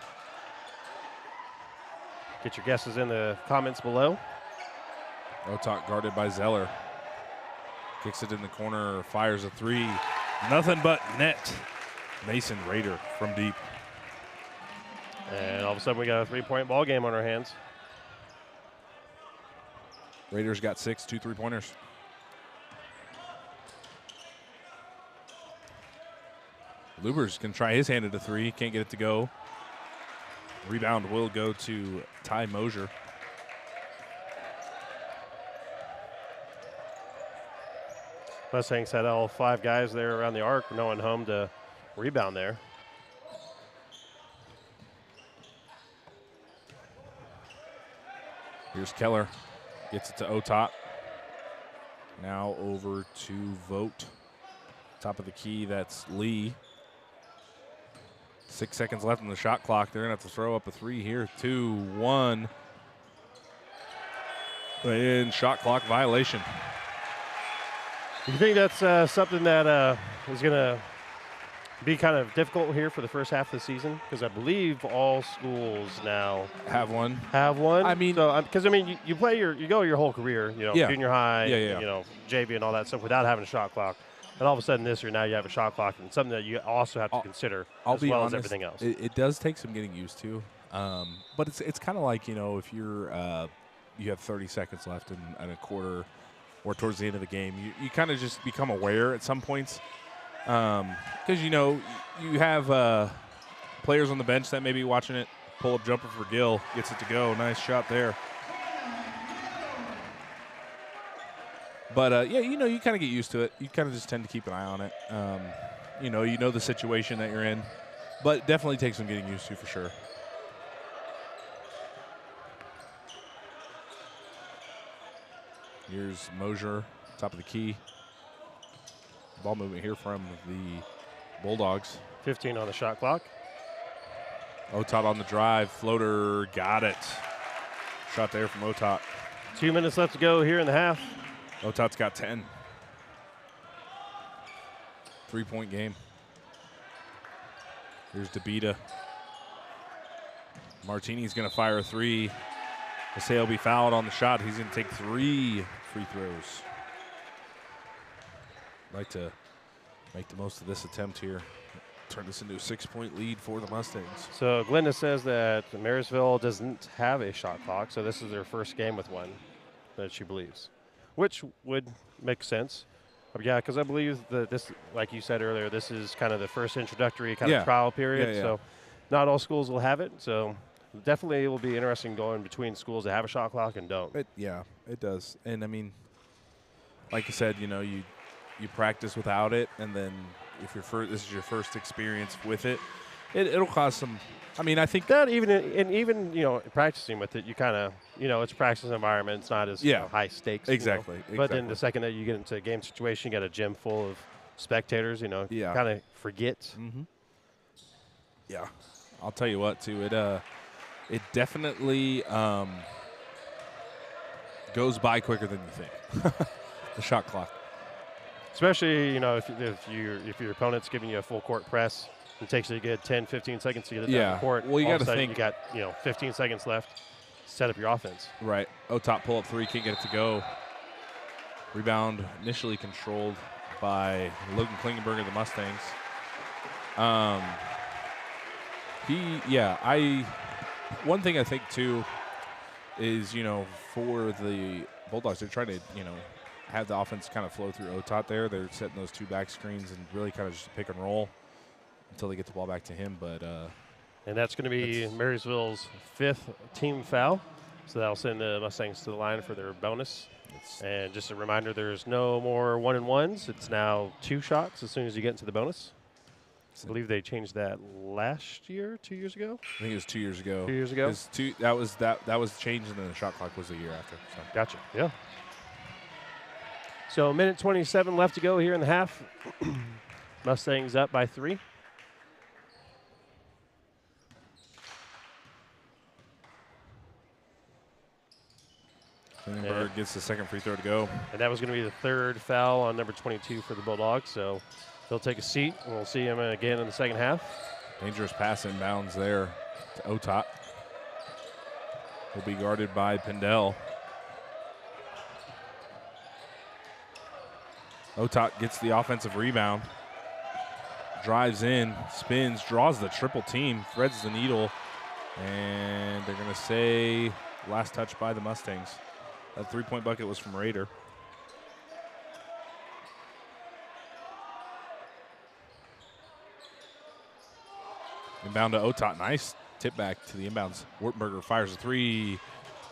Get your guesses in the comments below. Otot guarded by Zeller. Kicks it in the corner, fires a 3. Nothing but net. Mason Rader from deep. And all of a sudden, we got a 3-point ball game on our hands. Raiders got 6, 2 3-pointers. Luber's can try his hand at a 3, can't get it to go. Rebound will go to Ty Mosier. Mustangs had all 5 guys there around the arc, no one home to rebound there. Here's Keller, gets it to Otot. Now over to Vogt. Top of the key, that's Lee. 6 seconds left on the shot clock. They're going to have to throw up a 3 here. 2, 1. And shot clock violation. You think that's something that is going to be kind of difficult here for the first half of the season? Because I believe all schools now have one. I mean, because you play you go your whole career, junior high, JV and all that stuff without having a shot clock. And all of a sudden this year now you have a shot clock and something that you also have to consider as well as everything else. It does take some getting used to, but it's kind of like if you're you have 30 seconds left in a quarter or towards the end of the game, you kind of just become aware at some points because you have players on the bench that may be watching it, Pull-up jumper for Gill. Gets it to go. Nice shot there. But, yeah, you kind of get used to it. You kind of just tend to keep an eye on it. You know the situation that you're in. But it definitely takes some getting used to for sure. Here's Mosier, top of the key. Ball movement here from the Bulldogs. 15 on the shot clock. Otot on the drive. Floater, got it. Shot there from Otot. 2 minutes left to go here in the half. Otot's got 10. 3-point game. Here's DeBita. Martini's going to fire a three. Say he'll be fouled on the shot. He's going to take 3 free throws. Like to make the most of this attempt here. Turn this into a 6-point lead for the Mustangs. So Glenda says that Marysville doesn't have a shot clock, so this is their first game with one that she believes, which would make sense. Yeah, because I believe that this, like you said earlier, this is kind of the first introductory kind of trial period. Yeah. So not all schools will have it. So definitely it will be interesting going between schools that have a shot clock and don't. It does. And, I mean, like you said, you practice without it, and then if this is your first experience with it, it'll cause some. I mean, I think that even practicing with it, you kind of it's a practice environment. It's not as high stakes. Exactly. But then the second that you get into a game situation, you got a gym full of spectators. You kind of forget. Mm-hmm. Yeah, I'll tell you what, too. It definitely goes by quicker than you think. The shot clock. Especially, if your opponent's giving you a full court press, it takes you a good 10, 15 seconds to get it down the court. Well, you got to think. You got 15 seconds left. Set up your offense. Right. Top pull up three, can't get it to go. Rebound initially controlled by Logan Klingenberg of the Mustangs. One thing I think too is for the Bulldogs, they're trying to have the offense kind of flow through Otot there. They're setting those two back screens and really kind of just pick and roll until they get the ball back to him. But and that's going to be Marysville's 5th team foul. So that'll send the Mustangs to the line for their bonus. And just a reminder, there's no more 1-and-1s. It's now 2 shots as soon as you get into the bonus. I believe they changed that last year, 2 years ago. I think it was 2 years ago. 2 years ago. That was changed, and then the shot clock was the year after. So. Gotcha. Yeah. So a minute 27 left to go here in the half. Mustangs up by 3. Klingenberg gets the second free throw to go. And that was going to be the 3rd foul on number 22 for the Bulldogs. So he'll take a seat, and we'll see him again in the second half. Dangerous pass inbounds there to Otot. Will be guarded by Pendel. Otot gets the offensive rebound. Drives in, spins, draws the triple team, threads the needle, and they're going to say last touch by the Mustangs. That 3-point bucket was from Raider. Inbound to Otot. Nice tip back to the inbounds. Wartenberger fires a 3.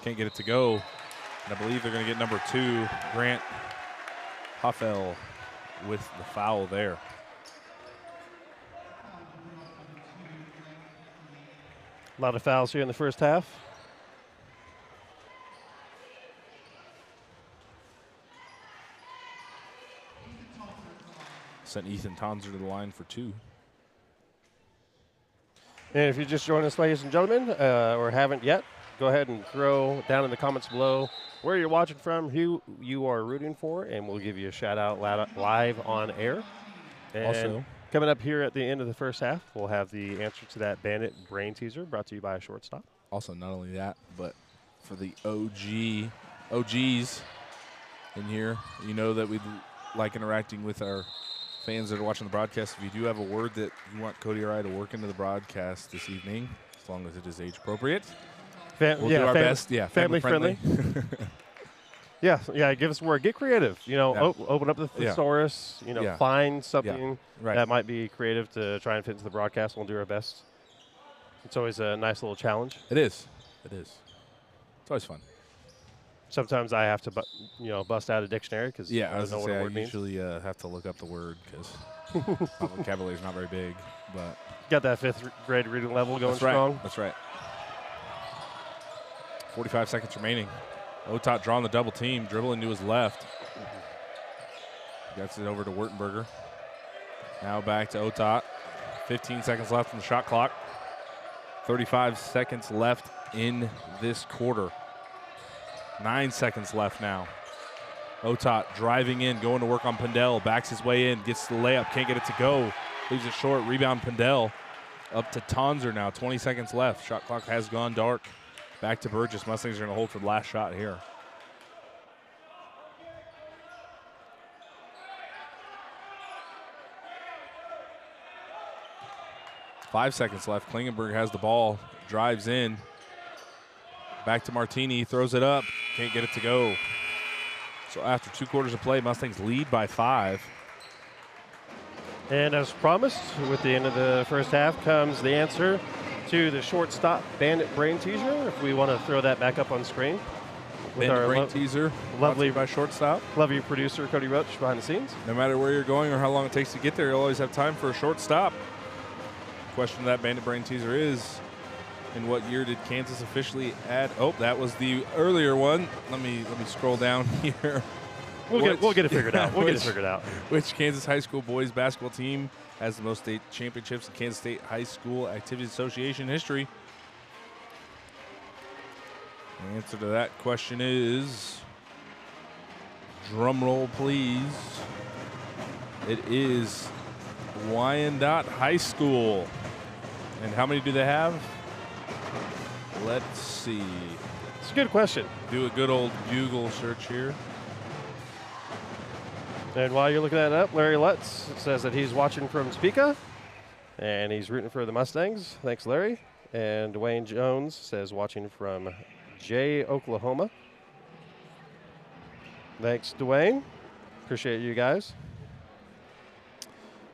Can't get it to go. And I believe they're going to get number 2, Grant Huffell, with the foul there. A lot of fouls here in the first half. Sent Ethan Tonser to the line for 2. And if you just joined us, ladies and gentlemen, or haven't yet, go ahead and throw down in the comments below where you're watching from, who you are rooting for, and we'll give you a shout-out live on air. And also, coming up here at the end of the first half, we'll have the answer to that Bandit brain teaser brought to you by a shortstop. Also, not only that, but for the OGs in here, that we like interacting with our fans that are watching the broadcast. If you do have a word that you want Cody or I to work into the broadcast this evening, as long as it is age appropriate, we'll do our best. Yeah, family friendly. Yeah, give us a word. Get creative. Open up the thesaurus. Find something that might be creative to try and fit into the broadcast. We'll do our best It's always a nice little challenge. It is. It is. It's always fun. Sometimes I have to, bust out a dictionary because Yeah, I don't know what a I word means. usually have to look up the word because my vocabulary is not very big. But Got that 5th grade reading level going that's right. strong. That's right. 45 seconds remaining. Otot drawing the double team, dribbling to his left. Gets it over to Wurtenberger. Now back to Otot. 15 seconds left on the shot clock. 35 seconds left in this quarter. 9 seconds left now. Otot driving in, going to work on Pendel. Backs his way in, gets the layup, can't get it to go. Leaves it short, rebound Pendel. Up to Tonzer now, 20 seconds left. Shot clock has gone dark. Back to Burgess. Mustangs are going to hold for the last shot here. Five seconds left. Klingenberg has the ball, drives in. Back to Martini, throws it up, can't get it to go. So after 2 quarters of play, Mustangs lead by 5. And as promised, with the end of the first half comes the answer to the shortstop bandit brain teaser. If we want to throw that back up on screen. With Bandit our brain teaser, lovely by shortstop. lovely producer Cody Roach behind the scenes. No matter where you're going or how long it takes to get there, you'll always have time for a short stop. Question of that bandit brain teaser is, in what year did Kansas officially add? Oh, that was the earlier one. Let me scroll down here. We'll get it figured out. We'll get it figured out. Which Kansas high school boys basketball team has the most state championships in Kansas State High School Activities Association history? The answer to that question is, drum roll please, it is Wyandotte High School. And how many do they have? Let's see. It's a good question. Do a good old Google search here. And while you're looking that up, Larry Lutz says that he's watching from Topeka, and he's rooting for the Mustangs. Thanks, Larry. And Dwayne Jones says watching from Jay, Oklahoma. Thanks, Dwayne. Appreciate you guys.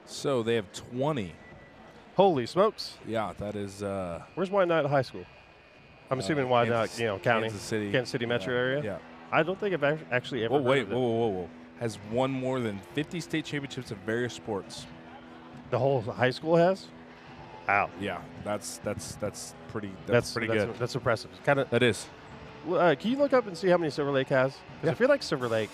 So they have 20. Holy smokes. Yeah, that is Where's Wyandotte High School? I'm assuming Wyandotte, Kansas- county. Kansas City. Metro area. Yeah. I don't think I've actually ever Whoa, heard wait, of it. whoa. Has won more than 50 state championships in various sports. The whole high school has? Wow. Yeah, that's pretty That's good. That's impressive. Kind of. That is. Can you look up and see how many Silver Lake has? Because I feel like Silver Lake,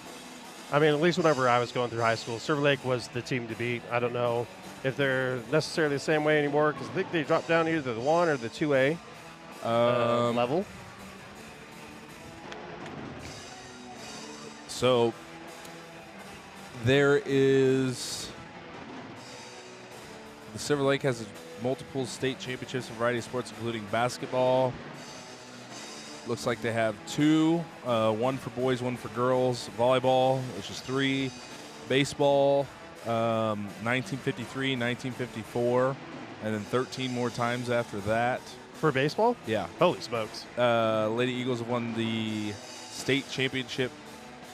I mean, at least whenever I was going through high school, Silver Lake was the team to beat. I don't know if they're necessarily the same way anymore because I think they dropped down either the 1 or the 2A level. So there is the Silver Lake has multiple state championships in a variety of sports, including basketball. Looks like they have 2, 1 for boys, 1 for girls. Volleyball, which is 3. Baseball, 1953, 1954, and then 13 more times after that. For baseball? Yeah. Holy smokes. Lady Eagles have won the state championship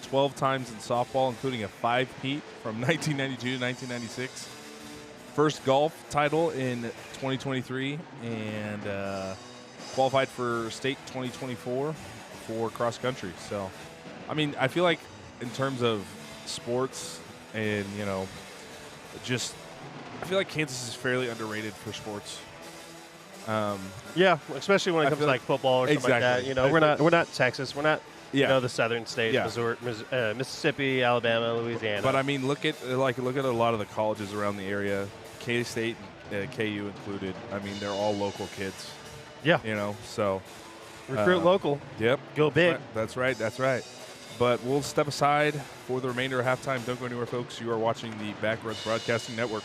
12 times in softball, including a 5-peat from 1992 to 1996. First golf title in 2023, and qualified for state 2024 for cross country. So, I mean, I feel like in terms of sports and, I feel like Kansas is fairly underrated for sports. Yeah, especially when it I comes to feel like football or something like that. Exactly. We're not Texas. We're not the southern states, Yeah. Missouri, Mississippi, Alabama, Louisiana. But I mean, look at a lot of the colleges around the area, K-State, KU included. I mean, they're all local kids. Yeah. So Recruit local. Yep. Go big. That's right. But we'll step aside for the remainder of halftime. Don't go anywhere, folks. You are watching the Backroads Broadcasting Network.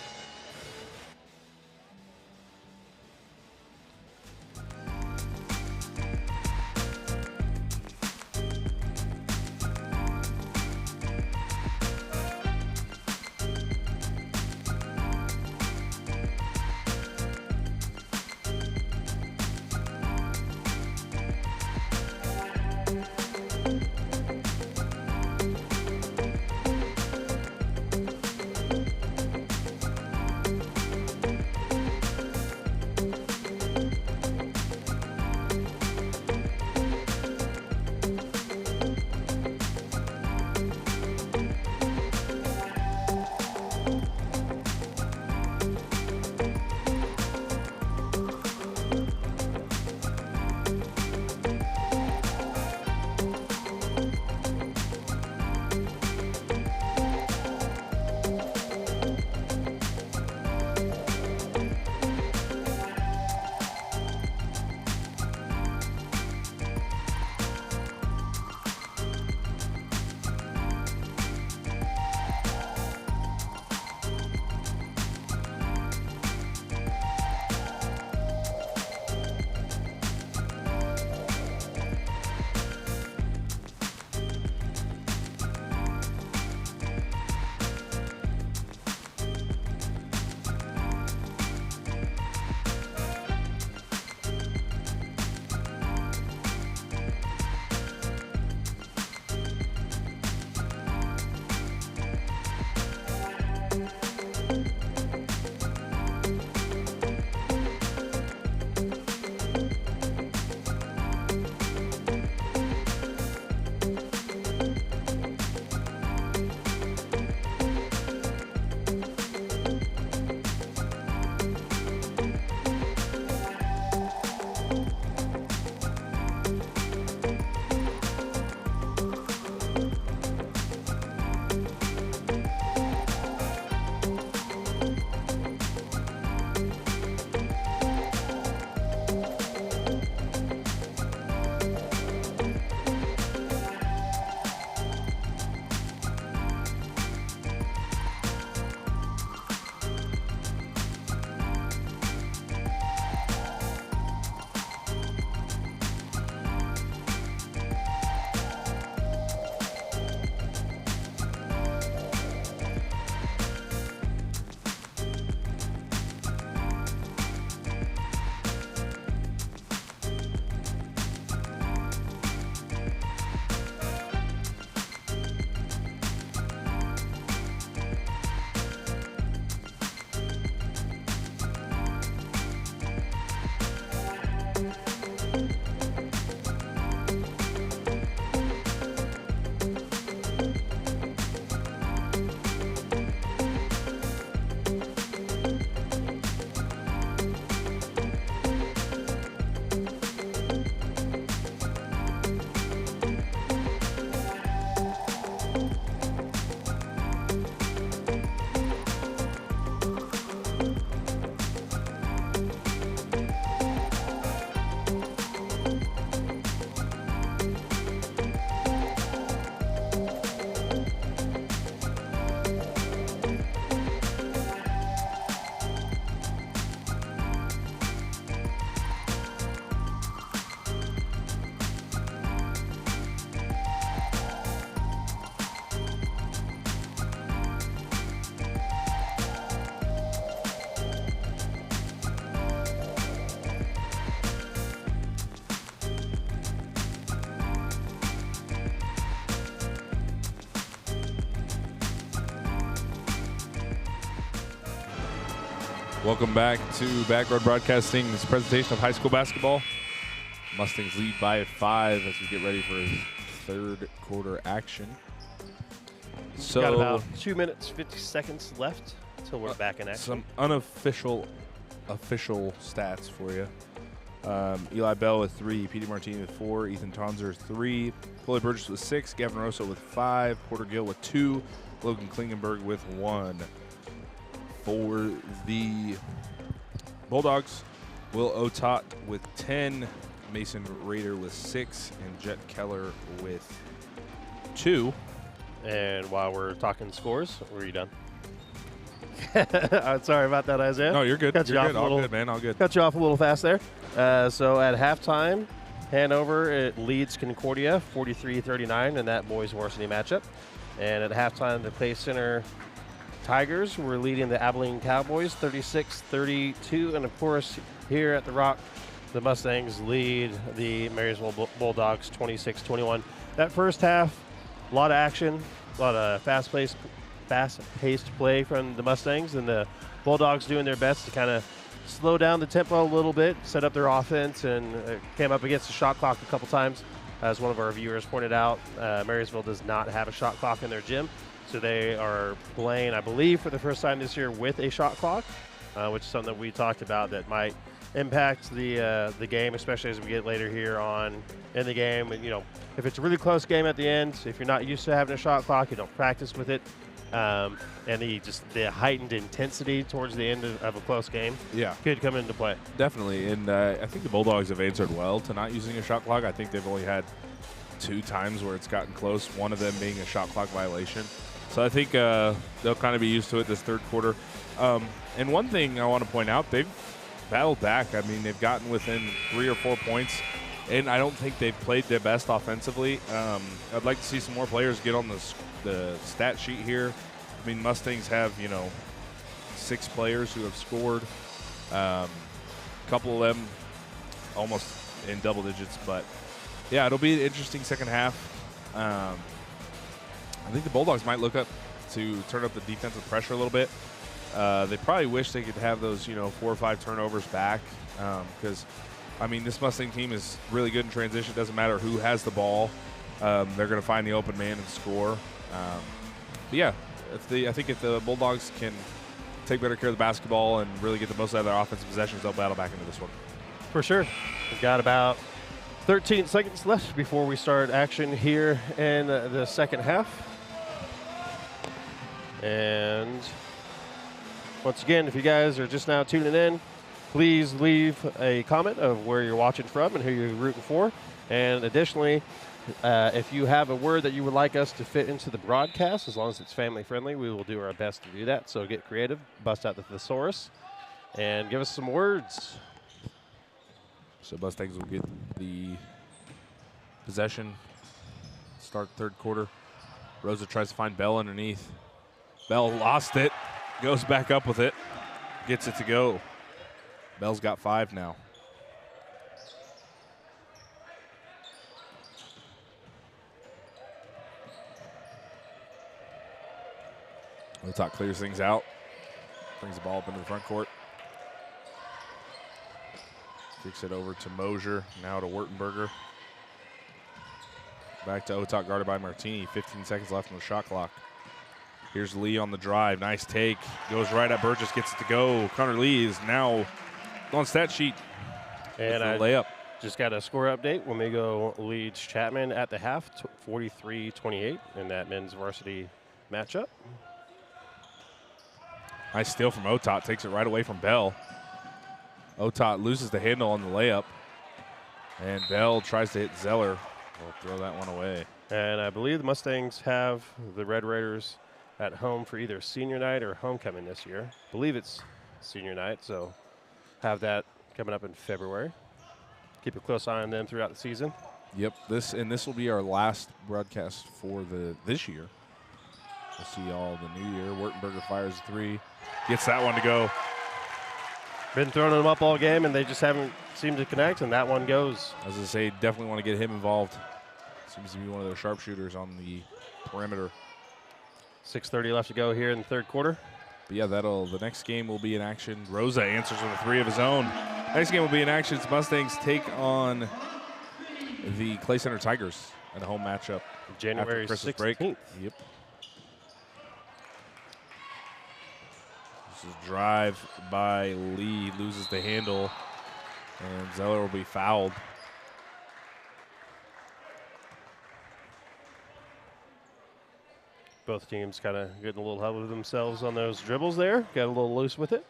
Welcome back to Backroad Broadcasting's presentation of high school basketball. Mustangs lead by 5 as we get ready for third quarter action. So Got about 2 minutes, 50 seconds left until we're back in action. some official stats for you. Eli Bell with 3, Petey Martini with 4, Ethan Tonzer 3, Chloe Burgess with 6, Gavin Rosso with 5, Porter Gill with 2, Logan Klingenberg with 1. For the Bulldogs, Will Otot with 10, Mason Rader with 6, and Jet Keller with 2. And while we're talking scores, were you done? Sorry about that, Isaiah. No, you're good. Cut you You're off good. a All little- good, man. All good. Cut you off a little fast there. So at halftime, Hanover it leads Concordia 43-39 in that boys varsity matchup. And at halftime, the Clay Center Tigers were leading the Abilene Cowboys 36-32. And of course, here at the Rock, the Mustangs lead the Marysville Bulldogs 26-21. That first half, a lot of action, a lot of fast-paced play from the Mustangs, and the Bulldogs doing their best to kind of slow down the tempo a little bit, set up their offense, and came up against the shot clock a couple times. As one of our viewers pointed out, Marysville does not have a shot clock in their gym, so they are playing, I believe, for the first time this year with a shot clock, which is something that we talked about that might impact the game, especially as we get later here on in the game. And, you know, if it's a really close game at the end, if you're not used to having a shot clock, you don't practice with it, and the heightened intensity towards the end of a close game could come into play. Definitely. And I think the Bulldogs have answered well to not using a shot clock. I think they've only had 2 times where it's gotten close, one of them being a shot clock violation. So I think they'll kind of be used to it this third quarter. And one thing I want to point out, they've battled back. I mean, they've gotten within 3 or 4 points, and I don't think they've played their best offensively. I'd like to see some more players get on the stat sheet here. I mean, Mustangs have, 6 players who have scored. A couple of them almost in double digits, but yeah, it'll be an interesting second half. I think the Bulldogs might look up to turn up the defensive pressure a little bit. They probably wish they could have those, 4 or 5 turnovers back, because, I mean, this Mustang team is really good in transition. It doesn't matter who has the ball. They're going to find the open man and score. But yeah, I think if the Bulldogs can take better care of the basketball and really get the most out of their offensive possessions, they'll battle back into this one. For sure. We've got about 13 seconds left before we start action here in the second half. And once again, if you guys are just now tuning in, please leave a comment of where you're watching from and who you're rooting for. And additionally, if you have a word that you would like us to fit into the broadcast, as long as it's family friendly, we will do our best to do that. So get creative, bust out the thesaurus, and give us some words. So Mustangs will get the possession, start third quarter. Rosa tries to find Bell underneath. Bell lost it, goes back up with it, gets it to go. Bell's got 5 now. Otok clears things out, brings the ball up into the front court. Kicks it over to Mosier, now to Wertenberger. Back to Otok, guarded by Martini. 15 seconds left on the shot clock. Here's Lee on the drive. Nice take. Goes right at Burgess, gets it to go. Connor Lee is now on stat sheet. And a layup. Just got a score update. Wamego leads Chapman at the half, 43-28 in that men's varsity matchup. Nice steal from Otot. Takes it right away from Bell. Otot loses the handle on the layup. And Bell tries to hit Zeller. We'll throw that one away. And I believe the Mustangs have the Red Raiders at home for either senior night or homecoming this year. I believe it's senior night, so have that coming up in February. Keep a close eye on them throughout the season. Yep, this will be our last broadcast for this year. We'll see y'all the new year. Wertenberger fires 3, gets that one to go. Been throwing them up all game, and they just haven't seemed to connect, and that one goes. As I say, definitely want to get him involved. Seems to be one of their sharpshooters on the perimeter. 6:30 left to go here in the third quarter. But yeah, the next game will be in action. Rosa answers with a 3 of his own. Next game will be in action. It's Mustangs take on the Clay Center Tigers in a home matchup. January after Christmas 16th. break. Yep. This is a drive by Lee, loses the handle, and Zeller will be fouled. Both teams kind of getting a little help with themselves on those dribbles there. Got a little loose with it.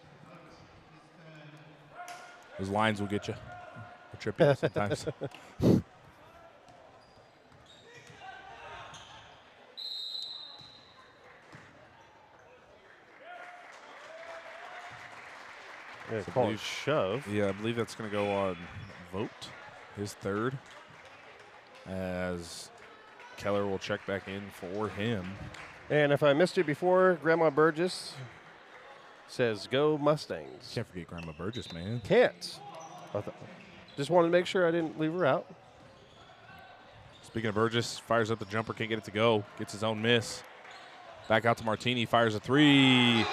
Those lines will get you. They'll trip you up sometimes. Yeah, So call it believe- shove. Yeah, I believe that's going to go on Vogt, his third, as Keller will check back in for him. And if I missed it before, Grandma Burgess says, "Go Mustangs." Can't forget Grandma Burgess, man. Can't. Just wanted to make sure I didn't leave her out. Speaking of Burgess, fires up the jumper, can't get it to go. Gets his own miss. Back out to Martini, fires a 3.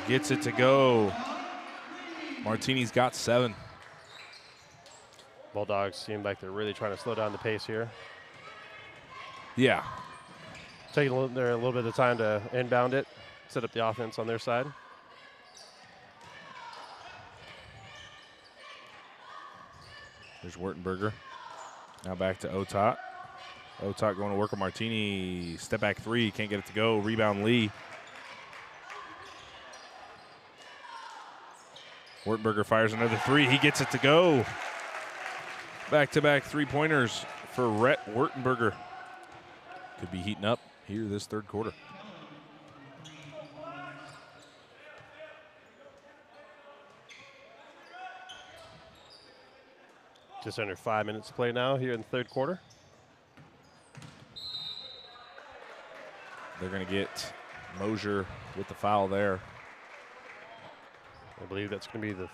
Gets it to go. Martini's got 7. Bulldogs seem like they're really trying to slow down the pace here. Yeah. Taking a little bit of time to inbound it, set up the offense on their side. There's Wertenberger. Now back to Otot. Otot going to work on Martini. Step back 3, can't get it to go. Rebound Lee. Wertenberger fires another 3. He gets it to go. Back-to-back 3-pointers for Rhett Wertenberger. Could be heating up here this third quarter. Just under 5 minutes to play now here in the third quarter. They're going to get Mosier with the foul there. I believe that's going to be the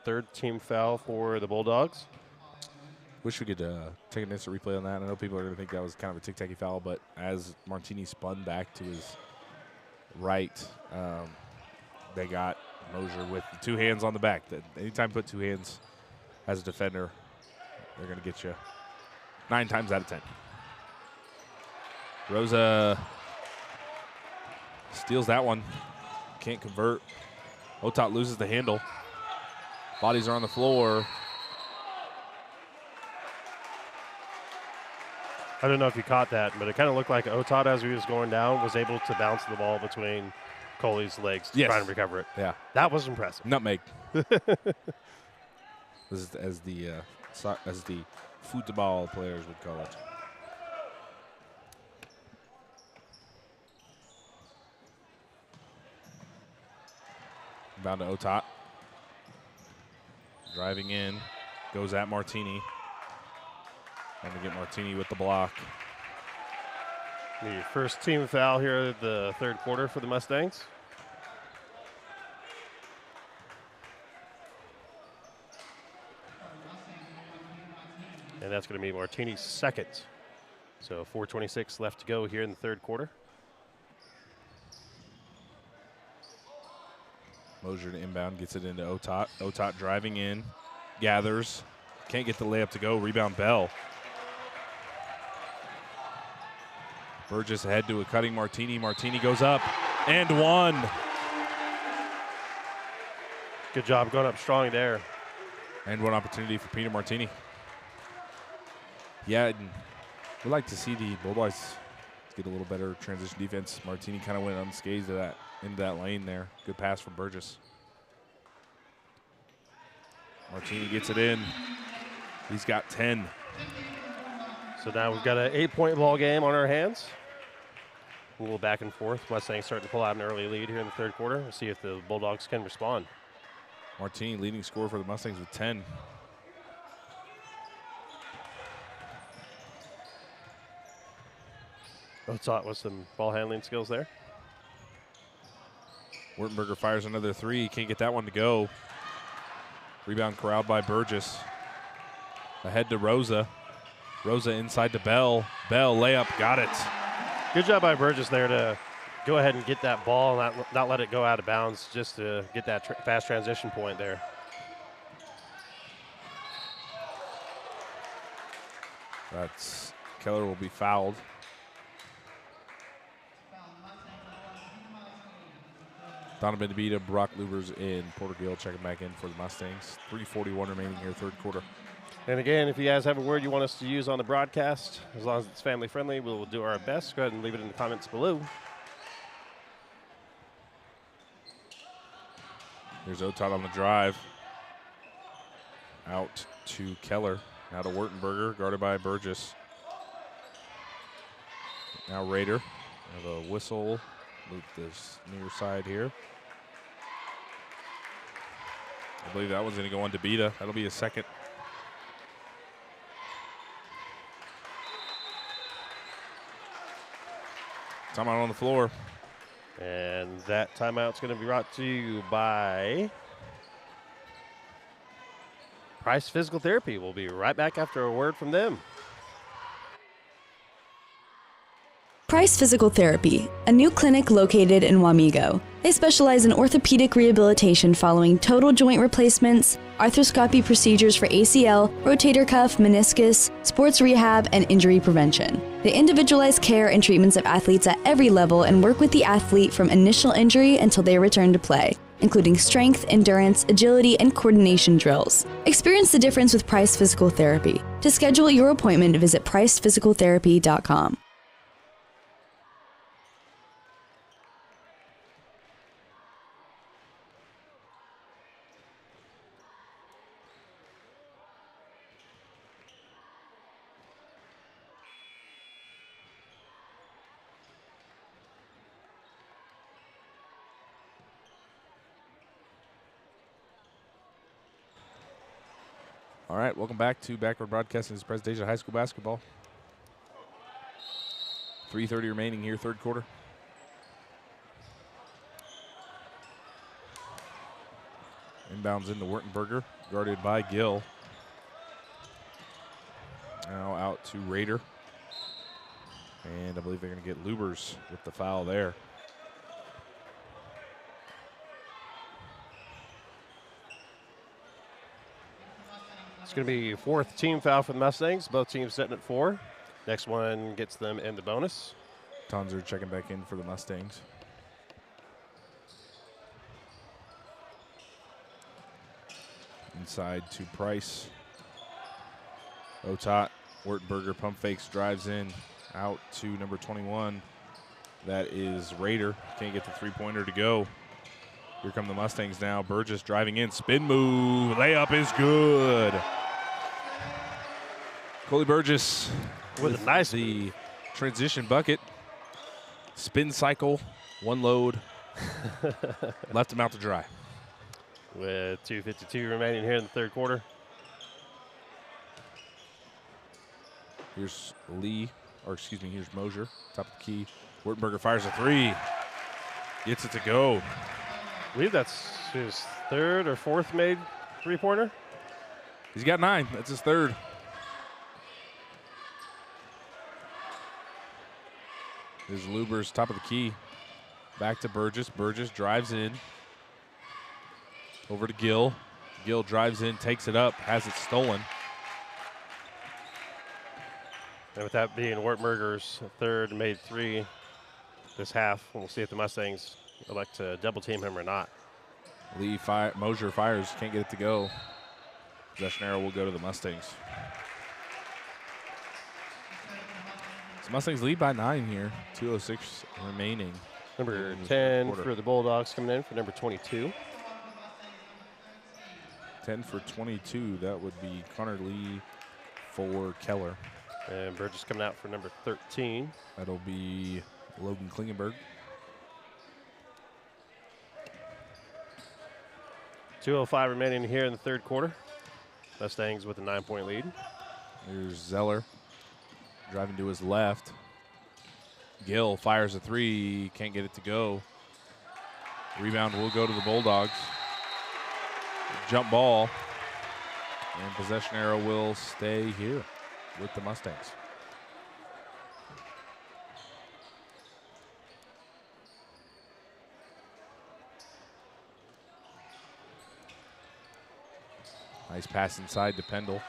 third team foul for the Bulldogs. Wish we could take an instant replay on that. I know people are going to think that was kind of a tic-tacky foul, but as Martini spun back to his right, they got Mosier with 2 hands on the back. Anytime you put 2 hands as a defender, they're going to get you 9 times out of 10. Rosa steals that one. Can't convert. Otot loses the handle. Bodies are on the floor. I don't know if you caught that, but it kind of looked like Otot, as he was going down, was able to bounce the ball between Coley's legs to Yes. try and recover it. Yeah. That was impressive. Nutmeg. This is as the football players would call it. Bound to Otot. Driving in. Goes at Martini. And to get Martini with the block. The first team foul here at the third quarter for the Mustangs. And that's going to be Martini's second. So 4:26 left to go here in the third quarter. Mosier to inbound, gets it into Otot. Otot driving in, gathers. Can't get the layup to go. Rebound Bell. Burgess ahead to a cutting Martini. Martini goes up and 1. Good job going up strong there. And 1 opportunity for Peter Martini. Yeah, and we'd like to see the Bulldogs get a little better transition defense. Martini kind of went unscathed into that lane there. Good pass from Burgess. Martini gets it in. He's got 10. So now we've got an 8-point ball game on our hands. A little back and forth. Mustangs starting to pull out an early lead here in the third quarter. We'll see if the Bulldogs can respond. Martini leading scorer for the Mustangs with 10. Otot with some ball handling skills there. Wertenberger fires another 3. Can't get that one to go. Rebound corralled by Burgess. Ahead to Rosa. Rosa inside to Bell. Bell layup, got it. Good job by Burgess there to go ahead and get that ball, not let it go out of bounds, just to get that fast transition point there. That's Keller will be fouled. Donovan DeVita, Brock Lubers, and Porter Gill checking back in for the Mustangs. 3:41 remaining here, third quarter. And again, if you guys have a word you want us to use on the broadcast, as long as it's family friendly, we'll do our best. Go ahead and leave it in the comments below. Here's Otot on the drive. Out to Keller. Now to Wertenberger, guarded by Burgess. Now Rader. Have a whistle. Move this near side here. I believe that one's going to go on DeVita. That'll be a second. Timeout on the floor. And that timeout's going to be brought to you by Price Physical Therapy. We'll be right back after a word from them. Price Physical Therapy, a new clinic located in Wamego. They specialize in orthopedic rehabilitation following total joint replacements, arthroscopy procedures for ACL, rotator cuff, meniscus, sports rehab, and injury prevention. They individualize care and treatments of athletes at every level and work with the athlete from initial injury until they return to play, including strength, endurance, agility, and coordination drills. Experience the difference with Price Physical Therapy. To schedule your appointment, visit pricephysicaltherapy.com. All right, welcome back to Backward Broadcasting's presentation of high school basketball. 3:30 remaining here, third quarter. Inbounds into Wertenberger, guarded by Gill. Now out to Rader. And I believe they're going to get Lubers with the foul there. It's going to be fourth team foul for the Mustangs. Both teams setting at 4. Next one gets them in the bonus. Tonzer checking back in for the Mustangs. Inside to Price. Otot, Wertenberger pump fakes, drives in. Out to number 21. That is Rader. Can't get the three-pointer to go. Here come the Mustangs now. Burgess driving in. Spin move. Layup is good. Coley Burgess With a nice the transition bucket. Spin cycle. One load. Left him out to dry. With 2:52 remaining here in the third quarter. Here's here's Mosier. Top of the key. Wertenberger fires a three. Gets it to go. I believe that's his third or fourth made three-pointer. He's got 9. That's his third. Here's Lubers, top of the key. Back to Burgess. Burgess drives in. Over to Gill. Gill drives in, takes it up, has it stolen. And with that being Wertenberger's third made 3 this half, we'll see if the Mustangs elect to double team him or not. Mosier fires, can't get it to go. Possession arrow will go to the Mustangs. So Mustangs lead by 9 here. 2:06 remaining. Number 10 for the Bulldogs coming in for number 22. 10 for 22. That would be Connor Lee for Keller. And Burgess coming out for number 13. That'll be Logan Klingenberg. 2:05 remaining here in the third quarter. Mustangs with a 9-point lead. Here's Zeller driving to his left. Gill fires a three, can't get it to go. Rebound will go to the Bulldogs. Jump ball. And possession arrow will stay here with the Mustangs. Nice pass inside to Pendle.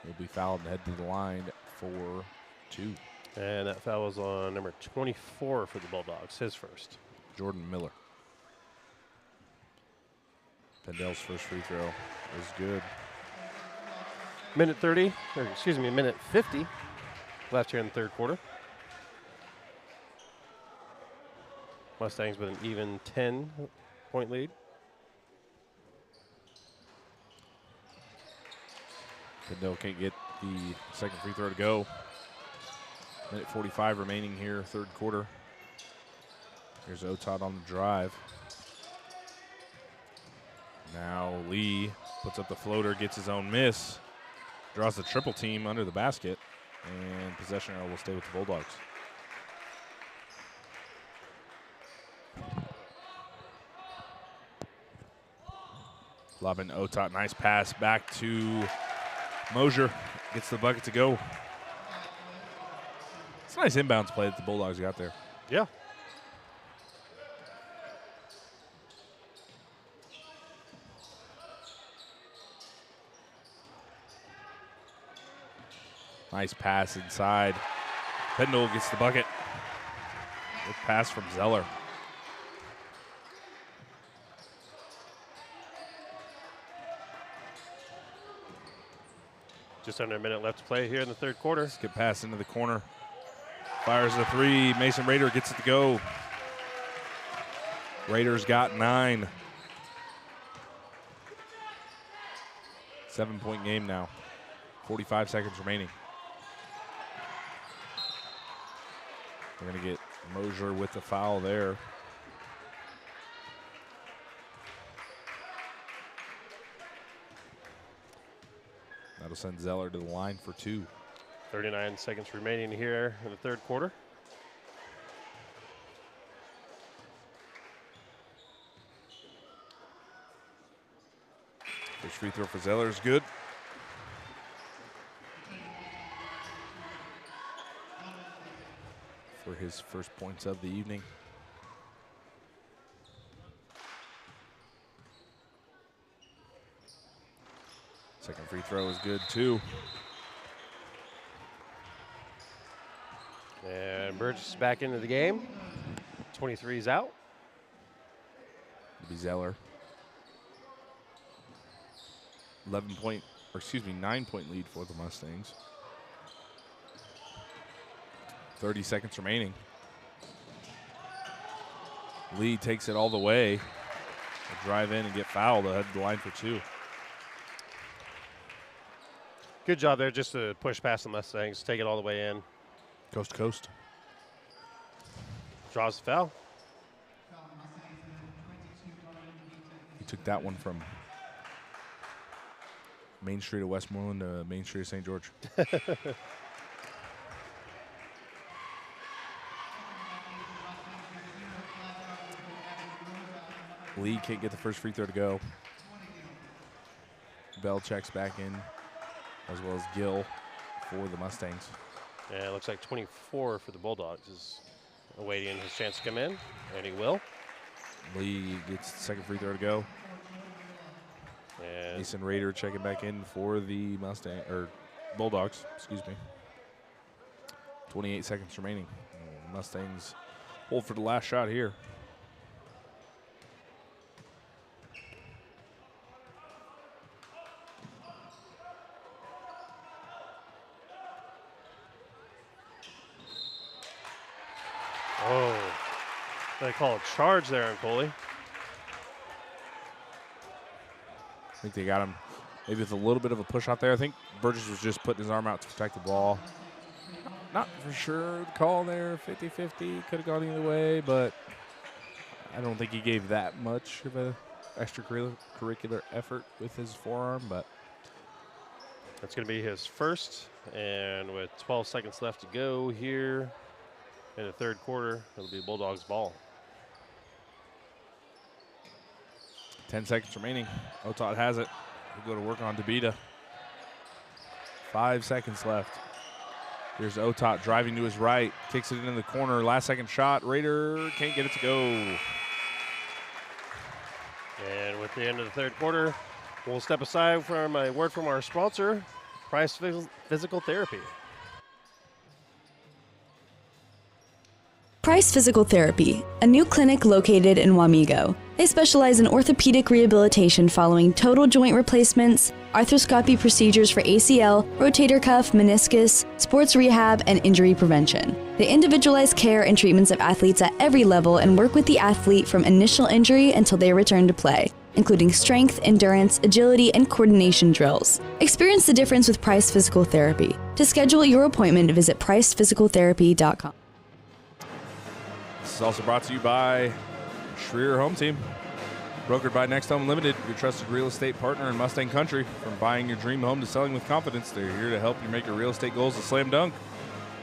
He'll be fouled and head to the line for 2. And that foul was on number 24 for the Bulldogs, his first. Jordan Miller. Pendle's first free throw is good. Minute 30, or excuse me, minute 50 left here in the third quarter. Mustangs with an even 10-point lead. Pendle can't get the second free throw to go. Minute 45 remaining here, third quarter. Here's Otot on the drive. Now Lee puts up the floater, gets his own miss, draws the triple team under the basket, and possession arrow will stay with the Bulldogs. Lobbing Otot, nice pass back to Mosier, gets the bucket to go. It's a nice inbounds play that the Bulldogs got there. Yeah. Nice pass inside. Pendle gets the bucket. Good pass from Zeller. Just under a minute left to play here in the third quarter. Good pass into the corner. Fires the 3. Mason Rader gets it to go. Raiders got 9. 7-point game now. 45 seconds remaining. We're going to get Mosier with the foul there. That'll send Zeller to the line for 2. 39 seconds remaining here in the third quarter. First free throw for Zeller is good. For his first points of the evening. Second free throw is good too. And Burgess is back into the game. 23's out. It'll be Zeller. 9-point lead for the Mustangs. 30 seconds remaining. Lee takes it all the way. They'll drive in and get fouled. They'll head to the line for 2. Good job there just to push past the Mustangs, take it all the way in. Coast to coast. Draws the foul. He took that one from Main Street of Westmoreland to Main Street of St. George. Lee can't get the first free throw to go. Bell checks back in, as well as Gill for the Mustangs. Yeah, it looks like 24 for the Bulldogs is awaiting his chance to come in, and he will. Lee gets the second free throw to go. And Mason Rader checking back in for the Bulldogs, excuse me. 28 seconds remaining. Mustangs hold for the last shot here. oh, they call a charge there on Coley. I think they got him maybe with a little bit of a push out there. I think Burgess was just putting his arm out to protect the ball. Not for sure the call there, 50-50. Could have gone either way, but I don't think he gave that much of a extracurricular effort with his forearm, but That's going to be his first, and with 12 seconds left to go here in the third quarter, it'll be Bulldogs ball. 10 seconds remaining. Otot has it. He'll go to work on DeBita. 5 seconds left. Here's Otot driving to his right, kicks it into the corner. Last second shot. Raider can't get it to go. And with the end of the third quarter, we'll step aside from a word from our sponsor, Price Physical Therapy. Price Physical Therapy, a new clinic located in Wamego. They specialize in orthopedic rehabilitation following total joint replacements, arthroscopy procedures for ACL, rotator cuff, meniscus, sports rehab, and injury prevention. They individualize care and treatments of athletes at every level and work with the athlete from initial injury until they return to play, including strength, endurance, agility, and coordination drills. Experience the difference with Price Physical Therapy. To schedule your appointment, visit pricephysicaltherapy.com. This is also brought to you by Schreer Home Team. Brokered by Next Home Limited, your trusted real estate partner in Mustang Country. From buying your dream home to selling with confidence, they're here to help you make your real estate goals a slam dunk.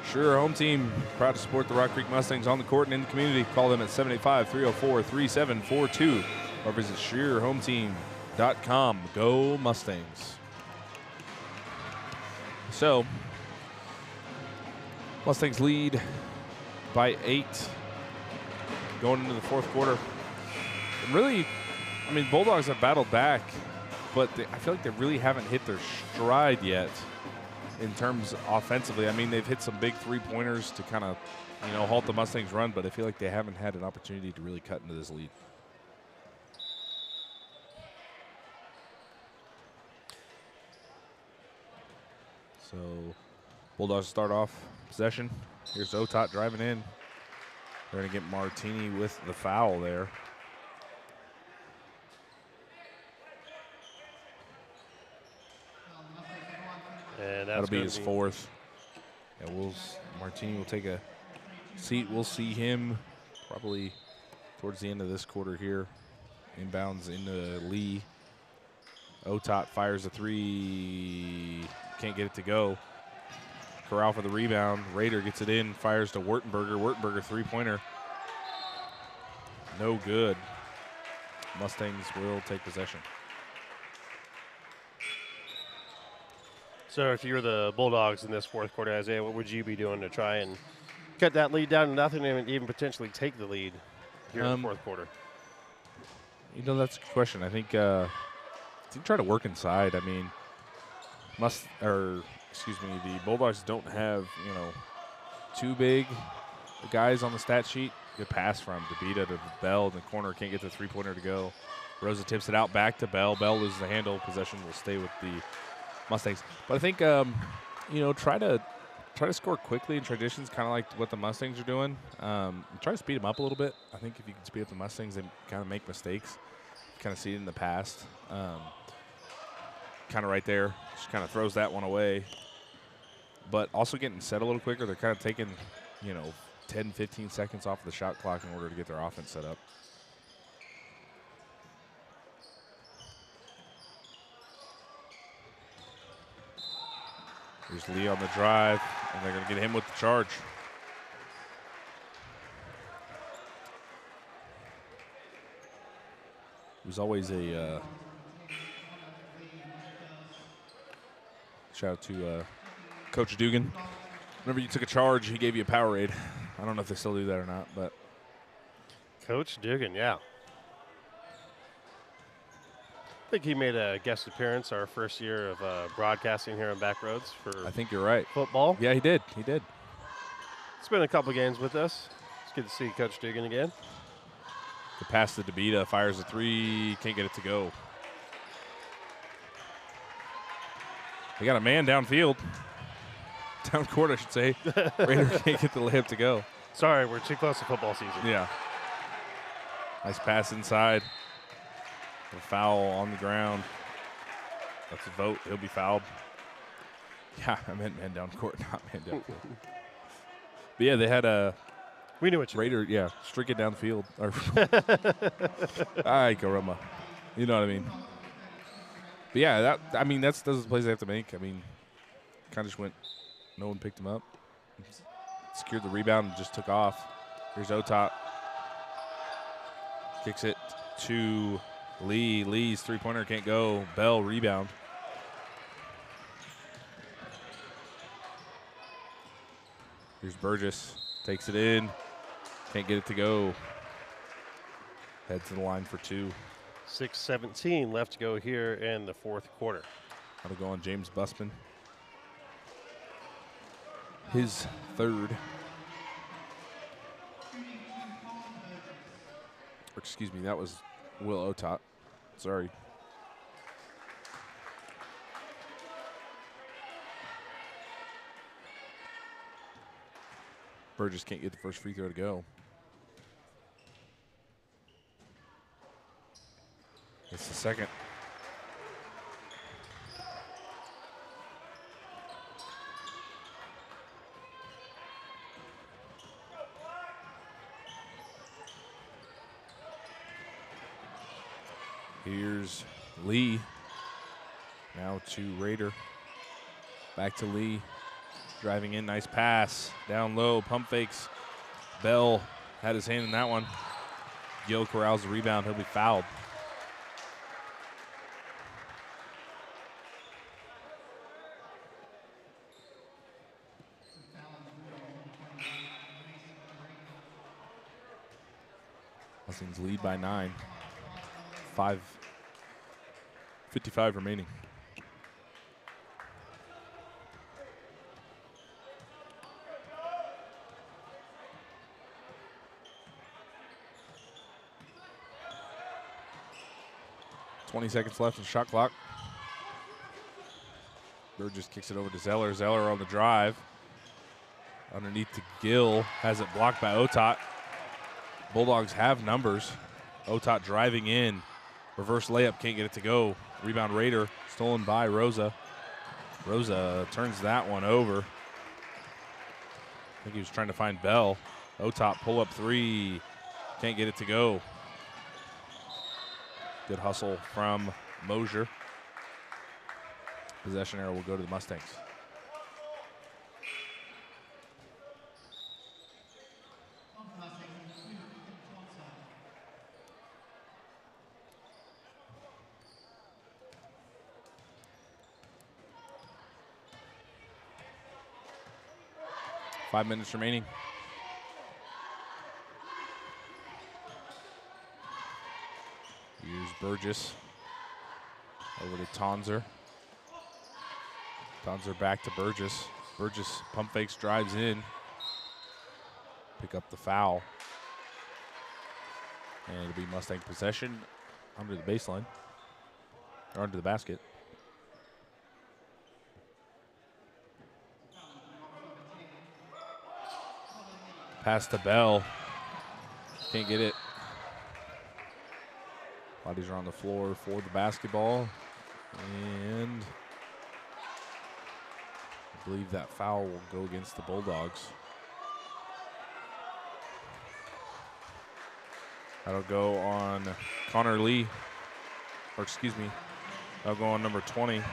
Schreer Home Team, proud to support the Rock Creek Mustangs on the court and in the community. Call them at 785-304-3742 or visit SchreerHomeTeam.com. Go Mustangs. So, Mustangs lead by 8 going into the fourth quarter. And really, I mean, Bulldogs have battled back, but I feel like they really haven't hit their stride yet in terms offensively. I mean, they've hit some big three-pointers to kind of, halt the Mustangs' run, but I feel like they haven't had an opportunity to really cut into this lead. So, Bulldogs start off possession. Here's Otot driving in. They're going to get Martini with the foul there. And that'll be his fourth. Yeah, Martini will take a seat. We'll see him probably towards the end of this quarter here. Inbounds into Lee. Otot fires a three. Can't get it to go. Corral for the rebound. Raider gets it in, fires to Wurtenberger. Wurtenberger three-pointer. No good. Mustangs will take possession. So if you're the Bulldogs in this fourth quarter, Isaiah, what would you be doing to try and cut that lead down to nothing and even potentially take the lead here in the fourth quarter? That's a good question. I think try to work inside. I mean, the Bulldogs don't have, too big guys on the stat sheet. Good pass from DeBita to Bell in the corner. Can't get the three-pointer to go. Rosa tips it out back to Bell. Bell loses the handle. Possession will stay with the Mustangs. But I think, try to score quickly in traditions, kind of like what the Mustangs are doing. Try to speed them up a little bit. I think if you can speed up the Mustangs, they kind of make mistakes. Kind of see it in the past. Kind of right there. Just kind of throws that one away. But also getting set a little quicker. They're kind of taking, 10, 15 seconds off the shot clock in order to get their offense set up. Here's Lee on the drive, and they're going to get him with the charge. He was always a shout out to Coach Dugan. Whenever you took a charge, he gave you a Powerade. I don't know if they still do that or not, but Coach Dugan, yeah. I think he made a guest appearance our first year of broadcasting here on Backroads for I think you're right. Football. Yeah, he did. He did. It's been a couple games with us. It's good to see Coach Dugan again. The pass to DeBita, fires a three, can't get it to go. They got a man downfield. Down court, I should say. Raider can't get the layup to go. Sorry, we're too close to football season. Yeah. Nice pass inside. A foul on the ground. That's a vote. He'll be fouled. Yeah, I meant man down court, not man downfield. But yeah, they had a we knew what you Raider, yeah, streak it downfield. Ay, caramba. You know what I mean? But yeah, that's those are the plays they have to make. I mean, kind of just went, no one picked him up. Secured the rebound and just took off. Here's Otot. Kicks it to Lee. Lee's three-pointer can't go. Bell rebound. Here's Burgess. Takes it in. Can't get it to go. Head to the line for 2. 6:17 left to go here in the fourth quarter. That'll go on James Busman. His third. Or excuse me, that was Will Otot. Sorry. Burgess can't get the first free throw to go. It's the second. Here's Lee. Now to Raider. Back to Lee. Driving in, nice pass. Down low, pump fakes. Bell had his hand in that one. Gill corrals the rebound, he'll be fouled. Mustangs lead by 9. 5:55 remaining. Seconds left in shot clock. Burgess kicks it over to Zeller. Zeller on the drive. Underneath to Gill. Has it blocked by Otot. Bulldogs have numbers. Otot driving in. Reverse layup, can't get it to go. Rebound Raider, stolen by Rosa. Rosa turns that one over. I think he was trying to find Bell. Otot pull up 3. Can't get it to go. Good hustle from Mosier. Possession arrow will go to the Mustangs. Five minutes remaining. Here's Burgess. Over to Tonzer. Tonzer back to Burgess. Burgess pump fakes, drives in. Pick up the foul. And it'll be Mustang possession under the baseline. Or under the basket. Pass to Bell. Can't get it. Bodies are on the floor for the basketball. And I believe that foul will go against the Bulldogs. That'll go on Connor Lee. Or excuse me, that'll go on number 20.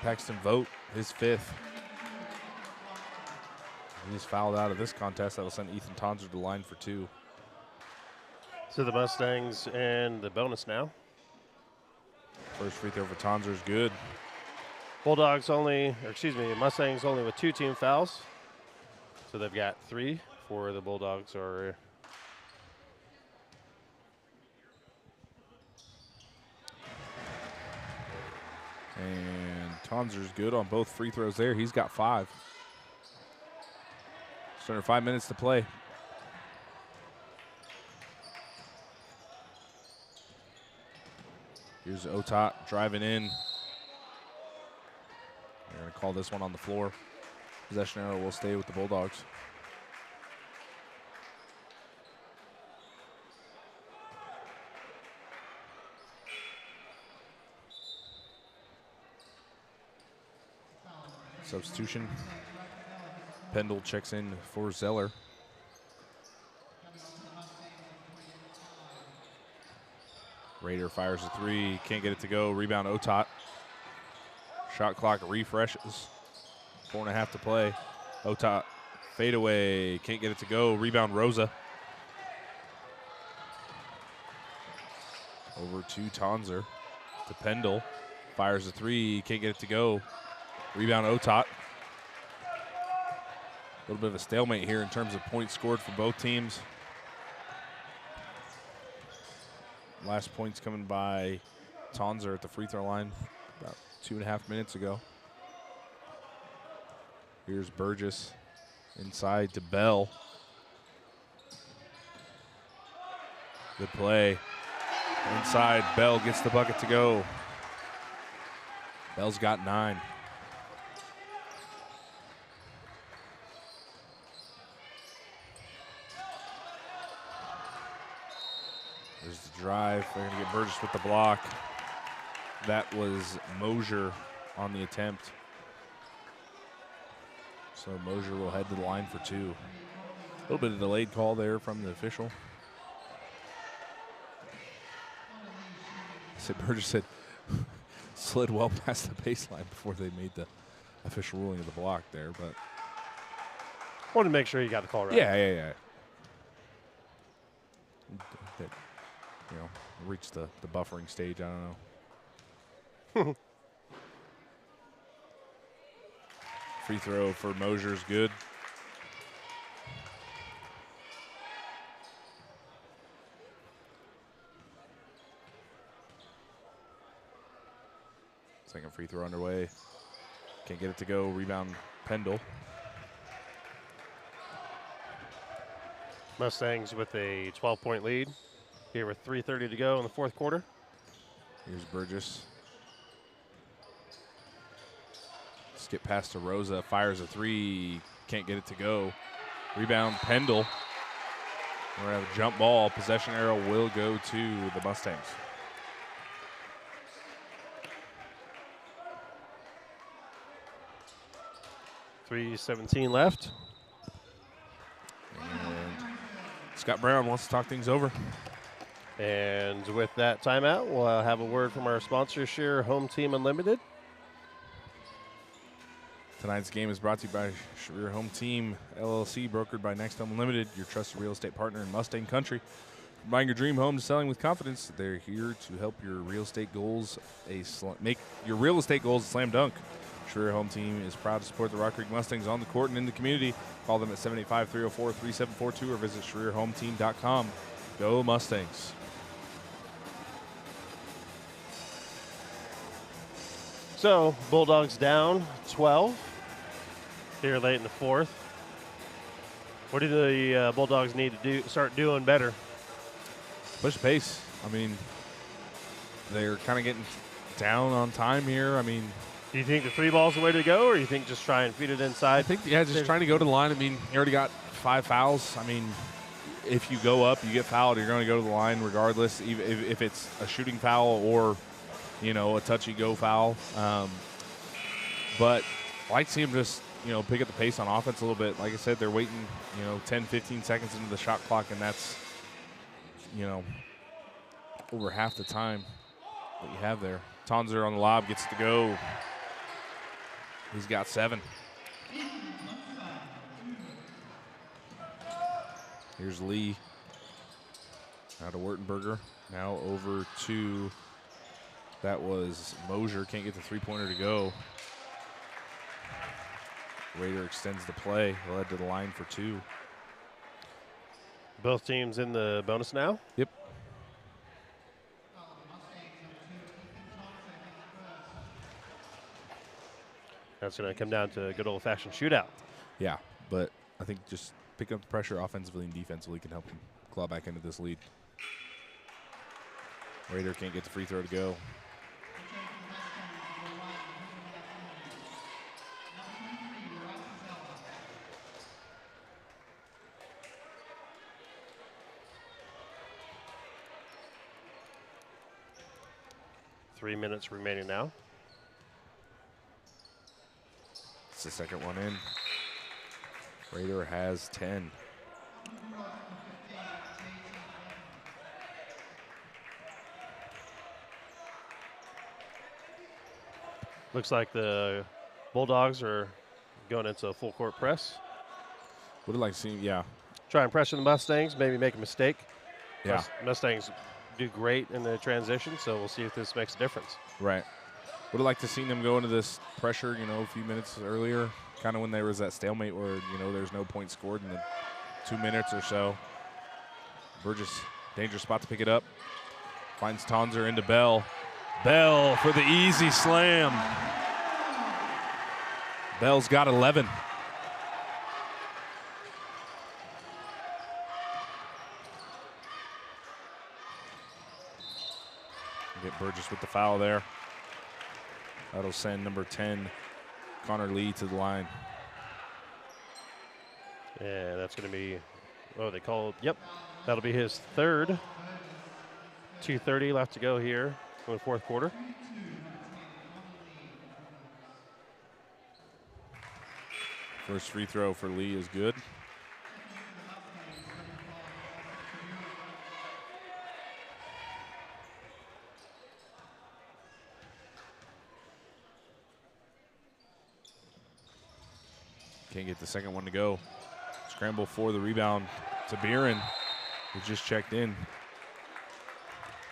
Paxton Vogt, his 5th. He's fouled out of this contest. That'll send Ethan Tonzer to the line for 2. So the Mustangs and the bonus now. First free throw for Tonzer is good. Mustangs only with 2 team fouls. So they've got 3 for the Bulldogs are. And Tonzer's good on both free throws there. He's got 5. Just under 5 minutes to play. Here's Otot driving in. They're going to call this one on the floor. Possession arrow will stay with the Bulldogs. Substitution. Pendle checks in for Zeller. Raider fires a 3, can't get it to go. Rebound Otot. Shot clock refreshes. 4.5 to play. Otot fade away, can't get it to go. Rebound Rosa. Over to Tonzer. To Pendle. Fires a 3, can't get it to go. Rebound Otot. little bit of a stalemate here in terms of points scored for both teams. Last points coming by Tonzer at the free throw line about 2.5 minutes ago. Here's Burgess inside to Bell. Good play. Inside, Bell gets the bucket to go. Bell's got 9. There's the drive. They're going to get Burgess with the block. That was Mosier on the attempt. So Mosier will head to the line for 2. A little bit of delayed call there from the official. Burgess said slid well past the baseline before they made the official ruling of the block there, but wanted to make sure you got the call right. Yeah. That, reached the buffering stage. I don't know. Free throw for Mosier's good. Second free throw underway. Can't get it to go. Rebound, Pendle. Mustangs with a 12-point lead here with 3:30 to go in the fourth quarter. Here's Burgess. Skip pass to Rosa. Fires a 3. Can't get it to go. Rebound, Pendle. We're going to have a jump ball. Possession arrow will go to the Mustangs. .3:17 left. And Scott Brown wants to talk things over. And with that timeout, we'll have a word from our sponsor, Shearer Home Team Unlimited. Tonight's game is brought to you by Shearer Home Team LLC, brokered by Next Home Unlimited, your trusted real estate partner in Mustang Country. From buying your dream home to selling with confidence, they're here to help your real estate goals make your real estate goals a slam dunk. Shearer Home Team is proud to support the Rock Creek Mustangs on the court and in the community. Call them at 785-304-3742 or visit ShearerHomeTeam.com. Go Mustangs. So, Bulldogs down 12 here late in the fourth. What do the Bulldogs need to start doing better? Push the pace. I mean, they're kind of getting down on time here. I mean, do you think the 3 ball's the way to go, or you think just try and feed it inside? I think, just trying to go to the line. I mean, you already got 5 fouls. I mean, if you go up, you get fouled, you're going to go to the line regardless, even if it's a shooting foul or, a touchy-go foul. But I like to see them just, pick up the pace on offense a little bit. Like I said, they're waiting, 10, 15 seconds into the shot clock, and that's, over half the time that you have there. Tonzer on the lob, gets to go. He's got 7. Here's Lee. Now to Wertenberger. Now over to, that was Mosier. Can't get the 3-pointer to go. Raider extends the play. He'll head to the line for 2. Both teams in the bonus now? Yep. That's going to come down to a good old-fashioned shootout. Yeah, but I think just picking up the pressure offensively and defensively can help them claw back into this lead. Raider can't get the free throw to go. Three minutes remaining now. It's the second one in. Raider has 10. Looks like the Bulldogs are going into a full court press. Would have liked to see, yeah. Try and pressure the Mustangs, maybe make a mistake. Yeah. Mustangs do great in the transition, so we'll see if this makes a difference. Right. Would have liked to see them go into this pressure, a few minutes earlier. kind of when there was that stalemate where, you know, there's no point scored in the 2 minutes or so. Burgess, dangerous spot to pick it up. Finds Tonzer into Bell. Bell for the easy slam. Bell's got 11. Get Burgess with the foul there. That'll send number 10, Connor Lee, to the line. Yeah, that's going to be, oh, they called, yep. That'll be his third. 2:30 left to go here in the fourth quarter. First free throw for Lee is good. Can't get the second one to go. Scramble for the rebound to Beeren, who just checked in.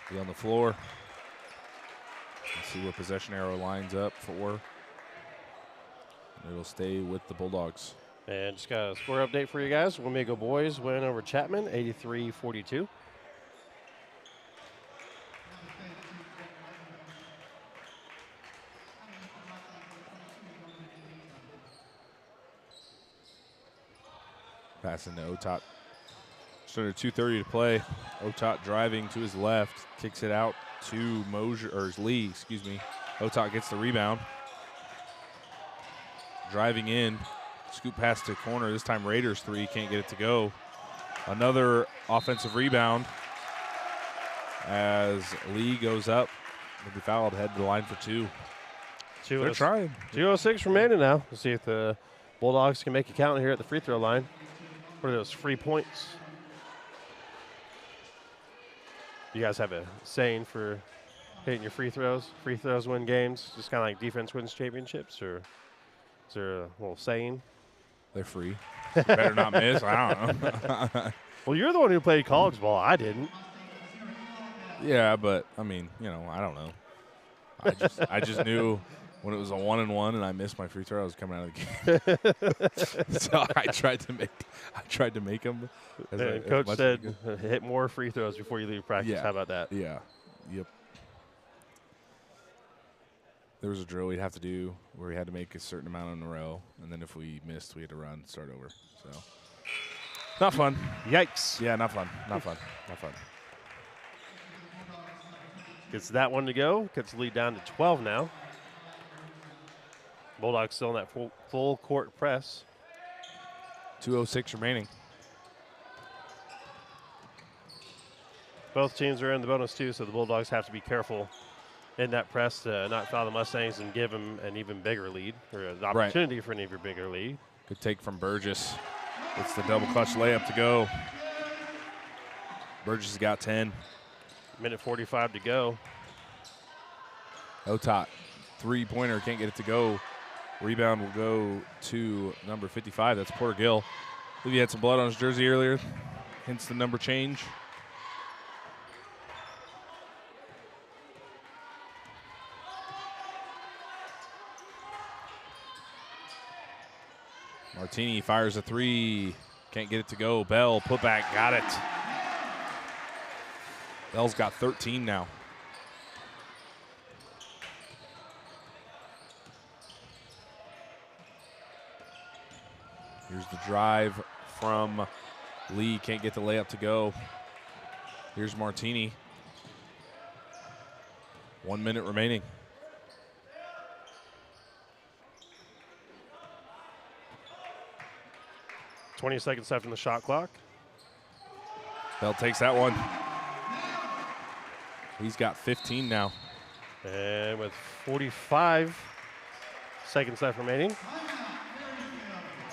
Be on the floor. Let's see what possession arrow lines up for. And it'll stay with the Bulldogs. And just got a score update for you guys. Wamego boys win over Chapman, 83-42. Passing to Otot. Just under 2:30 to play. Otot driving to his left, kicks it out to Mosier, or Lee, excuse me. Otot gets the rebound. Driving in, scoop pass to corner. This time Raiders 3, can't get it to go. Another offensive rebound as Lee goes up. Will be fouled, head to the line for 2. They're trying. 2:06 remaining now. We'll see if the Bulldogs can make a count here at the free throw line. What are those free points? You guys have a saying for hitting your free throws? Free throws win games? Just kind of like defense wins championships? Or is there a little saying? They're free. You better not miss. I don't know. Well, you're the one who played college ball. I didn't. Yeah, but, I mean, you know, I don't know. I just knew when it was a 1-and-1 and I missed my free throw, I was coming out of the game. So I tried to make them. Coach said, hit more free throws before you leave practice. Yeah. How about that? Yeah. Yep. There was a drill we'd have to do where we had to make a certain amount in a row, and then if we missed, we had to run, start over. So, not fun. Yikes. Yeah, not fun. Not fun. Not fun. Gets that one to go. Gets the lead down to 12 now. Bulldogs still in that full court press. 2:06 remaining. Both teams are in the bonus too, so the Bulldogs have to be careful in that press to not foul the Mustangs and give them an even bigger lead, or an opportunity for an even bigger lead. Good take from Burgess. It's the double clutch layup to go. Burgess has got 10. Minute 45 to go. Otot, three-pointer, can't get it to go. Rebound will go to number 55. That's Porter Gill. I believe he had some blood on his jersey earlier, hence the number change. Martini fires a 3. Can't get it to go. Bell, put back, got it. Bell's got 13 now. Here's the drive from Lee. Can't get the layup to go. Here's Martini. 1 minute remaining. .20 seconds left in the shot clock. Bell takes that one. He's got 15 now. And with 45 seconds left remaining,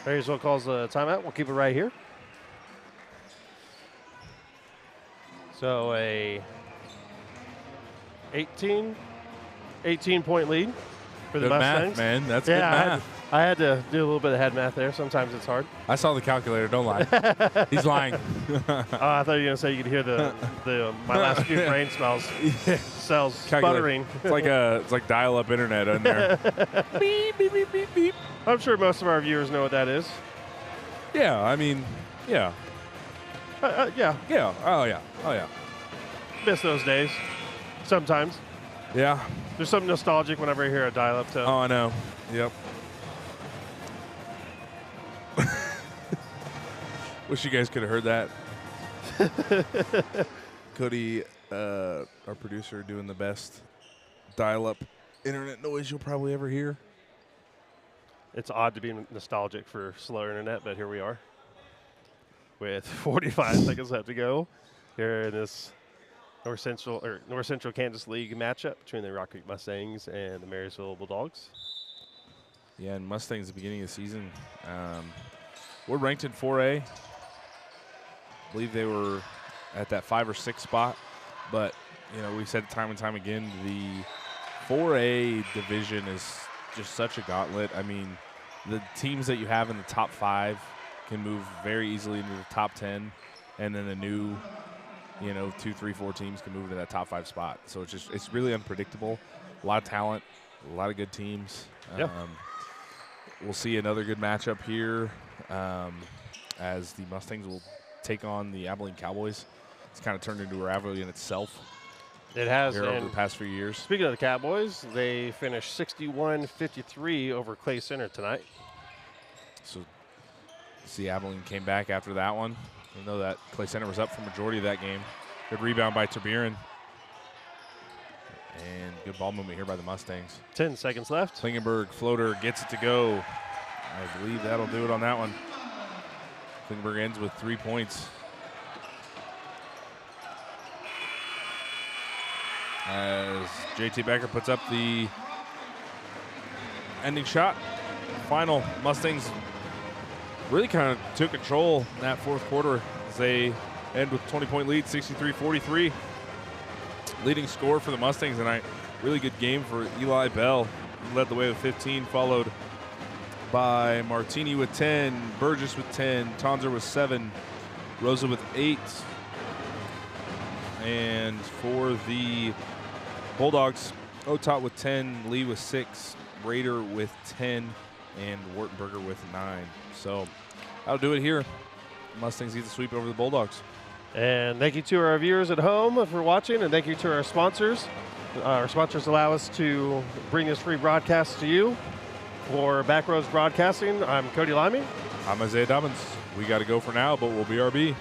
Marysville calls a timeout. We'll keep it right here. So a 18-point lead for the Good Mustangs. math, man. That's Yeah, good math. I had to do a little bit of head math there. Sometimes it's hard. I saw the calculator. Don't lie. He's lying. I thought you were gonna say you could hear the my last few brain cells sputtering. It's like dial-up internet in there. Beep, beep, beep, beep, beep. I'm sure most of our viewers know what that is. Yeah, I mean, yeah. Yeah. Yeah. Oh, yeah. Oh, yeah. Miss those days. Sometimes. Yeah. There's something nostalgic whenever I hear a dial-up tone. Oh, I know. Yep. Wish you guys could have heard that. Cody, our producer, doing the best dial-up internet noise you'll probably ever hear. It's odd to be nostalgic for slow internet, but here we are with 45 seconds left to go here in this North Central Kansas League matchup between the Rock Creek Mustangs and the Marysville Bulldogs. Yeah, and Mustangs at the beginning of the season, we're ranked in 4A. I believe they were at that 5 or 6 spot, but you know, we've said time and time again, the 4A division is just such a gauntlet. I mean, the teams that you have in the top 5 can move very easily into the top 10, and then the new, 2, 3, 4 teams can move into that top 5 spot. So it's really unpredictable. A lot of talent, a lot of good teams. Yeah. We'll see another good matchup here as the Mustangs will take on the Abilene Cowboys. It's kind of turned into a rivalry in itself. It has here over the past few years. Speaking of the Cowboys, they finished 61-53 over Clay Center tonight. So, see, Abilene came back after that one. I know that Clay Center was up for majority of that game. Good rebound by Tabirin. And good ball movement here by the Mustangs. 10 seconds left. Klingenberg floater gets it to go. I believe that'll do it on that one. Klingenberg ends with 3 points. As JT Becker puts up the ending shot. Final, Mustangs really kind of took control in that fourth quarter as they end with 20-point lead, 63-43. Leading score for the Mustangs tonight. Really good game for Eli Bell. He led the way with 15, followed by Martini with 10, Burgess with 10, Tonzer with 7, Rosa with 8. And for the Bulldogs, Otot with 10, Lee with 6, Raider with 10, and Wartenberger with 9. So that'll do it here. Mustangs get the sweep over the Bulldogs. And thank you to our viewers at home for watching, and thank you to our sponsors. Our sponsors allow us to bring this free broadcast to you. For Backroads Broadcasting, I'm Cody Limey. I'm Isaiah Dobbins. We got to go for now, but we'll BRB.